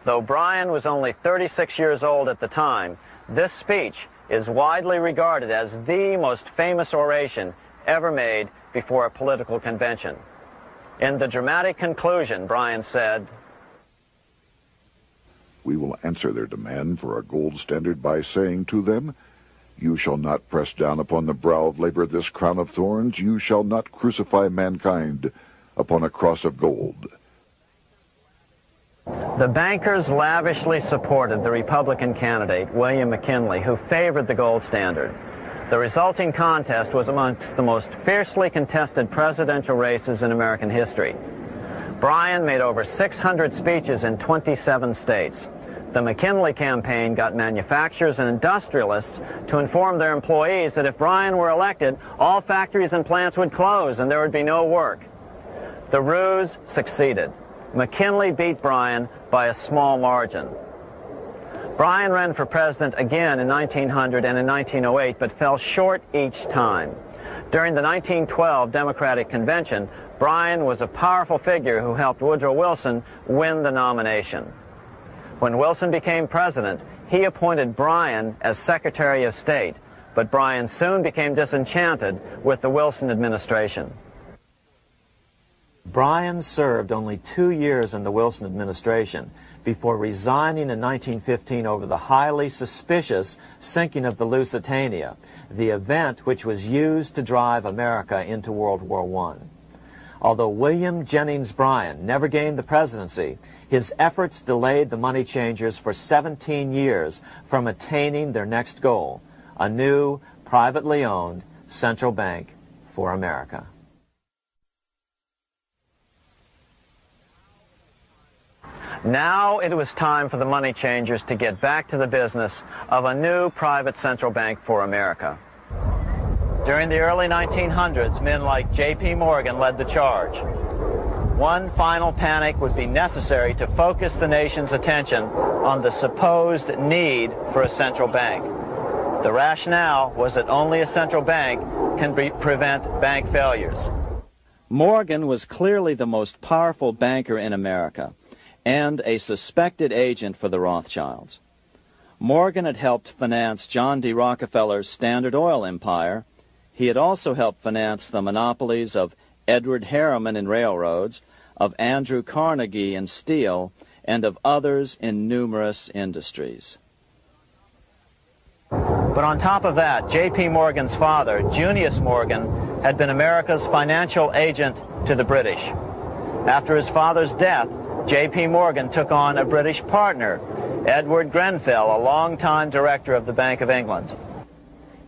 Though Bryan was only 36 years old at the time, this speech is widely regarded as the most famous oration ever made before a political convention. In the dramatic conclusion, Bryan said, "We will answer their demand for a gold standard by saying to them, you shall not press down upon the brow of labor this crown of thorns. You shall not crucify mankind upon a cross of gold." The bankers lavishly supported the Republican candidate, William McKinley, who favored the gold standard. The resulting contest was amongst the most fiercely contested presidential races in American history. Bryan made over 600 speeches in 27 states. The McKinley campaign got manufacturers and industrialists to inform their employees that if Bryan were elected, all factories and plants would close and there would be no work. The ruse succeeded. McKinley beat Bryan by a small margin. Bryan ran for president again in 1900 and in 1908, but fell short each time. During the 1912 Democratic Convention, Bryan was a powerful figure who helped Woodrow Wilson win the nomination. When Wilson became president, he appointed Bryan as Secretary of State, but Bryan soon became disenchanted with the Wilson administration. Bryan served only 2 years in the Wilson administration before resigning in 1915 over the highly suspicious sinking of the Lusitania, the event which was used to drive America into World War I. Although William Jennings Bryan never gained the presidency, his efforts delayed the money changers for 17 years from attaining their next goal, a new, privately owned central bank for America. Now it was time for the money changers to get back to the business of a new private central bank for America. During the early 1900s, men like J.P. Morgan led the charge. One final panic would be necessary to focus the nation's attention on the supposed need for a central bank. The rationale was that only a central bank can prevent bank failures. Morgan was clearly the most powerful banker in America and a suspected agent for the Rothschilds. Morgan had helped finance John D. Rockefeller's Standard Oil empire. He had also helped finance the monopolies of Edward Harriman in railroads, of Andrew Carnegie in steel, and of others in numerous industries. But on top of that, J.P. Morgan's father, Junius Morgan, had been America's financial agent to the British. After his father's death, J.P. Morgan took on a British partner, Edward Grenfell, a longtime director of the Bank of England.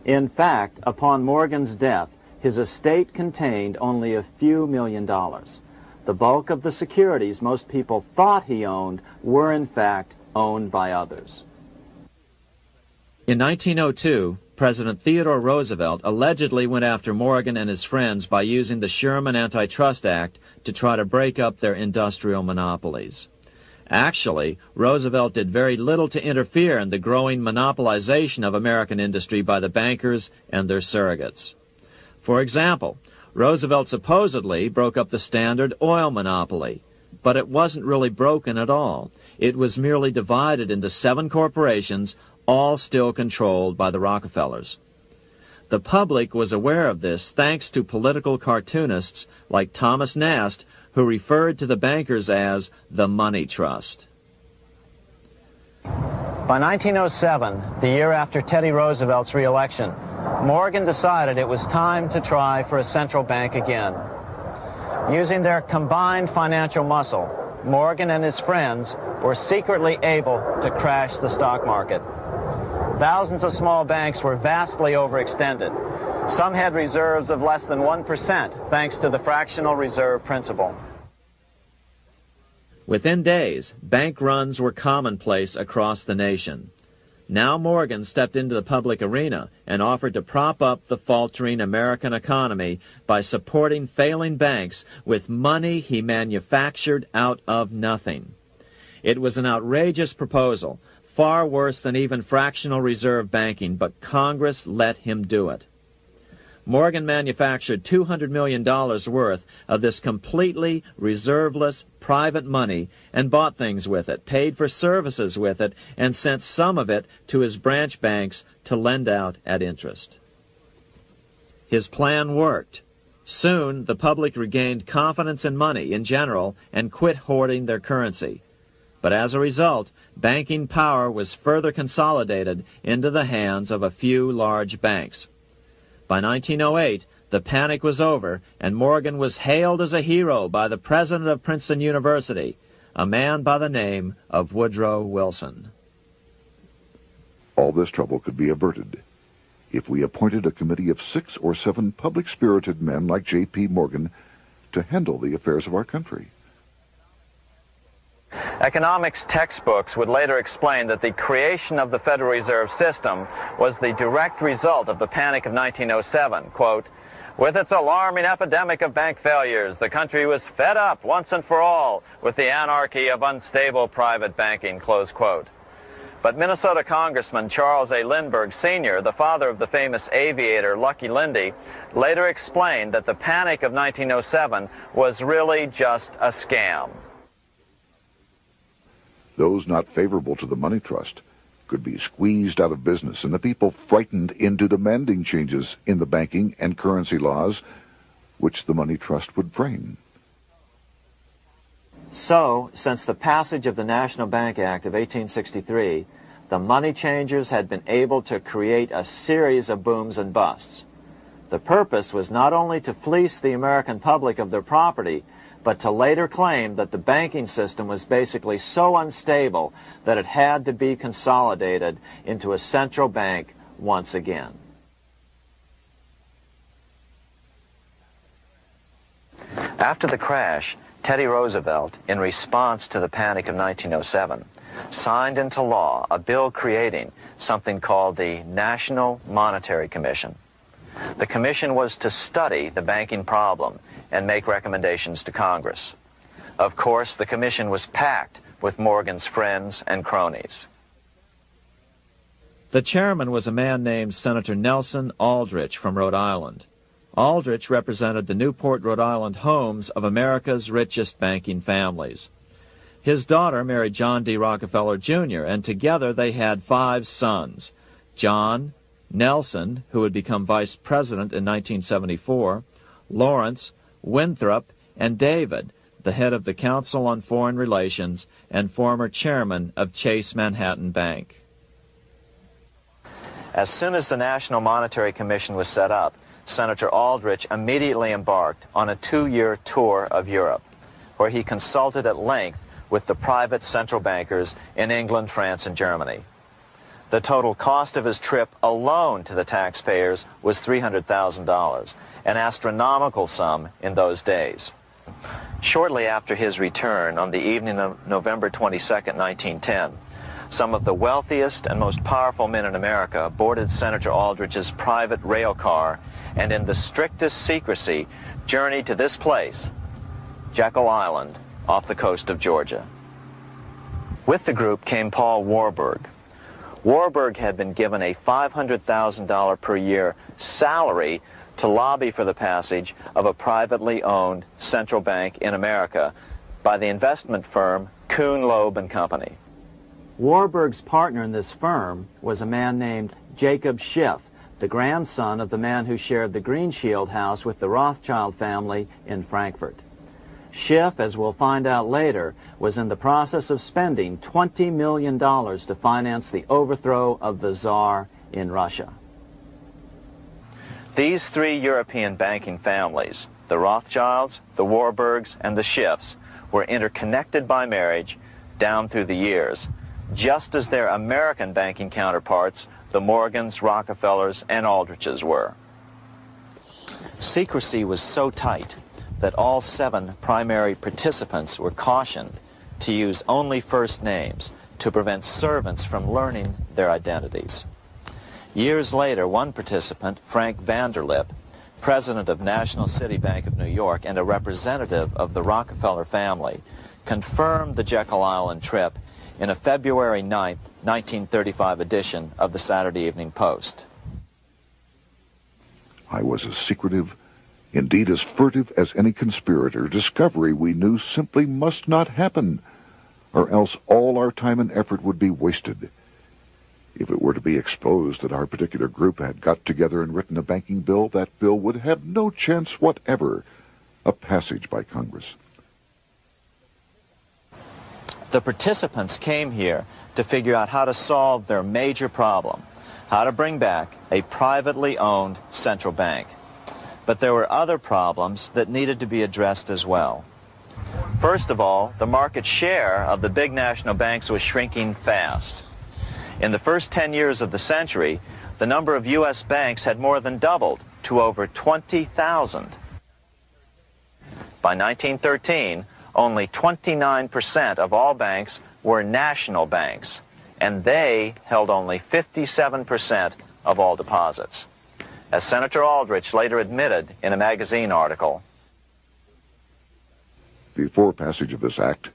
In fact, upon Morgan's death, his estate contained only a few $1 million. The bulk of the securities most people thought he owned were in fact owned by others. In 1902, President Theodore Roosevelt allegedly went after Morgan and his friends by using the Sherman Antitrust Act to try to break up their industrial monopolies. Actually, Roosevelt did very little to interfere in the growing monopolization of American industry by the bankers and their surrogates. For example, Roosevelt supposedly broke up the Standard Oil monopoly, But it wasn't really broken at all. It was merely divided into 7 corporations, all still controlled by the Rockefellers. The public was aware of this thanks to political cartoonists like Thomas Nast, who referred to the bankers as the money trust. By 1907, the year after Teddy Roosevelt's re-election, Morgan decided it was time to try for a central bank again. Using their combined financial muscle, Morgan and his friends were secretly able to crash the stock market. Thousands of small banks were vastly overextended. Some had reserves of less than 1% thanks to the fractional reserve principle. Within days, bank runs were commonplace across the nation. Now Morgan stepped into the public arena and offered to prop up the faltering American economy by supporting failing banks with money he manufactured out of nothing. It was an outrageous proposal, far worse than even fractional reserve banking, but Congress let him do it. Morgan manufactured $200 million worth of this completely reserveless private money and bought things with it, paid for services with it, and sent some of it to his branch banks to lend out at interest. His plan worked. Soon, the public regained confidence in money in general and quit hoarding their currency. But as a result, banking power was further consolidated into the hands of a few large banks. By 1908, the panic was over, and Morgan was hailed as a hero by the president of Princeton University, a man by the name of Woodrow Wilson. All this trouble could be averted if we appointed a committee of 6 or 7 public-spirited men like J.P. Morgan to handle the affairs of our country. Economics textbooks would later explain that the creation of the Federal Reserve System was the direct result of the Panic of 1907. Quote, "With its alarming epidemic of bank failures, the country was fed up once and for all with the anarchy of unstable private banking," close quote. But Minnesota Congressman Charles A. Lindbergh Sr., the father of the famous aviator Lucky Lindy, later explained that the Panic of 1907 was really just a scam. Those not favorable to the money trust could be squeezed out of business and the people frightened into demanding changes in the banking and currency laws which the money trust would frame. So, since the passage of the National Bank Act of 1863, the money changers had been able to create a series of booms and busts. The purpose was not only to fleece the American public of their property, but to later claim that the banking system was basically so unstable that it had to be consolidated into a central bank once again. After the crash, Teddy Roosevelt, in response to the Panic of 1907, signed into law a bill creating something called the National Monetary Commission. The commission was to study the banking problem and make recommendations to Congress. Of course, the commission was packed with Morgan's friends and cronies. The chairman was a man named Senator Nelson Aldrich from Rhode Island. Aldrich represented the Newport, Rhode Island homes of America's richest banking families. His daughter married John D. Rockefeller, Jr., and together they had 5 sons: John, Nelson, who would become vice president in 1974, Lawrence, Winthrop, and David, the head of the Council on Foreign Relations and former chairman of Chase Manhattan Bank. As soon as the National Monetary Commission was set up, Senator Aldrich immediately embarked on a 2-year tour of Europe, where he consulted at length with the private central bankers in England, France, and Germany. The total cost of his trip alone to the taxpayers was $300,000, an astronomical sum in those days. Shortly after his return, on the evening of November 22, 1910, some of the wealthiest and most powerful men in America boarded Senator Aldrich's private rail car and in the strictest secrecy journeyed to this place, Jekyll Island, off the coast of Georgia. With the group came Paul Warburg. Warburg had been given a $500,000 per year salary to lobby for the passage of a privately owned central bank in America by the investment firm Kuhn, Loeb and Company. Warburg's partner in this firm was a man named Jacob Schiff, the grandson of the man who shared the Greenshield house with the Rothschild family in Frankfurt. Schiff, as we'll find out later, was in the process of spending $20 million to finance the overthrow of the Tsar in Russia. These three European banking families, the Rothschilds, the Warburgs, and the Schiffs, were interconnected by marriage down through the years, just as their American banking counterparts, the Morgans, Rockefellers, and Aldriches were. Secrecy was so tight that all 7 primary participants were cautioned to use only first names to prevent servants from learning their identities. Years later, one participant, Frank Vanderlip, president of National City Bank of New York and a representative of the Rockefeller family, confirmed the Jekyll Island trip in a February 9, 1935 edition of the Saturday Evening Post. I was as secretive, indeed as furtive as any conspirator. Discovery, we knew, simply must not happen, or else all our time and effort would be wasted. If it were to be exposed that our particular group had got together and written a banking bill, that bill would have no chance whatever of passage by Congress. The participants came here to figure out how to solve their major problem, how to bring back a privately owned central bank. But there were other problems that needed to be addressed as well. First of all, the market share of the big national banks was shrinking fast. In the first 10 years of the century, the number of U.S. banks had more than doubled to over 20,000. By 1913, only 29% of all banks were national banks, and they held only 57% of all deposits. As Senator Aldrich later admitted in a magazine article, before passage of this act,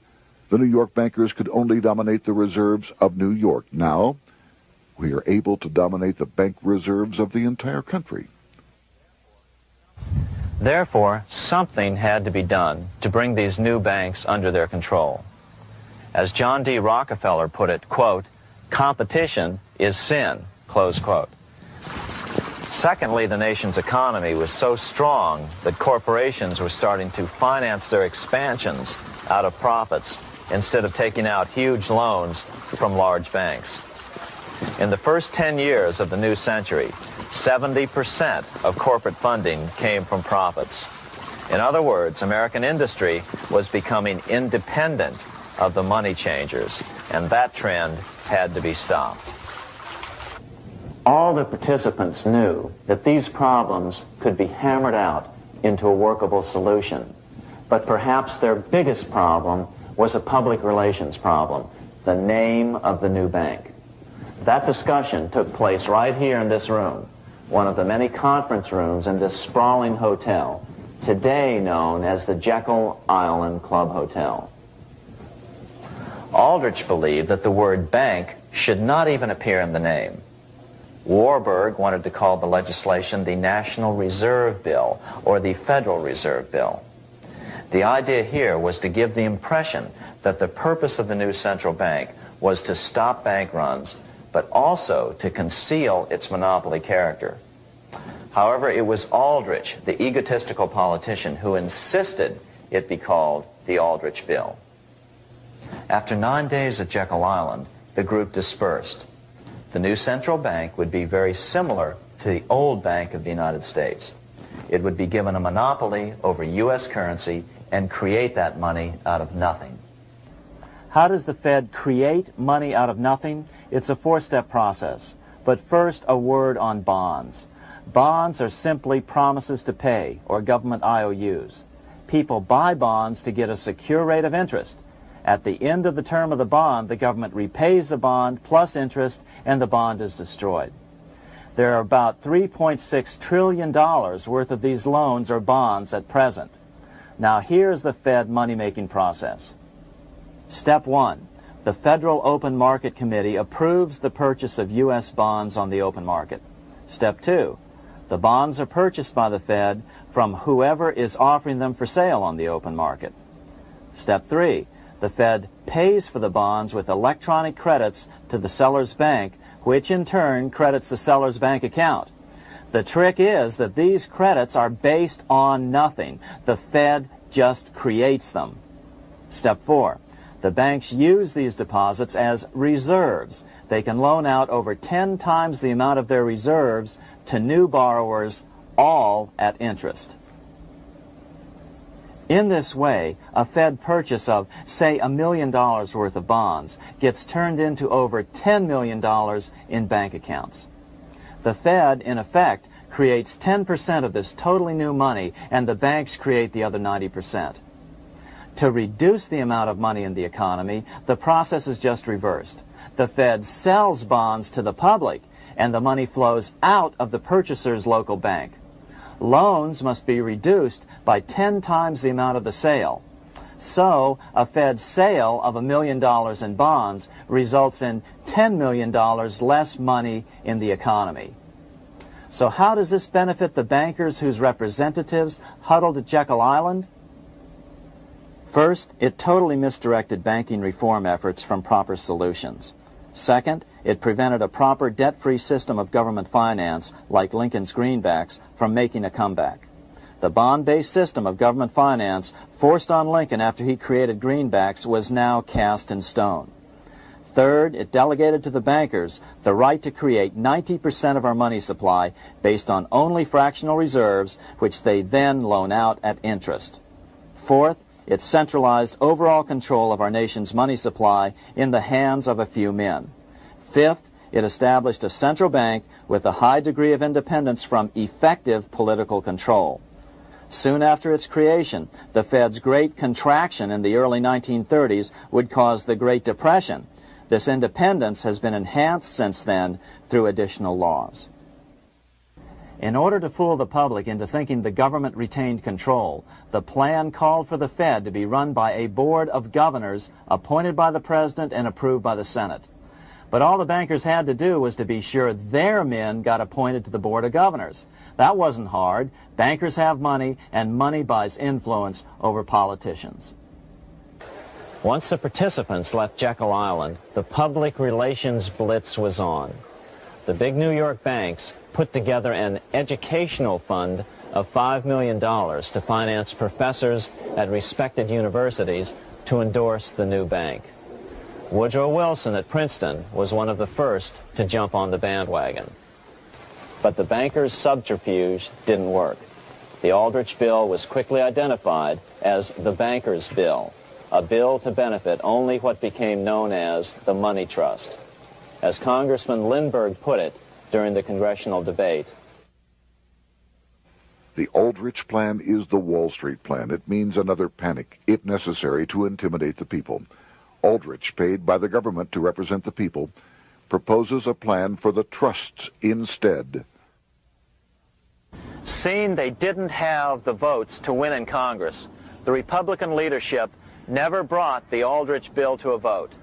the New York bankers could only dominate the reserves of New York. Now, we are able to dominate the bank reserves of the entire country. Therefore, something had to be done to bring these new banks under their control. As John D. Rockefeller put it, quote, "Competition is sin," close quote. Secondly, the nation's economy was so strong that corporations were starting to finance their expansions out of profits instead of taking out huge loans from large banks. In the first 10 years of the new century, 70% of corporate funding came from profits. In other words, American industry was becoming independent of the money changers, and that trend had to be stopped. All the participants knew that these problems could be hammered out into a workable solution, but perhaps their biggest problem was a public relations problem, the name of the new bank. That discussion took place right here in this room, one of the many conference rooms in this sprawling hotel, today known as the Jekyll Island Club Hotel. Aldrich believed that the word bank should not even appear in the name. Warburg wanted to call the legislation the National Reserve Bill or the Federal Reserve Bill. The idea here was to give the impression that the purpose of the new central bank was to stop bank runs, but also to conceal its monopoly character. However, it was Aldrich, the egotistical politician, who insisted it be called the Aldrich Bill. After 9 days at Jekyll Island, the group dispersed. The new central bank would be very similar to the old Bank of the United States. It would be given a monopoly over U.S. currency and create that money out of nothing. How does the Fed create money out of nothing? It's a four-step process. But first, a word on bonds. Bonds are simply promises to pay, or government IOUs. People buy bonds to get a secure rate of interest. At the end of the term of the bond, the government repays the bond plus interest, and the bond is destroyed. There are about $3.6 trillion worth of these loans or bonds at present. Now here's the Fed money-making process. Step 1. The Federal Open Market Committee approves the purchase of U.S. bonds on the open market. Step 2. The bonds are purchased by the Fed from whoever is offering them for sale on the open market. Step 3. The Fed pays for the bonds with electronic credits to the seller's bank, which in turn credits the seller's bank account. The trick is that these credits are based on nothing. The Fed just creates them. Step 4. The banks use these deposits as reserves. They can loan out over 10 times the amount of their reserves to new borrowers, all at interest. In this way, a Fed purchase of, say, $1 million worth of bonds gets turned into over $10 million in bank accounts. The Fed, in effect, creates 10% of this totally new money, and the banks create the other 90%. To reduce the amount of money in the economy, the process is just reversed. The Fed sells bonds to the public, and the money flows out of the purchaser's local bank. Loans must be reduced by 10 times the amount of the sale. So, a Fed sale of $1 million in bonds results in $10 million less money in the economy. So how does this benefit the bankers whose representatives huddled at Jekyll Island? First, it totally misdirected banking reform efforts from proper solutions. Second, it prevented a proper debt-free system of government finance, like Lincoln's greenbacks, from making a comeback. The bond-based system of government finance forced on Lincoln after he created greenbacks was now cast in stone. Third, it delegated to the bankers the right to create 90% of our money supply based on only fractional reserves, which they then loan out at interest. Fourth, it centralized overall control of our nation's money supply in the hands of a few men. Fifth, it established a central bank with a high degree of independence from effective political control. Soon after its creation, the Fed's great contraction in the early 1930s would cause the Great Depression. This independence has been enhanced since then through additional laws. In order to fool the public into thinking the government retained control, the plan called for the Fed to be run by a board of governors appointed by the President and approved by the Senate. But all the bankers had to do was to be sure their men got appointed to the board of governors. That wasn't hard. Bankers have money, and money buys influence over politicians. Once the participants left Jekyll Island, the public relations blitz was on. The big New York banks put together an educational fund of $5 million to finance professors at respected universities to endorse the new bank. Woodrow Wilson at Princeton was one of the first to jump on the bandwagon. But the bankers' subterfuge didn't work. The Aldrich Bill was quickly identified as the bankers' bill, a bill to benefit only what became known as the money trust. As Congressman Lindbergh put it during the congressional debate, the Aldrich Plan is the Wall Street Plan. It means another panic, if necessary, to intimidate the people. Aldrich, paid by the government to represent the people, proposes a plan for the trusts instead. Seeing they didn't have the votes to win in Congress, the Republican leadership never brought the Aldrich bill to a vote.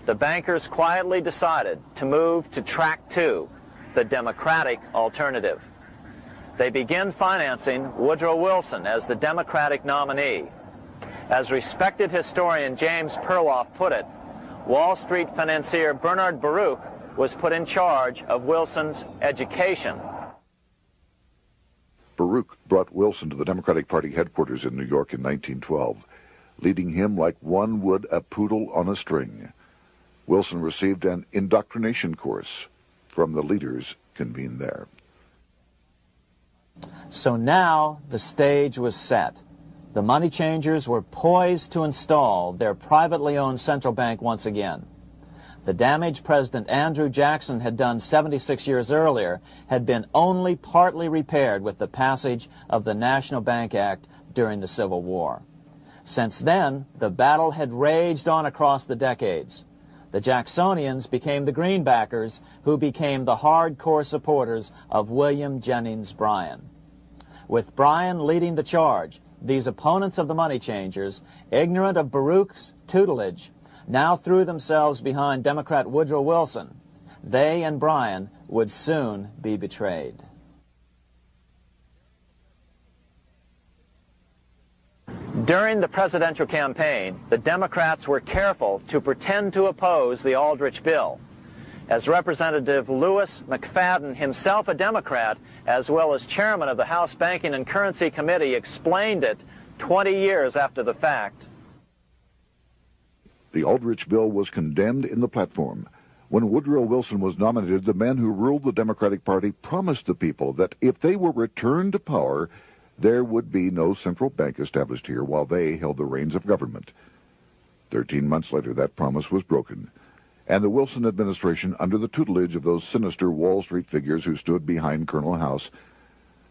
The bankers quietly decided to move to track 2, the Democratic alternative. They began financing Woodrow Wilson as the Democratic nominee. As respected historian James Perloff put it, Wall Street financier Bernard Baruch was put in charge of Wilson's education. Baruch brought Wilson to the Democratic Party headquarters in New York in 1912, leading him like one would a poodle on a string. Wilson received an indoctrination course from the leaders convened there. So now the stage was set. The money changers were poised to install their privately owned central bank once again. The damage President Andrew Jackson had done 76 years earlier had been only partly repaired with the passage of the National Bank Act during the Civil War. Since then, the battle had raged on across the decades. The Jacksonians became the greenbackers, who became the hardcore supporters of William Jennings Bryan. With Bryan leading the charge, these opponents of the money changers, ignorant of Baruch's tutelage, now threw themselves behind Democrat Woodrow Wilson. They and Bryan would soon be betrayed. During the presidential campaign, the Democrats were careful to pretend to oppose the Aldrich bill. As Representative Lewis McFadden, himself a Democrat, as well as chairman of the House Banking and Currency Committee, explained it 20 years after the fact. The Aldrich bill was condemned in the platform. When Woodrow Wilson was nominated, the man who ruled the Democratic Party promised the people that if they were returned to power, there would be no central bank established here while they held the reins of government. 13 months later, that promise was broken, and the Wilson administration, under the tutelage of those sinister Wall Street figures who stood behind Colonel House,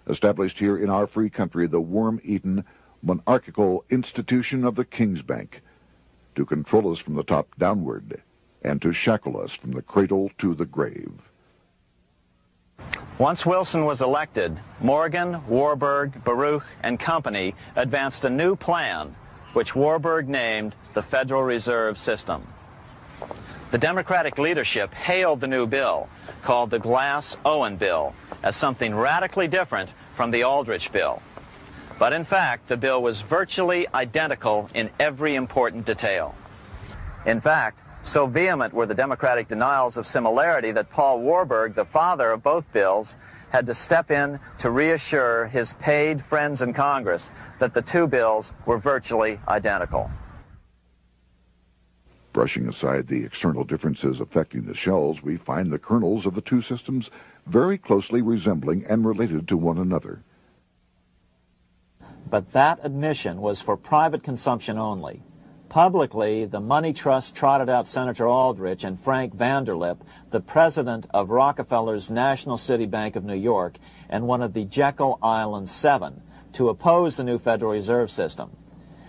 established here in our free country the worm-eaten, monarchical institution of the King's Bank, to control us from the top downward and to shackle us from the cradle to the grave. Once Wilson was elected, Morgan, Warburg, Baruch, and company advanced a new plan, which Warburg named the Federal Reserve System. The Democratic leadership hailed the new bill, called the Glass-Owen Bill, as something radically different from the Aldrich bill. But in fact, the bill was virtually identical in every important detail. In fact, so vehement were the Democratic denials of similarity that Paul Warburg, the father of both bills, had to step in to reassure his paid friends in Congress that the two bills were virtually identical. Brushing aside the external differences affecting the shells, we find the kernels of the two systems very closely resembling and related to one another. But that admission was for private consumption only. Publicly, the money trust trotted out Senator Aldrich and Frank Vanderlip, the president of Rockefeller's National City Bank of New York and one of the Jekyll Island Seven, to oppose the new Federal Reserve System.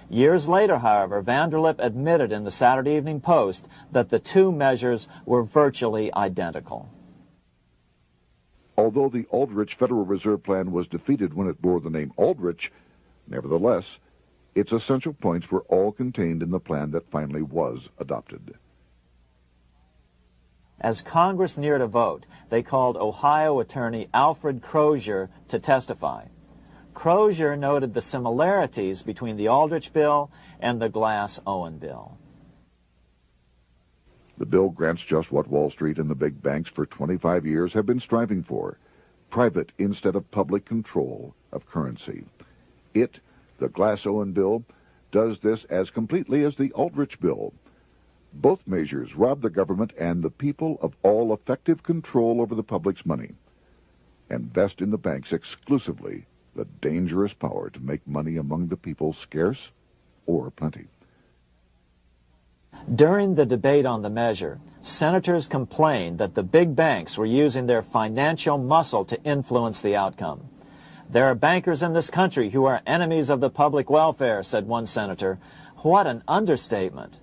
Years later, however, Vanderlip admitted in the Saturday Evening Post that the two measures were virtually identical. Although the Aldrich Federal Reserve Plan was defeated when it bore the name Aldrich, nevertheless, its essential points were all contained in the plan that finally was adopted. As Congress neared a vote, they called Ohio attorney Alfred Crozier to testify. Crozier noted the similarities between the Aldrich bill and the Glass-Owen bill. The bill grants just what Wall Street and the big banks for 25 years have been striving for: private instead of public control of currency. It, the Glass-Owen bill, does this as completely as the Aldrich bill. Both measures rob the government and the people of all effective control over the public's money, and vest in the banks exclusively the dangerous power to make money among the people scarce or plenty. During the debate on the measure, senators complained that the big banks were using their financial muscle to influence the outcome. "There are bankers in this country who are enemies of the public welfare," said one senator. What an understatement.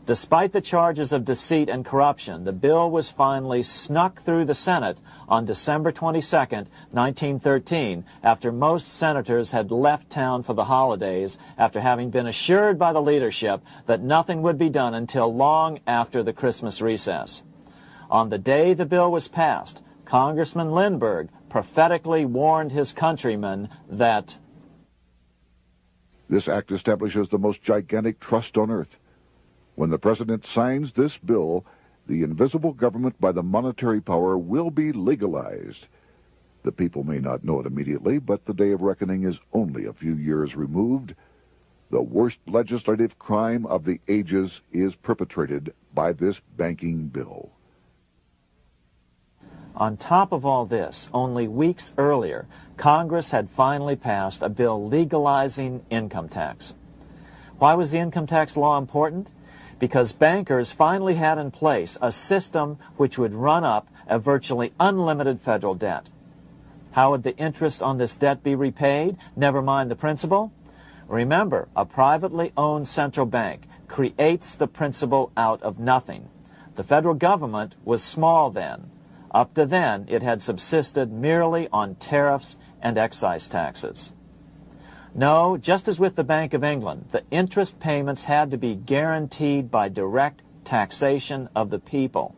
Despite the charges of deceit and corruption, the bill was finally snuck through the Senate on December 22, 1913, after most senators had left town for the holidays, after having been assured by the leadership that nothing would be done until long after the Christmas recess. On the day the bill was passed, Congressman Lindbergh prophetically warned his countrymen that this act establishes the most gigantic trust on earth. When the president signs this bill, the invisible government by the monetary power will be legalized. The people may not know it immediately, but the day of reckoning is only a few years removed. The worst legislative crime of the ages is perpetrated by this banking bill. On top of all this, only weeks earlier, Congress had finally passed a bill legalizing income tax. Why was the income tax law important? Because bankers finally had in place a system which would run up a virtually unlimited federal debt. How would the interest on this debt be repaid? Never mind the principal. Remember, a privately owned central bank creates the principal out of nothing. The federal government was small then. Up to then, it had subsisted merely on tariffs and excise taxes. No, just as with the Bank of England, the interest payments had to be guaranteed by direct taxation of the people.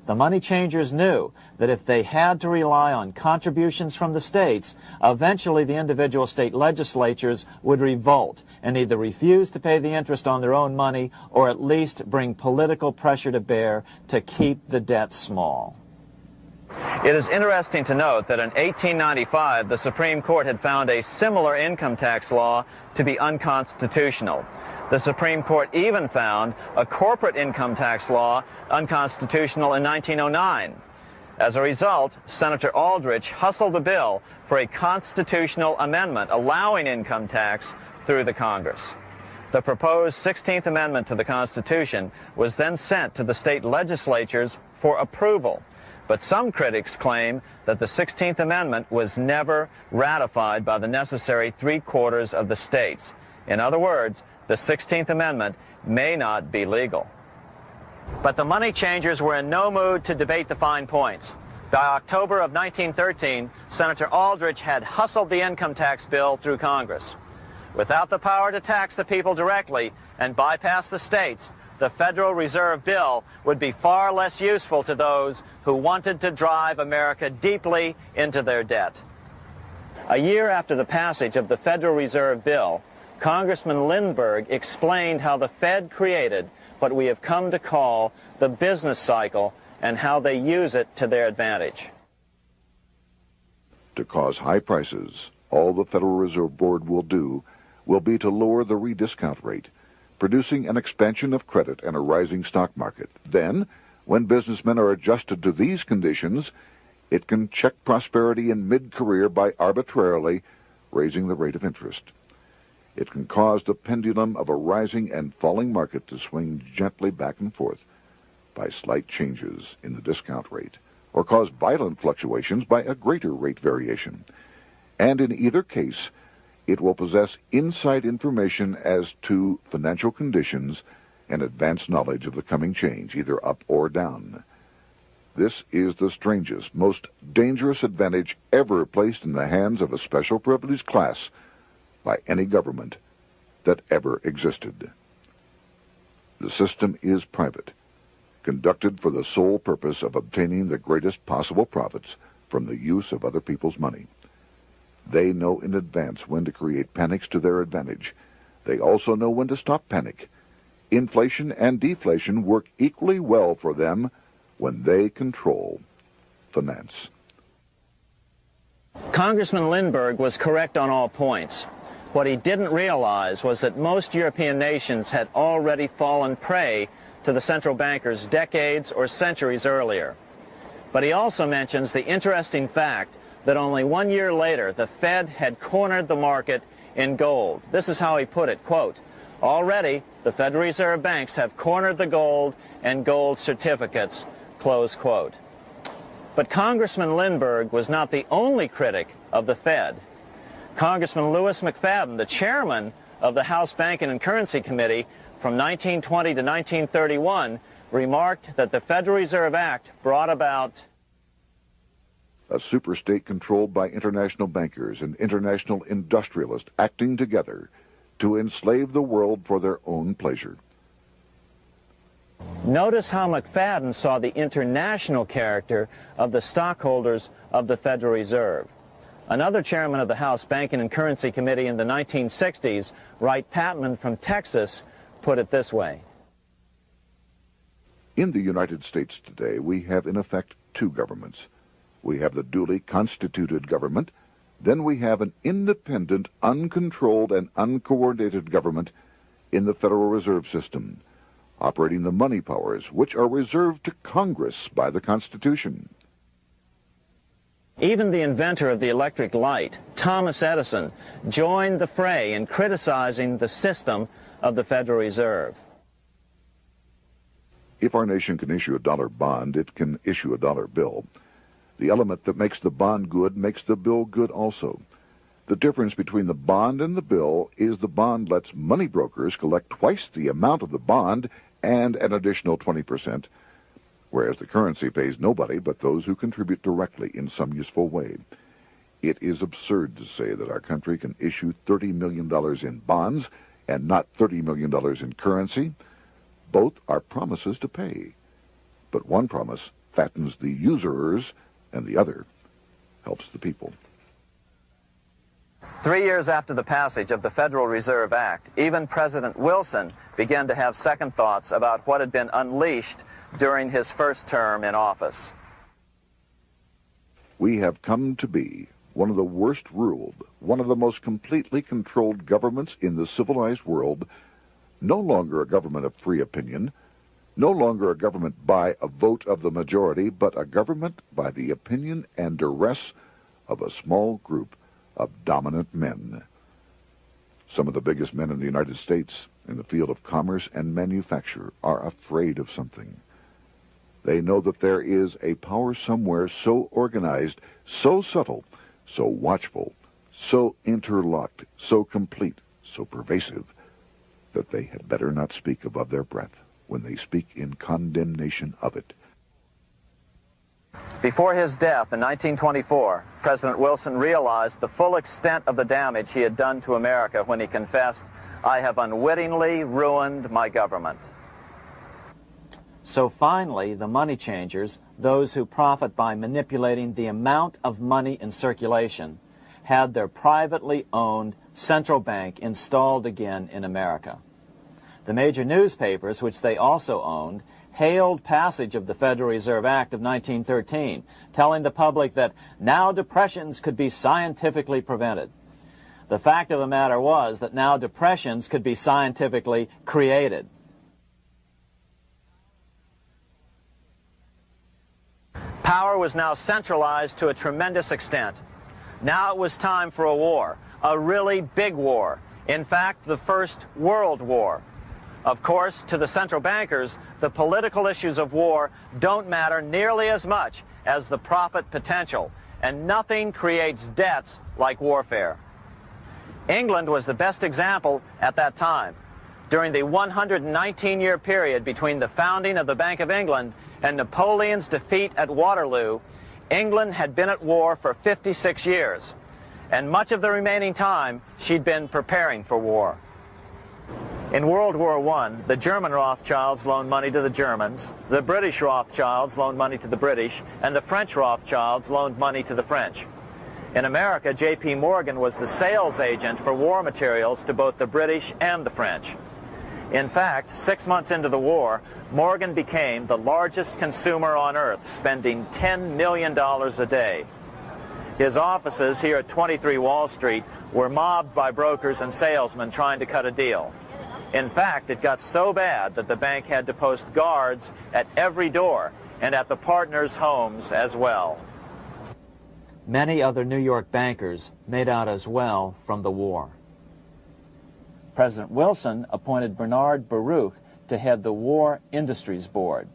The money changers knew that if they had to rely on contributions from the states, eventually the individual state legislatures would revolt and either refuse to pay the interest on their own money or at least bring political pressure to bear to keep the debt small. It is interesting to note that in 1895, the Supreme Court had found a similar income tax law to be unconstitutional. The Supreme Court even found a corporate income tax law unconstitutional in 1909. As a result, Senator Aldrich hustled a bill for a constitutional amendment allowing income tax through the Congress. The proposed 16th Amendment to the Constitution was then sent to the state legislatures for approval. But some critics claim that the 16th Amendment was never ratified by the necessary 3/4 of the states. In other words, the 16th Amendment may not be legal. But the money changers were in no mood to debate the fine points. By October of 1913, Senator Aldrich had hustled the income tax bill through Congress. Without the power to tax the people directly and bypass the states, the Federal Reserve Bill would be far less useful to those who wanted to drive America deeply into their debt. A year after the passage of the Federal Reserve Bill, Congressman Lindbergh explained how the Fed created what we have come to call the business cycle and how they use it to their advantage. To cause high prices, all the Federal Reserve Board will do will be to lower the rediscount rate, producing an expansion of credit and a rising stock market. Then, when businessmen are adjusted to these conditions, it can check prosperity in mid-career by arbitrarily raising the rate of interest. It can cause the pendulum of a rising and falling market to swing gently back and forth by slight changes in the discount rate, or cause violent fluctuations by a greater rate variation. And in either case, it will possess inside information as to financial conditions and advanced knowledge of the coming change, either up or down. This is the strangest, most dangerous advantage ever placed in the hands of a special privileged class by any government that ever existed. The system is private, conducted for the sole purpose of obtaining the greatest possible profits from the use of other people's money. They know in advance when to create panics to their advantage. They also know when to stop panic. Inflation and deflation work equally well for them when they control finance. Congressman Lindbergh was correct on all points. What he didn't realize was that most European nations had already fallen prey to the central bankers decades or centuries earlier. But he also mentions the interesting fact that only 1 year later the Fed had cornered the market in gold. This is how he put it, quote, "Already the Federal Reserve banks have cornered the gold and gold certificates," close quote. But Congressman Lindbergh was not the only critic of the Fed. Congressman Lewis McFadden, the chairman of the House Banking and Currency Committee from 1920 to 1931, remarked that the Federal Reserve Act brought about a superstate controlled by international bankers and international industrialists acting together to enslave the world for their own pleasure. Notice how McFadden saw the international character of the stockholders of the Federal Reserve. Another chairman of the House Banking and Currency Committee in the 1960s, Wright Patman from Texas, put it this way. In the United States today, we have in effect two governments. We have the duly constituted government, then we have an independent, uncontrolled, and uncoordinated government in the Federal Reserve System, operating the money powers which are reserved to Congress by the Constitution. Even the inventor of the electric light, Thomas Edison, joined the fray in criticizing the system of the Federal Reserve. If our nation can issue a dollar bond, it can issue a dollar bill. The element that makes the bond good makes the bill good also. The difference between the bond and the bill is the bond lets money brokers collect twice the amount of the bond and an additional 20%, whereas the currency pays nobody but those who contribute directly in some useful way. It is absurd to say that our country can issue $30 million in bonds and not $30 million in currency. Both are promises to pay, but one promise fattens the usurers, and the other helps the people. 3 years after the passage of the Federal Reserve Act, even President Wilson began to have second thoughts about what had been unleashed during his first term in office. We have come to be one of the worst ruled, one of the most completely controlled governments in the civilized world, no longer a government of free opinion, no longer a government by a vote of the majority, but a government by the opinion and duress of a small group of dominant men. Some of the biggest men in the United States in the field of commerce and manufacture are afraid of something. They know that there is a power somewhere so organized, so subtle, so watchful, so interlocked, so complete, so pervasive, that they had better not speak above their breath when they speak in condemnation of it. Before his death in 1924, President Wilson realized the full extent of the damage he had done to America when he confessed, "I have unwittingly ruined my government." So finally, the money changers, those who profit by manipulating the amount of money in circulation, had their privately owned central bank installed again in America. The major newspapers, which they also owned, hailed passage of the Federal Reserve Act of 1913, telling the public that now depressions could be scientifically prevented. The fact of the matter was that now depressions could be scientifically created. Power was now centralized to a tremendous extent. Now it was time for a war, a really big war. In fact, the First World War. Of course, to the central bankers, the political issues of war don't matter nearly as much as the profit potential, and nothing creates debts like warfare. England was the best example at that time. During the 119-year period between the founding of the Bank of England and Napoleon's defeat at Waterloo, England had been at war for 56 years, and much of the remaining time she'd been preparing for war. In World War I, the German Rothschilds loaned money to the Germans, the British Rothschilds loaned money to the British, and the French Rothschilds loaned money to the French. In America, J.P. Morgan was the sales agent for war materials to both the British and the French. In fact, 6 months into the war, Morgan became the largest consumer on earth, spending $10 million a day. His offices here at 23 Wall Street were mobbed by brokers and salesmen trying to cut a deal. In fact, it got so bad that the bank had to post guards at every door and at the partners' homes as well. Many other New York bankers made out as well from the war. President Wilson appointed Bernard Baruch to head the War Industries Board.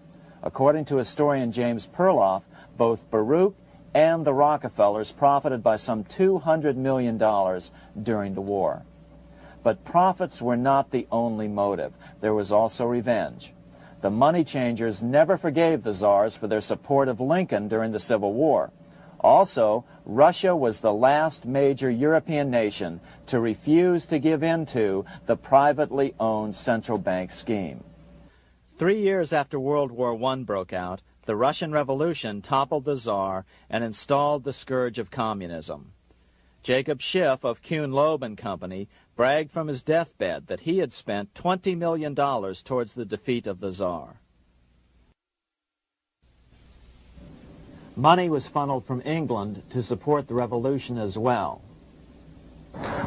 According to historian James Perloff, both Baruch and the Rockefellers profited by some $200 million during the war. But profits were not the only motive. There was also revenge. The money changers never forgave the czars for their support of Lincoln during the Civil War. Also, Russia was the last major European nation to refuse to give in to the privately owned central bank scheme. 3 years after World War I broke out, the Russian Revolution toppled the Tsar and installed the scourge of communism. Jacob Schiff of Kuhn Loeb and Company bragged from his deathbed that he had spent $20 million towards the defeat of the Tsar. Money was funneled from England to support the revolution as well.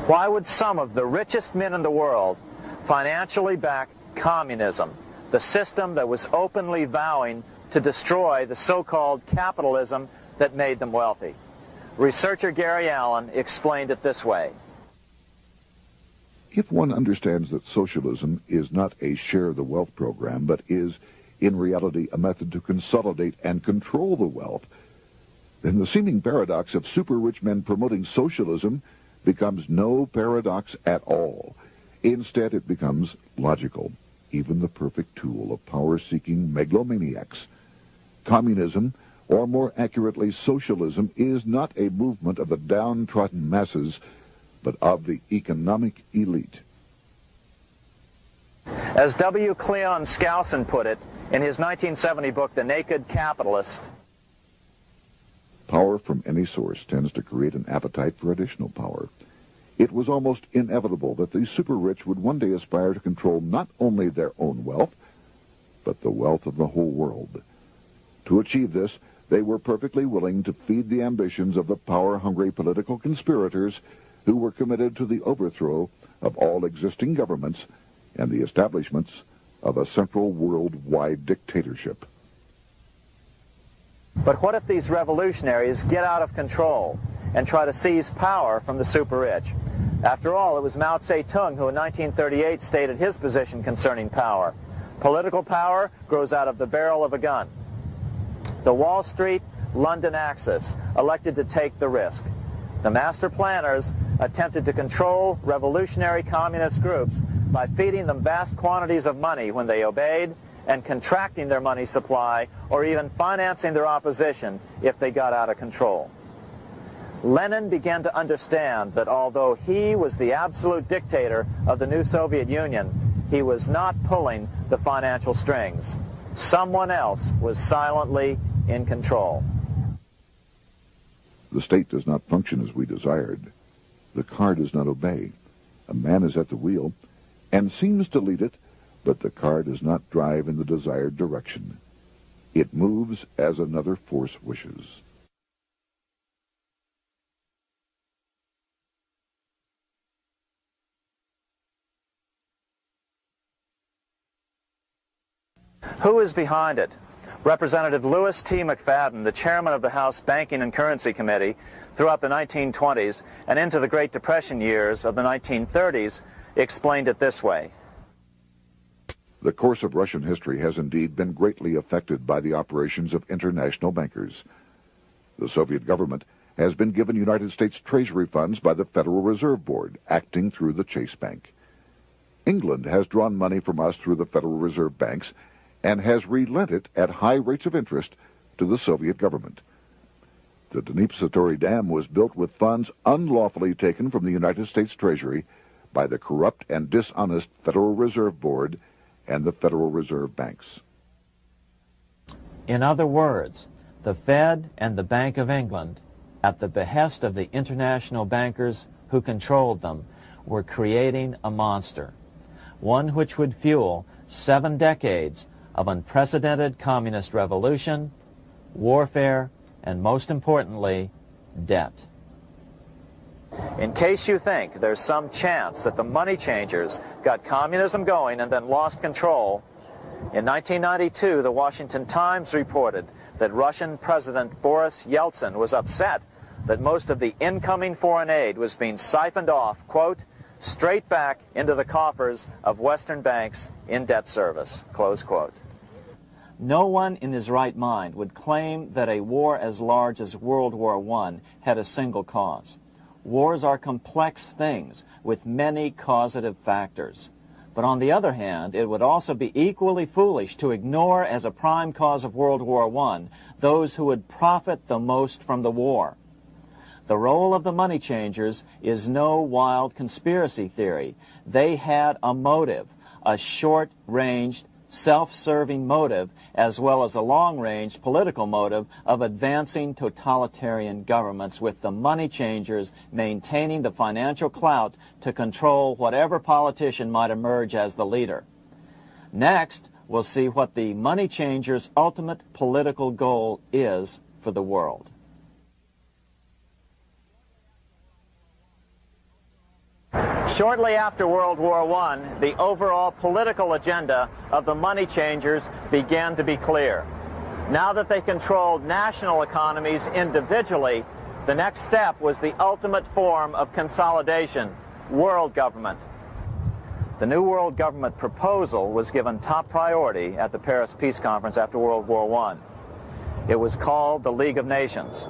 Why would some of the richest men in the world financially back communism, the system that was openly vowing to destroy the so-called capitalism that made them wealthy? Researcher Gary Allen explained it this way. If one understands that socialism is not a share the wealth program, but is, in reality, a method to consolidate and control the wealth, then the seeming paradox of super-rich men promoting socialism becomes no paradox at all. Instead, it becomes logical, even the perfect tool of power-seeking megalomaniacs. Communism, or more accurately socialism, is not a movement of the downtrodden masses, but of the economic elite. As W. Cleon Skousen put it, In his 1970 book, The Naked Capitalist, power from any source tends to create an appetite for additional power. It was almost inevitable that the super-rich would one day aspire to control not only their own wealth, but the wealth of the whole world. To achieve this, they were perfectly willing to feed the ambitions of the power-hungry political conspirators who were committed to the overthrow of all existing governments and the establishments of a central worldwide dictatorship. but what if these revolutionaries get out of control and try to seize power from the super-rich? After all, it was Mao Zedong who in 1938 stated his position concerning power. Political power grows out of the barrel of a gun. The Wall Street, London axis elected to take the risk. The master planners attempted to control revolutionary communist groups by feeding them vast quantities of money when they obeyed and contracting their money supply or even financing their opposition if they got out of control. Lenin began to understand that although he was the absolute dictator of the new Soviet Union, he was not pulling the financial strings. Someone else was silently in control. The state does not function as we desired. The car does not obey. A man is at the wheel and seems to lead it, but the car does not drive in the desired direction. It moves as another force wishes. Who is behind it? Representative Louis T. McFadden, the chairman of the House Banking and Currency Committee throughout the 1920s and into the Great Depression years of the 1930s, explained it this way. The course of Russian history has indeed been greatly affected by the operations of international bankers. The Soviet government has been given United States Treasury funds by the Federal Reserve Board, acting through the Chase Bank. England has drawn money from us through the Federal Reserve banks and has relent it at high rates of interest to the Soviet government. The Dnipro Dam was built with funds unlawfully taken from the United States Treasury by the corrupt and dishonest Federal Reserve Board and the Federal Reserve banks. In other words, the Fed and the Bank of England, at the behest of the international bankers who controlled them, were creating a monster, one which would fuel 7 decades of unprecedented communist revolution, warfare, and most importantly, debt. In case you think there's some chance that the money changers got communism going and then lost control, in 1992, the Washington Times reported that Russian President Boris Yeltsin was upset that most of the incoming foreign aid was being siphoned off, quote, straight back into the coffers of Western banks in debt service, close quote. No one in his right mind would claim that a war as large as World War I had a single cause. Wars are complex things with many causative factors. But on the other hand, it would also be equally foolish to ignore as a prime cause of World War I those who would profit the most from the war. The role of the money changers is no wild conspiracy theory. They had a motive, a short-ranged, self-serving motive, as well as a long-range political motive of advancing totalitarian governments, with the money changers maintaining the financial clout to control whatever politician might emerge as the leader. Next, we'll see what the money changers' ultimate political goal is for the world. Shortly after World War I, the overall political agenda of the money changers began to be clear. Now that they controlled national economies individually, the next step was the ultimate form of consolidation, world government. The new world government proposal was given top priority at the Paris Peace Conference after World War I. It was called the League of Nations.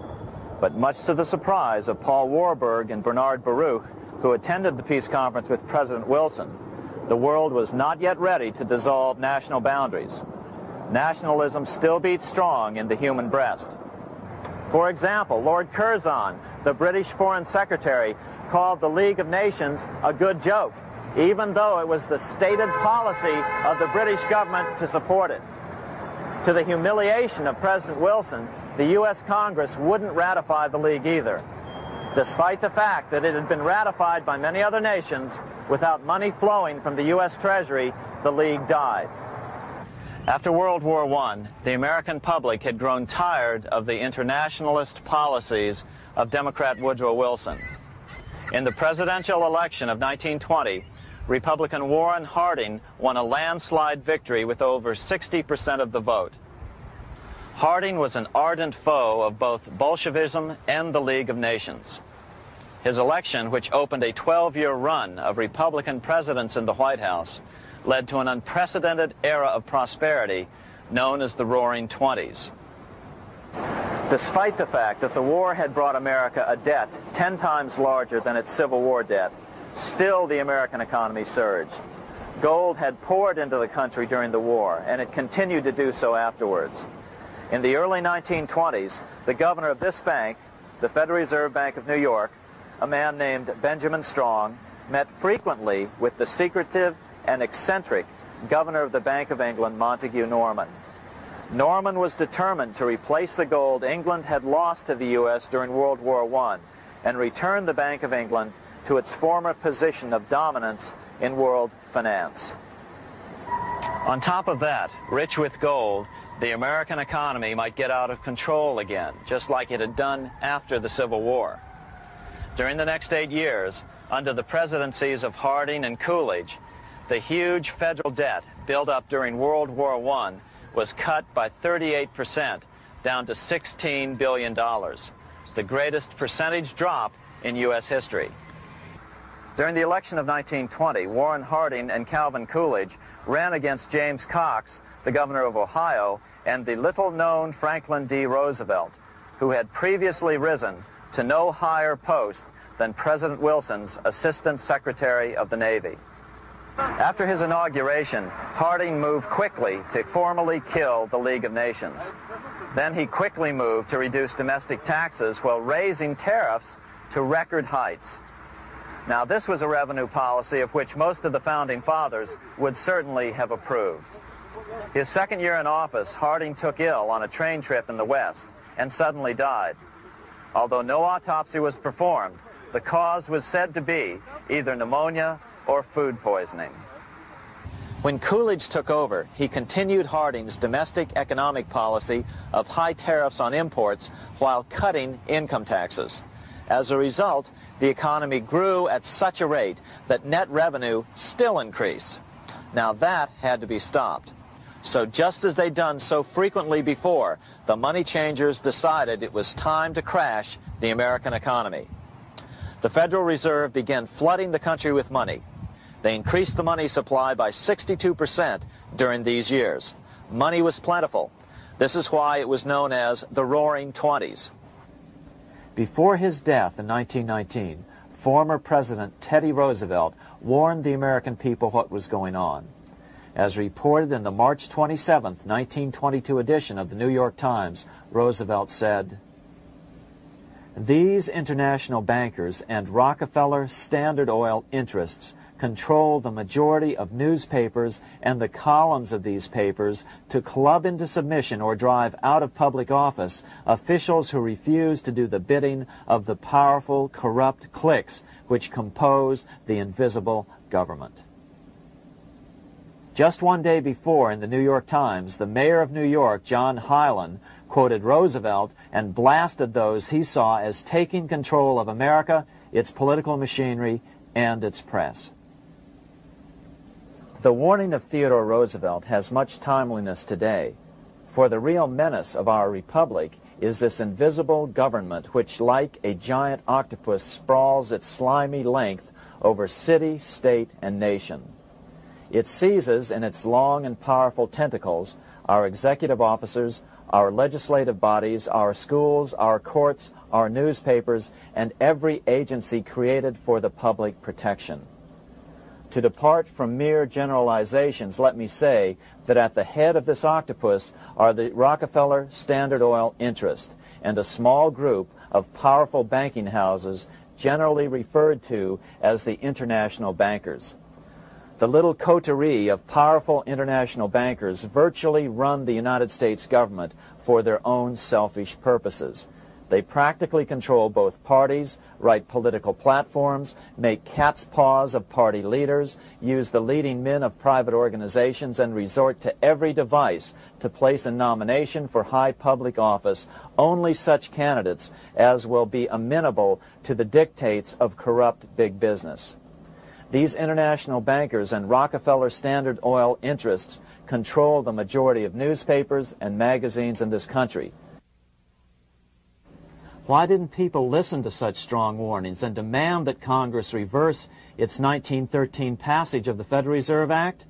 But much to the surprise of Paul Warburg and Bernard Baruch, who attended the peace conference with President Wilson, the world was not yet ready to dissolve national boundaries. Nationalism still beats strong in the human breast. For example, Lord Curzon, the British Foreign Secretary, called the League of Nations a good joke, even though it was the stated policy of the British government to support it. To the humiliation of President Wilson, the U.S. Congress wouldn't ratify the League either, despite the fact that it had been ratified by many other nations. Without money flowing from the U.S. Treasury, the League died. After World War I, the American public had grown tired of the internationalist policies of Democrat Woodrow Wilson. In the presidential election of 1920, Republican Warren Harding won a landslide victory with over 60% of the vote. Harding was an ardent foe of both Bolshevism and the League of Nations. His election, which opened a 12-year run of Republican presidents in the White House, led to an unprecedented era of prosperity known as the Roaring Twenties. Despite the fact that the war had brought America a debt 10 times larger than its Civil War debt, still the American economy surged. Gold had poured into the country during the war, and it continued to do so afterwards. In the early 1920s, the governor of this bank, the Federal Reserve Bank of New York, a man named Benjamin Strong, met frequently with the secretive and eccentric governor of the Bank of England, Montague Norman. Norman was determined to replace the gold England had lost to the U.S. during World War I and return the Bank of England to its former position of dominance in world finance. On top of that, rich with gold, the American economy might get out of control again, just like it had done after the Civil War. During the next 8 years, under the presidencies of Harding and Coolidge, the huge federal debt built up during World War I was cut by 38%, down to $16 billion, the greatest percentage drop in U.S. history. During the election of 1920, Warren Harding and Calvin Coolidge ran against James Cox, the governor of Ohio, and the little-known Franklin D. Roosevelt, who had previously risen to no higher post than President Wilson's Assistant Secretary of the Navy. After his inauguration, Harding moved quickly to formally kill the League of Nations. Then he quickly moved to reduce domestic taxes while raising tariffs to record heights. Now, this was a revenue policy of which most of the Founding Fathers would certainly have approved. His second year in office, Harding took ill on a train trip in the West and suddenly died. Although no autopsy was performed, the cause was said to be either pneumonia or food poisoning. When Coolidge took over, he continued Harding's domestic economic policy of high tariffs on imports while cutting income taxes. As a result, the economy grew at such a rate that net revenue still increased. Now that had to be stopped. So just as they'd done so frequently before, the money changers decided it was time to crash the American economy. The Federal Reserve began flooding the country with money. They increased the money supply by 62% during these years. Money was plentiful. This is why it was known as the Roaring Twenties. Before his death in 1919, former President Teddy Roosevelt warned the American people what was going on. As reported in the March 27, 1922 edition of the New York Times, Roosevelt said, "These international bankers and Rockefeller Standard Oil interests control the majority of newspapers and the columns of these papers to club into submission or drive out of public office officials who refuse to do the bidding of the powerful, corrupt cliques which compose the invisible government." Just one day before, in the New York Times, the mayor of New York, John Hylan, quoted Roosevelt and blasted those he saw as taking control of America, its political machinery, and its press. The warning of Theodore Roosevelt has much timeliness today, for the real menace of our republic is this invisible government which, like a giant octopus, sprawls its slimy length over city, state, and nation. It seizes in its long and powerful tentacles our executive officers, our legislative bodies, our schools, our courts, our newspapers, and every agency created for the public protection. To depart from mere generalizations, let me say that at the head of this octopus are the Rockefeller Standard Oil interest and a small group of powerful banking houses generally referred to as the international bankers. The little coterie of powerful international bankers virtually run the United States government for their own selfish purposes. They practically control both parties, write political platforms, make cat's paws of party leaders, use the leading men of private organizations, and resort to every device to place in nomination for high public office only such candidates as will be amenable to the dictates of corrupt big business. These international bankers and Rockefeller Standard Oil interests control the majority of newspapers and magazines in this country. Why didn't people listen to such strong warnings and demand that Congress reverse its 1913 passage of the Federal Reserve Act?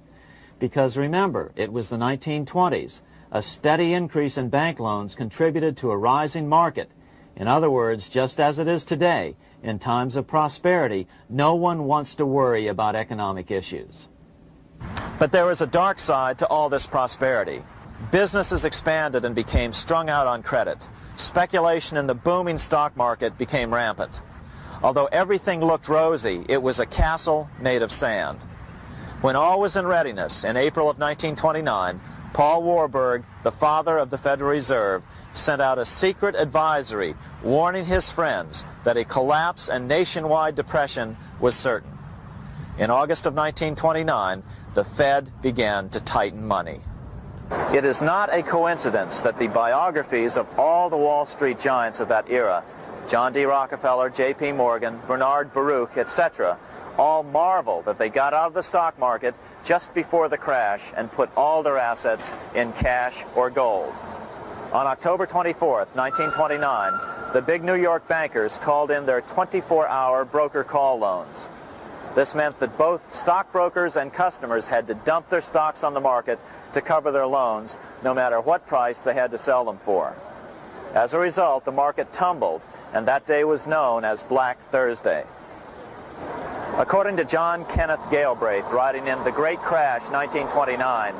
Because remember, it was the 1920s. A steady increase in bank loans contributed to a rising market. In other words, just as it is today, in times of prosperity, no one wants to worry about economic issues. But there was a dark side to all this prosperity. Businesses expanded and became strung out on credit. Speculation in the booming stock market became rampant. Although everything looked rosy, it was a castle made of sand. When all was in readiness, in April of 1929, Paul Warburg, the father of the Federal Reserve, sent out a secret advisory warning his friends that a collapse and nationwide depression was certain. In August of 1929, the Fed began to tighten money. It is not a coincidence that the biographies of all the Wall Street giants of that era, John D. Rockefeller, J.P. Morgan, Bernard Baruch, etc., all marvel that they got out of the stock market just before the crash and put all their assets in cash or gold. On October 24th, 1929, the big New York bankers called in their 24-hour broker call loans. This meant that both stockbrokers and customers had to dump their stocks on the market to cover their loans, no matter what price they had to sell them for. As a result, the market tumbled, and that day was known as Black Thursday. According to John Kenneth Galbraith, writing in The Great Crash, 1929,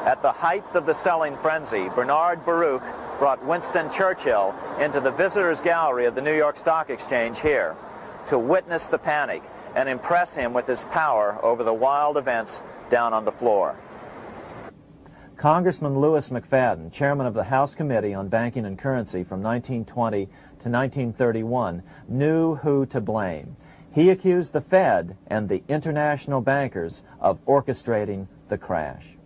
at the height of the selling frenzy, Bernard Baruch brought Winston Churchill into the visitors' gallery of the New York Stock Exchange here to witness the panic and impress him with his power over the wild events down on the floor. Congressman Louis McFadden, chairman of the House Committee on Banking and Currency from 1920 to 1931, knew who to blame. He accused the Fed and the international bankers of orchestrating the crash.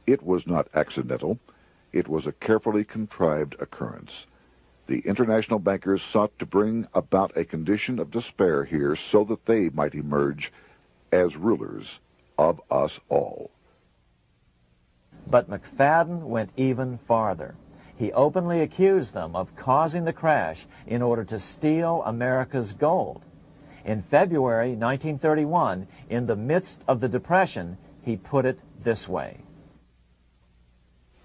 It was not accidental. It was a carefully contrived occurrence. The international bankers sought to bring about a condition of despair here so that they might emerge as rulers of us all. But McFadden went even farther. He openly accused them of causing the crash in order to steal America's gold. In February 1931, in the midst of the Depression, he put it this way.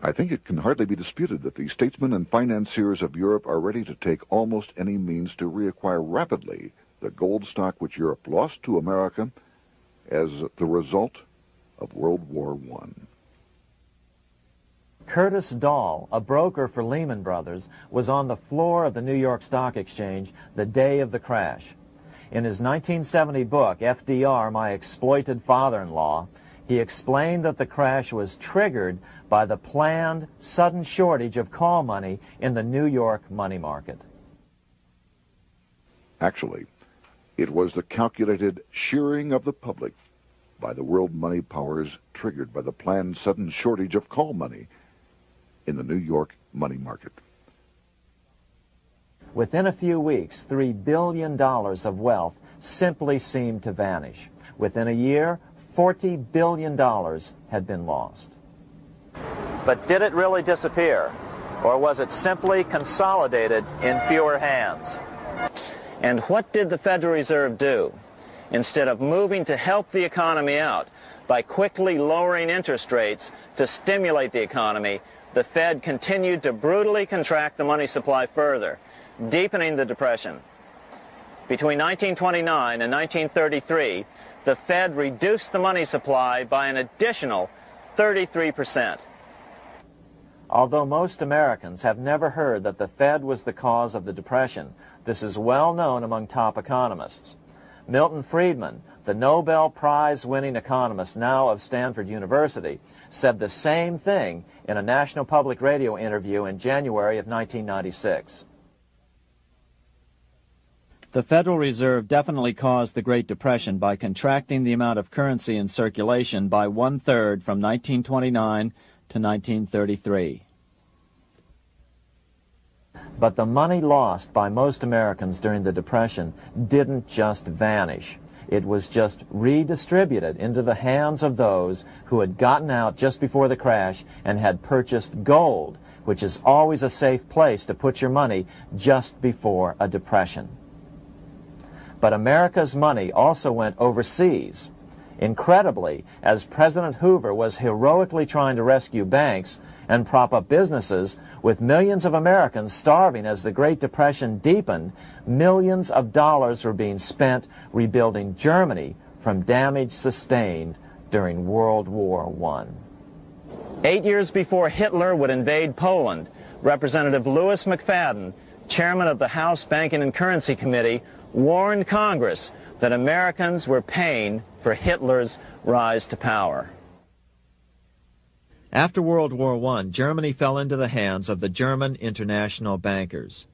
I think it can hardly be disputed that the statesmen and financiers of Europe are ready to take almost any means to reacquire rapidly the gold stock which Europe lost to America as the result of World War I. Curtis Dahl, a broker for Lehman Brothers, was on the floor of the New York Stock Exchange the day of the crash. In his 1970 book, FDR, My Exploited Father-in-Law, he explained that the crash was triggered by the planned sudden shortage of call money in the New York money market. Actually, it was the calculated shearing of the public by the world money powers triggered by the planned sudden shortage of call money in the New York money market. Within a few weeks, $3 billion of wealth simply seemed to vanish. Within a year, $40 billion had been lost. But did it really disappear? Or was it simply consolidated in fewer hands? And what did the Federal Reserve do? Instead of moving to help the economy out by quickly lowering interest rates to stimulate the economy, the Fed continued to brutally contract the money supply further, deepening the Depression. Between 1929 and 1933, the Fed reduced the money supply by an additional 33%. Although most Americans have never heard that the Fed was the cause of the Depression, this is well known among top economists. Milton Friedman, the Nobel Prize-winning economist, now of Stanford University, said the same thing in a National Public Radio interview in January of 1996. The Federal Reserve definitely caused the Great Depression by contracting the amount of currency in circulation by 1/3 from 1929 to 1933. But the money lost by most Americans during the Depression didn't just vanish. It was just redistributed into the hands of those who had gotten out just before the crash and had purchased gold, which is always a safe place to put your money just before a depression. But America's money also went overseas. Incredibly, as President Hoover was heroically trying to rescue banks and prop up businesses, with millions of Americans starving as the Great Depression deepened, millions of dollars were being spent rebuilding Germany from damage sustained during World War I. 8 years before Hitler would invade Poland, Representative Louis McFadden, chairman of the House Banking and Currency Committee, warned Congress that Americans were paying for Hitler's rise to power. After World War I, Germany fell into the hands of the German international bankers.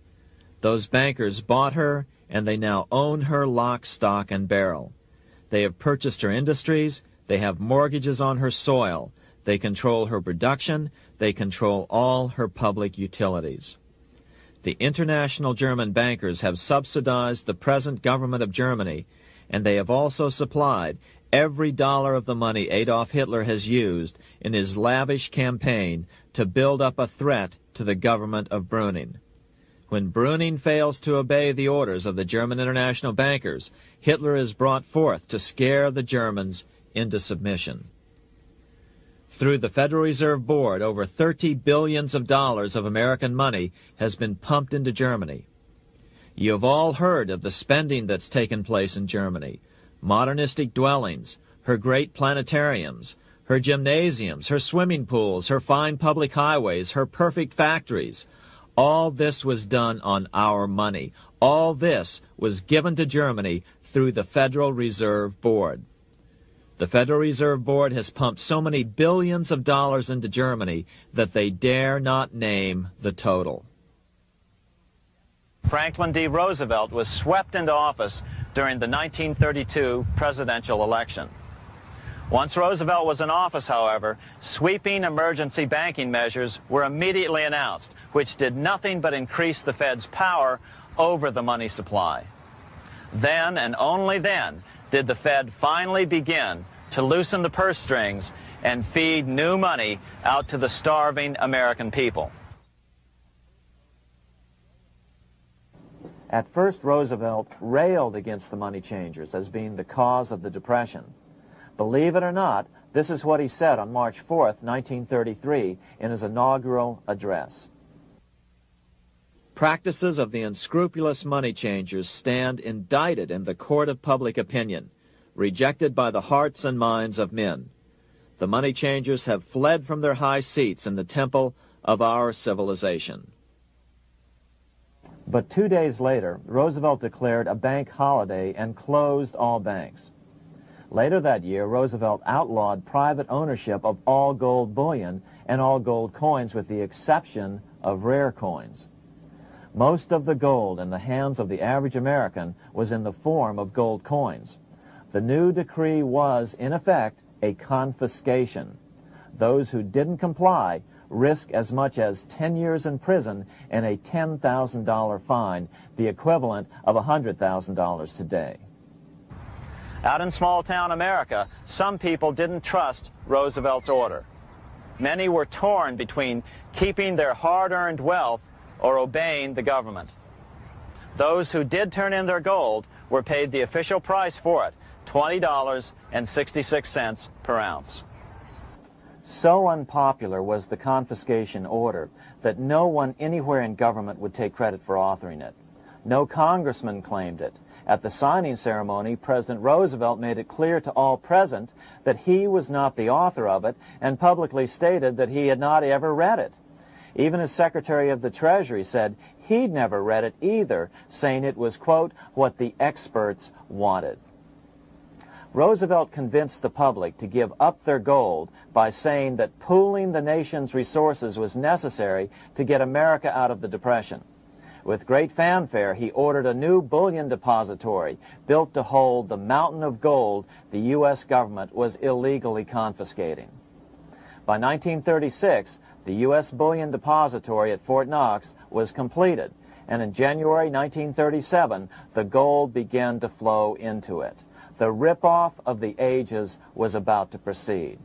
Those bankers bought her, and they now own her lock, stock, and barrel. They have purchased her industries, they have mortgages on her soil, they control her production, they control all her public utilities. The international German bankers have subsidized the present government of Germany, and they have also supplied every dollar of the money Adolf Hitler has used in his lavish campaign to build up a threat to the government of Brüning. When Brüning fails to obey the orders of the German international bankers, Hitler is brought forth to scare the Germans into submission. Through the Federal Reserve Board, over $30 billion of American money has been pumped into Germany. You have all heard of the spending that's taken place in Germany. Modernistic dwellings, her great planetariums, her gymnasiums, her swimming pools, her fine public highways, her perfect factories. All this was done on our money. All this was given to Germany through the Federal Reserve Board. The Federal Reserve Board has pumped so many billions of dollars into Germany that they dare not name the total. Franklin D. Roosevelt was swept into office during the 1932 presidential election. Once Roosevelt was in office, however, sweeping emergency banking measures were immediately announced, which did nothing but increase the Fed's power over the money supply. Then, and only then, did the Fed finally begin to loosen the purse strings and feed new money out to the starving American people. At first, Roosevelt railed against the money changers as being the cause of the Depression. Believe it or not, this is what he said on March 4th, 1933, in his inaugural address. Practices of the unscrupulous money changers stand indicted in the court of public opinion, rejected by the hearts and minds of men. The money changers have fled from their high seats in the temple of our civilization. But 2 days later, Roosevelt declared a bank holiday and closed all banks. Later that year, Roosevelt outlawed private ownership of all gold bullion and all gold coins with the exception of rare coins. Most of the gold in the hands of the average American was in the form of gold coins. The new decree was, in effect, a confiscation. Those who didn't comply risk as much as 10 years in prison and a $10,000 fine, the equivalent of $100,000 today. Out in small-town America, some people didn't trust Roosevelt's order. Many were torn between keeping their hard-earned wealth or obeying the government. Those who did turn in their gold were paid the official price for it, $20.66 per ounce. So unpopular was the confiscation order that no one anywhere in government would take credit for authoring it. No congressman claimed it. At the signing ceremony, President Roosevelt made it clear to all present that he was not the author of it and publicly stated that he had not ever read it. Even his Secretary of the Treasury said he'd never read it either, saying it was, quote, what the experts wanted. Roosevelt convinced the public to give up their gold by saying that pooling the nation's resources was necessary to get America out of the Depression. With great fanfare, he ordered a new bullion depository built to hold the mountain of gold the U.S. government was illegally confiscating. By 1936, the U.S. bullion depository at Fort Knox was completed, and in January 1937, the gold began to flow into it. The rip-off of the ages was about to proceed.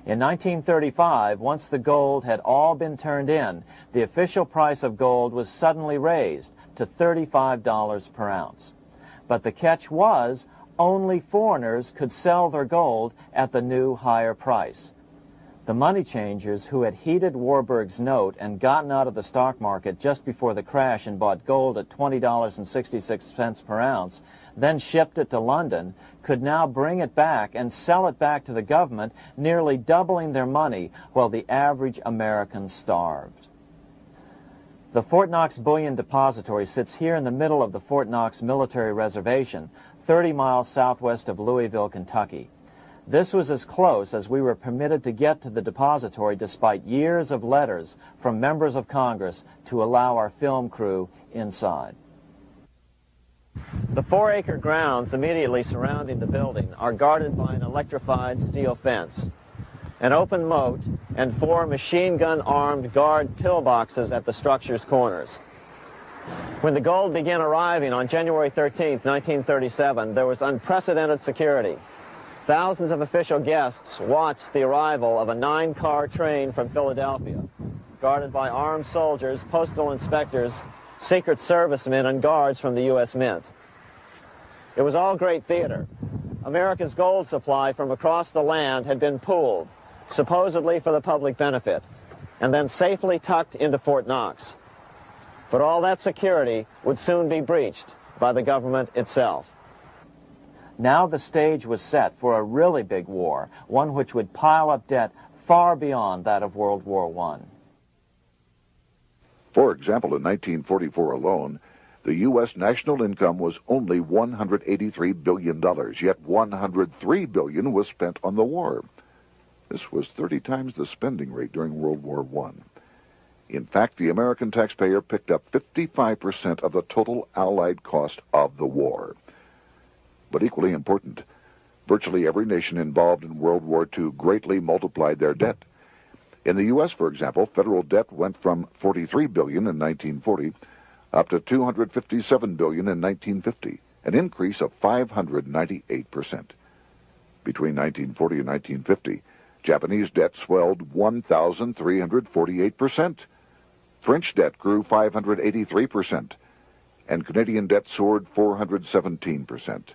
In 1935, once the gold had all been turned in, the official price of gold was suddenly raised to $35 per ounce. But the catch was, only foreigners could sell their gold at the new higher price. The money changers who had heeded Warburg's note and gotten out of the stock market just before the crash and bought gold at $20.66 per ounce, then shipped it to London, could now bring it back and sell it back to the government, nearly doubling their money while the average American starved. The Fort Knox Bullion Depository sits here in the middle of the Fort Knox Military Reservation, 30 miles southwest of Louisville, Kentucky. This was as close as we were permitted to get to the depository despite years of letters from members of Congress to allow our film crew inside. The 4-acre grounds immediately surrounding the building are guarded by an electrified steel fence, an open moat, and 4 machine-gun-armed guard pillboxes at the structure's corners. When the gold began arriving on January 13, 1937, there was unprecedented security. Thousands of official guests watched the arrival of a 9-car train from Philadelphia, guarded by armed soldiers, postal inspectors, Secret Servicemen, and guards from the U.S. Mint. It was all great theater. America's gold supply from across the land had been pooled, supposedly for the public benefit, and then safely tucked into Fort Knox. But all that security would soon be breached by the government itself. Now the stage was set for a really big war, one which would pile up debt far beyond that of World War I. For example, in 1944 alone, the U.S. national income was only $183 billion, yet $103 billion was spent on the war. This was 30 times the spending rate during World War I. In fact, the American taxpayer picked up 55% of the total Allied cost of the war. But equally important, virtually every nation involved in World War II greatly multiplied their debt. In the U.S., for example, federal debt went from $43 billion in 1940 up to $257 billion in 1950, an increase of 598%. Between 1940 and 1950, Japanese debt swelled 1,348%. French debt grew 583%, and Canadian debt soared 417%.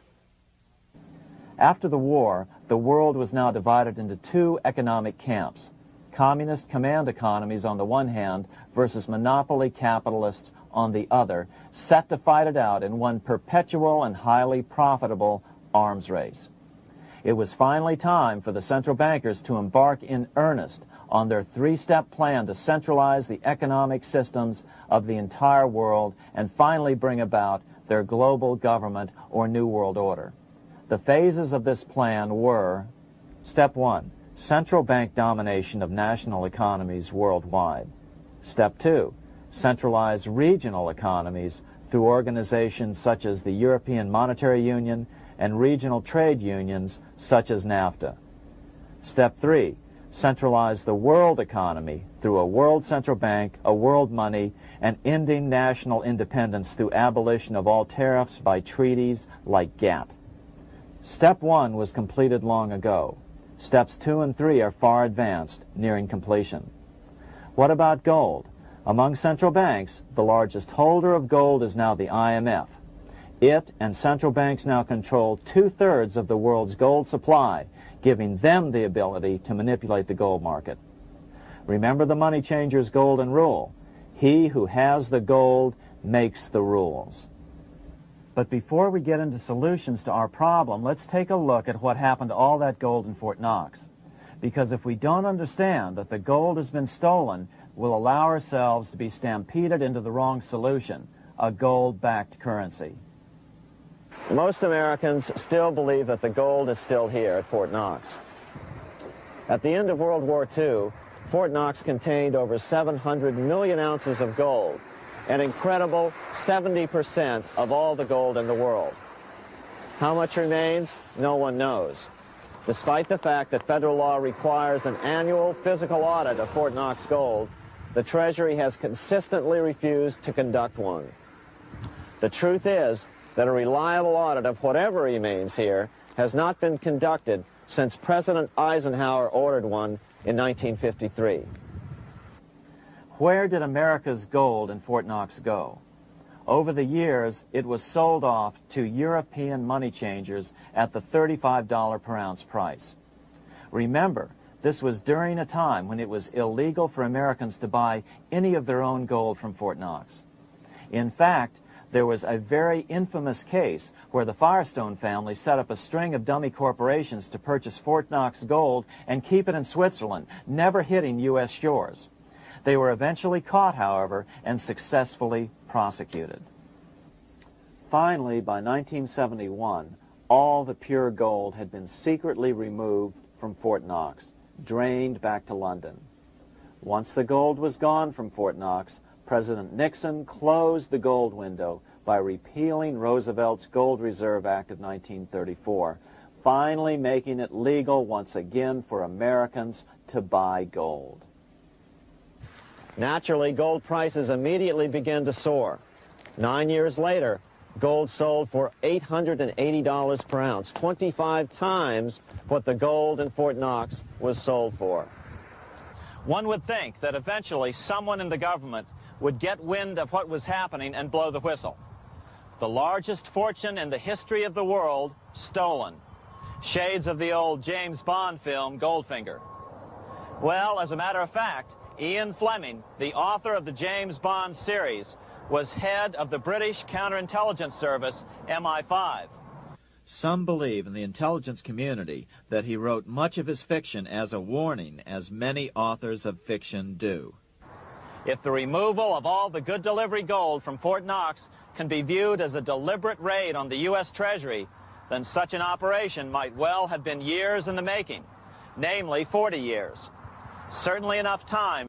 After the war, the world was now divided into 2 economic camps: communist command economies on the one hand versus monopoly capitalists on the other, set to fight it out in one perpetual and highly profitable arms race. It was finally time for the central bankers to embark in earnest on their 3-step plan to centralize the economic systems of the entire world and finally bring about their global government or New World Order. The phases of this plan were: Step 1, central bank domination of national economies worldwide. Step 2, centralized regional economies through organizations such as the European Monetary Union and regional trade unions such as NAFTA. Step 3, centralize the world economy through a world central bank, a world money, and ending national independence through abolition of all tariffs by treaties like GATT. Step 1 was completed long ago. Steps 2 and 3 are far advanced, nearing completion. What about gold? Among central banks, the largest holder of gold is now the IMF. It and central banks now control 2/3 of the world's gold supply, giving them the ability to manipulate the gold market. Remember the money changer's golden rule: he who has the gold makes the rules. But before we get into solutions to our problem, let's take a look at what happened to all that gold in Fort Knox. Because if we don't understand that the gold has been stolen, we'll allow ourselves to be stampeded into the wrong solution: a gold-backed currency. Most Americans still believe that the gold is still here at Fort Knox. At the end of World War II, Fort Knox contained over 700 million ounces of gold, an incredible 70% of all the gold in the world. How much remains? No one knows. Despite the fact that federal law requires an annual physical audit of Fort Knox gold, the Treasury has consistently refused to conduct one. The truth is that a reliable audit of whatever remains here has not been conducted since President Eisenhower ordered one in 1953. Where did America's gold in Fort Knox go? Over the years, it was sold off to European money changers at the $35 per ounce price. Remember, this was during a time when it was illegal for Americans to buy any of their own gold from Fort Knox. In fact, there was a very infamous case where the Firestone family set up a string of dummy corporations to purchase Fort Knox gold and keep it in Switzerland, never hitting U.S. shores. They were eventually caught, however, and successfully prosecuted. Finally, by 1971, all the pure gold had been secretly removed from Fort Knox, drained back to London. Once the gold was gone from Fort Knox, President Nixon closed the gold window by repealing Roosevelt's Gold Reserve Act of 1934, finally making it legal once again for Americans to buy gold. Naturally, gold prices immediately began to soar. 9 years later, gold sold for $880 per ounce, 25 times what the gold in Fort Knox was sold for. One would think that eventually someone in the government would get wind of what was happening and blow the whistle. The largest fortune in the history of the world stolen. Shades of the old James Bond film, Goldfinger. Well, as a matter of fact, Ian Fleming, the author of the James Bond series, was head of the British counterintelligence service, MI5. Some believe in the intelligence community that he wrote much of his fiction as a warning, as many authors of fiction do. If the removal of all the good delivery gold from Fort Knox can be viewed as a deliberate raid on the U.S. Treasury, then such an operation might well have been years in the making, namely 40 years. Certainly enough time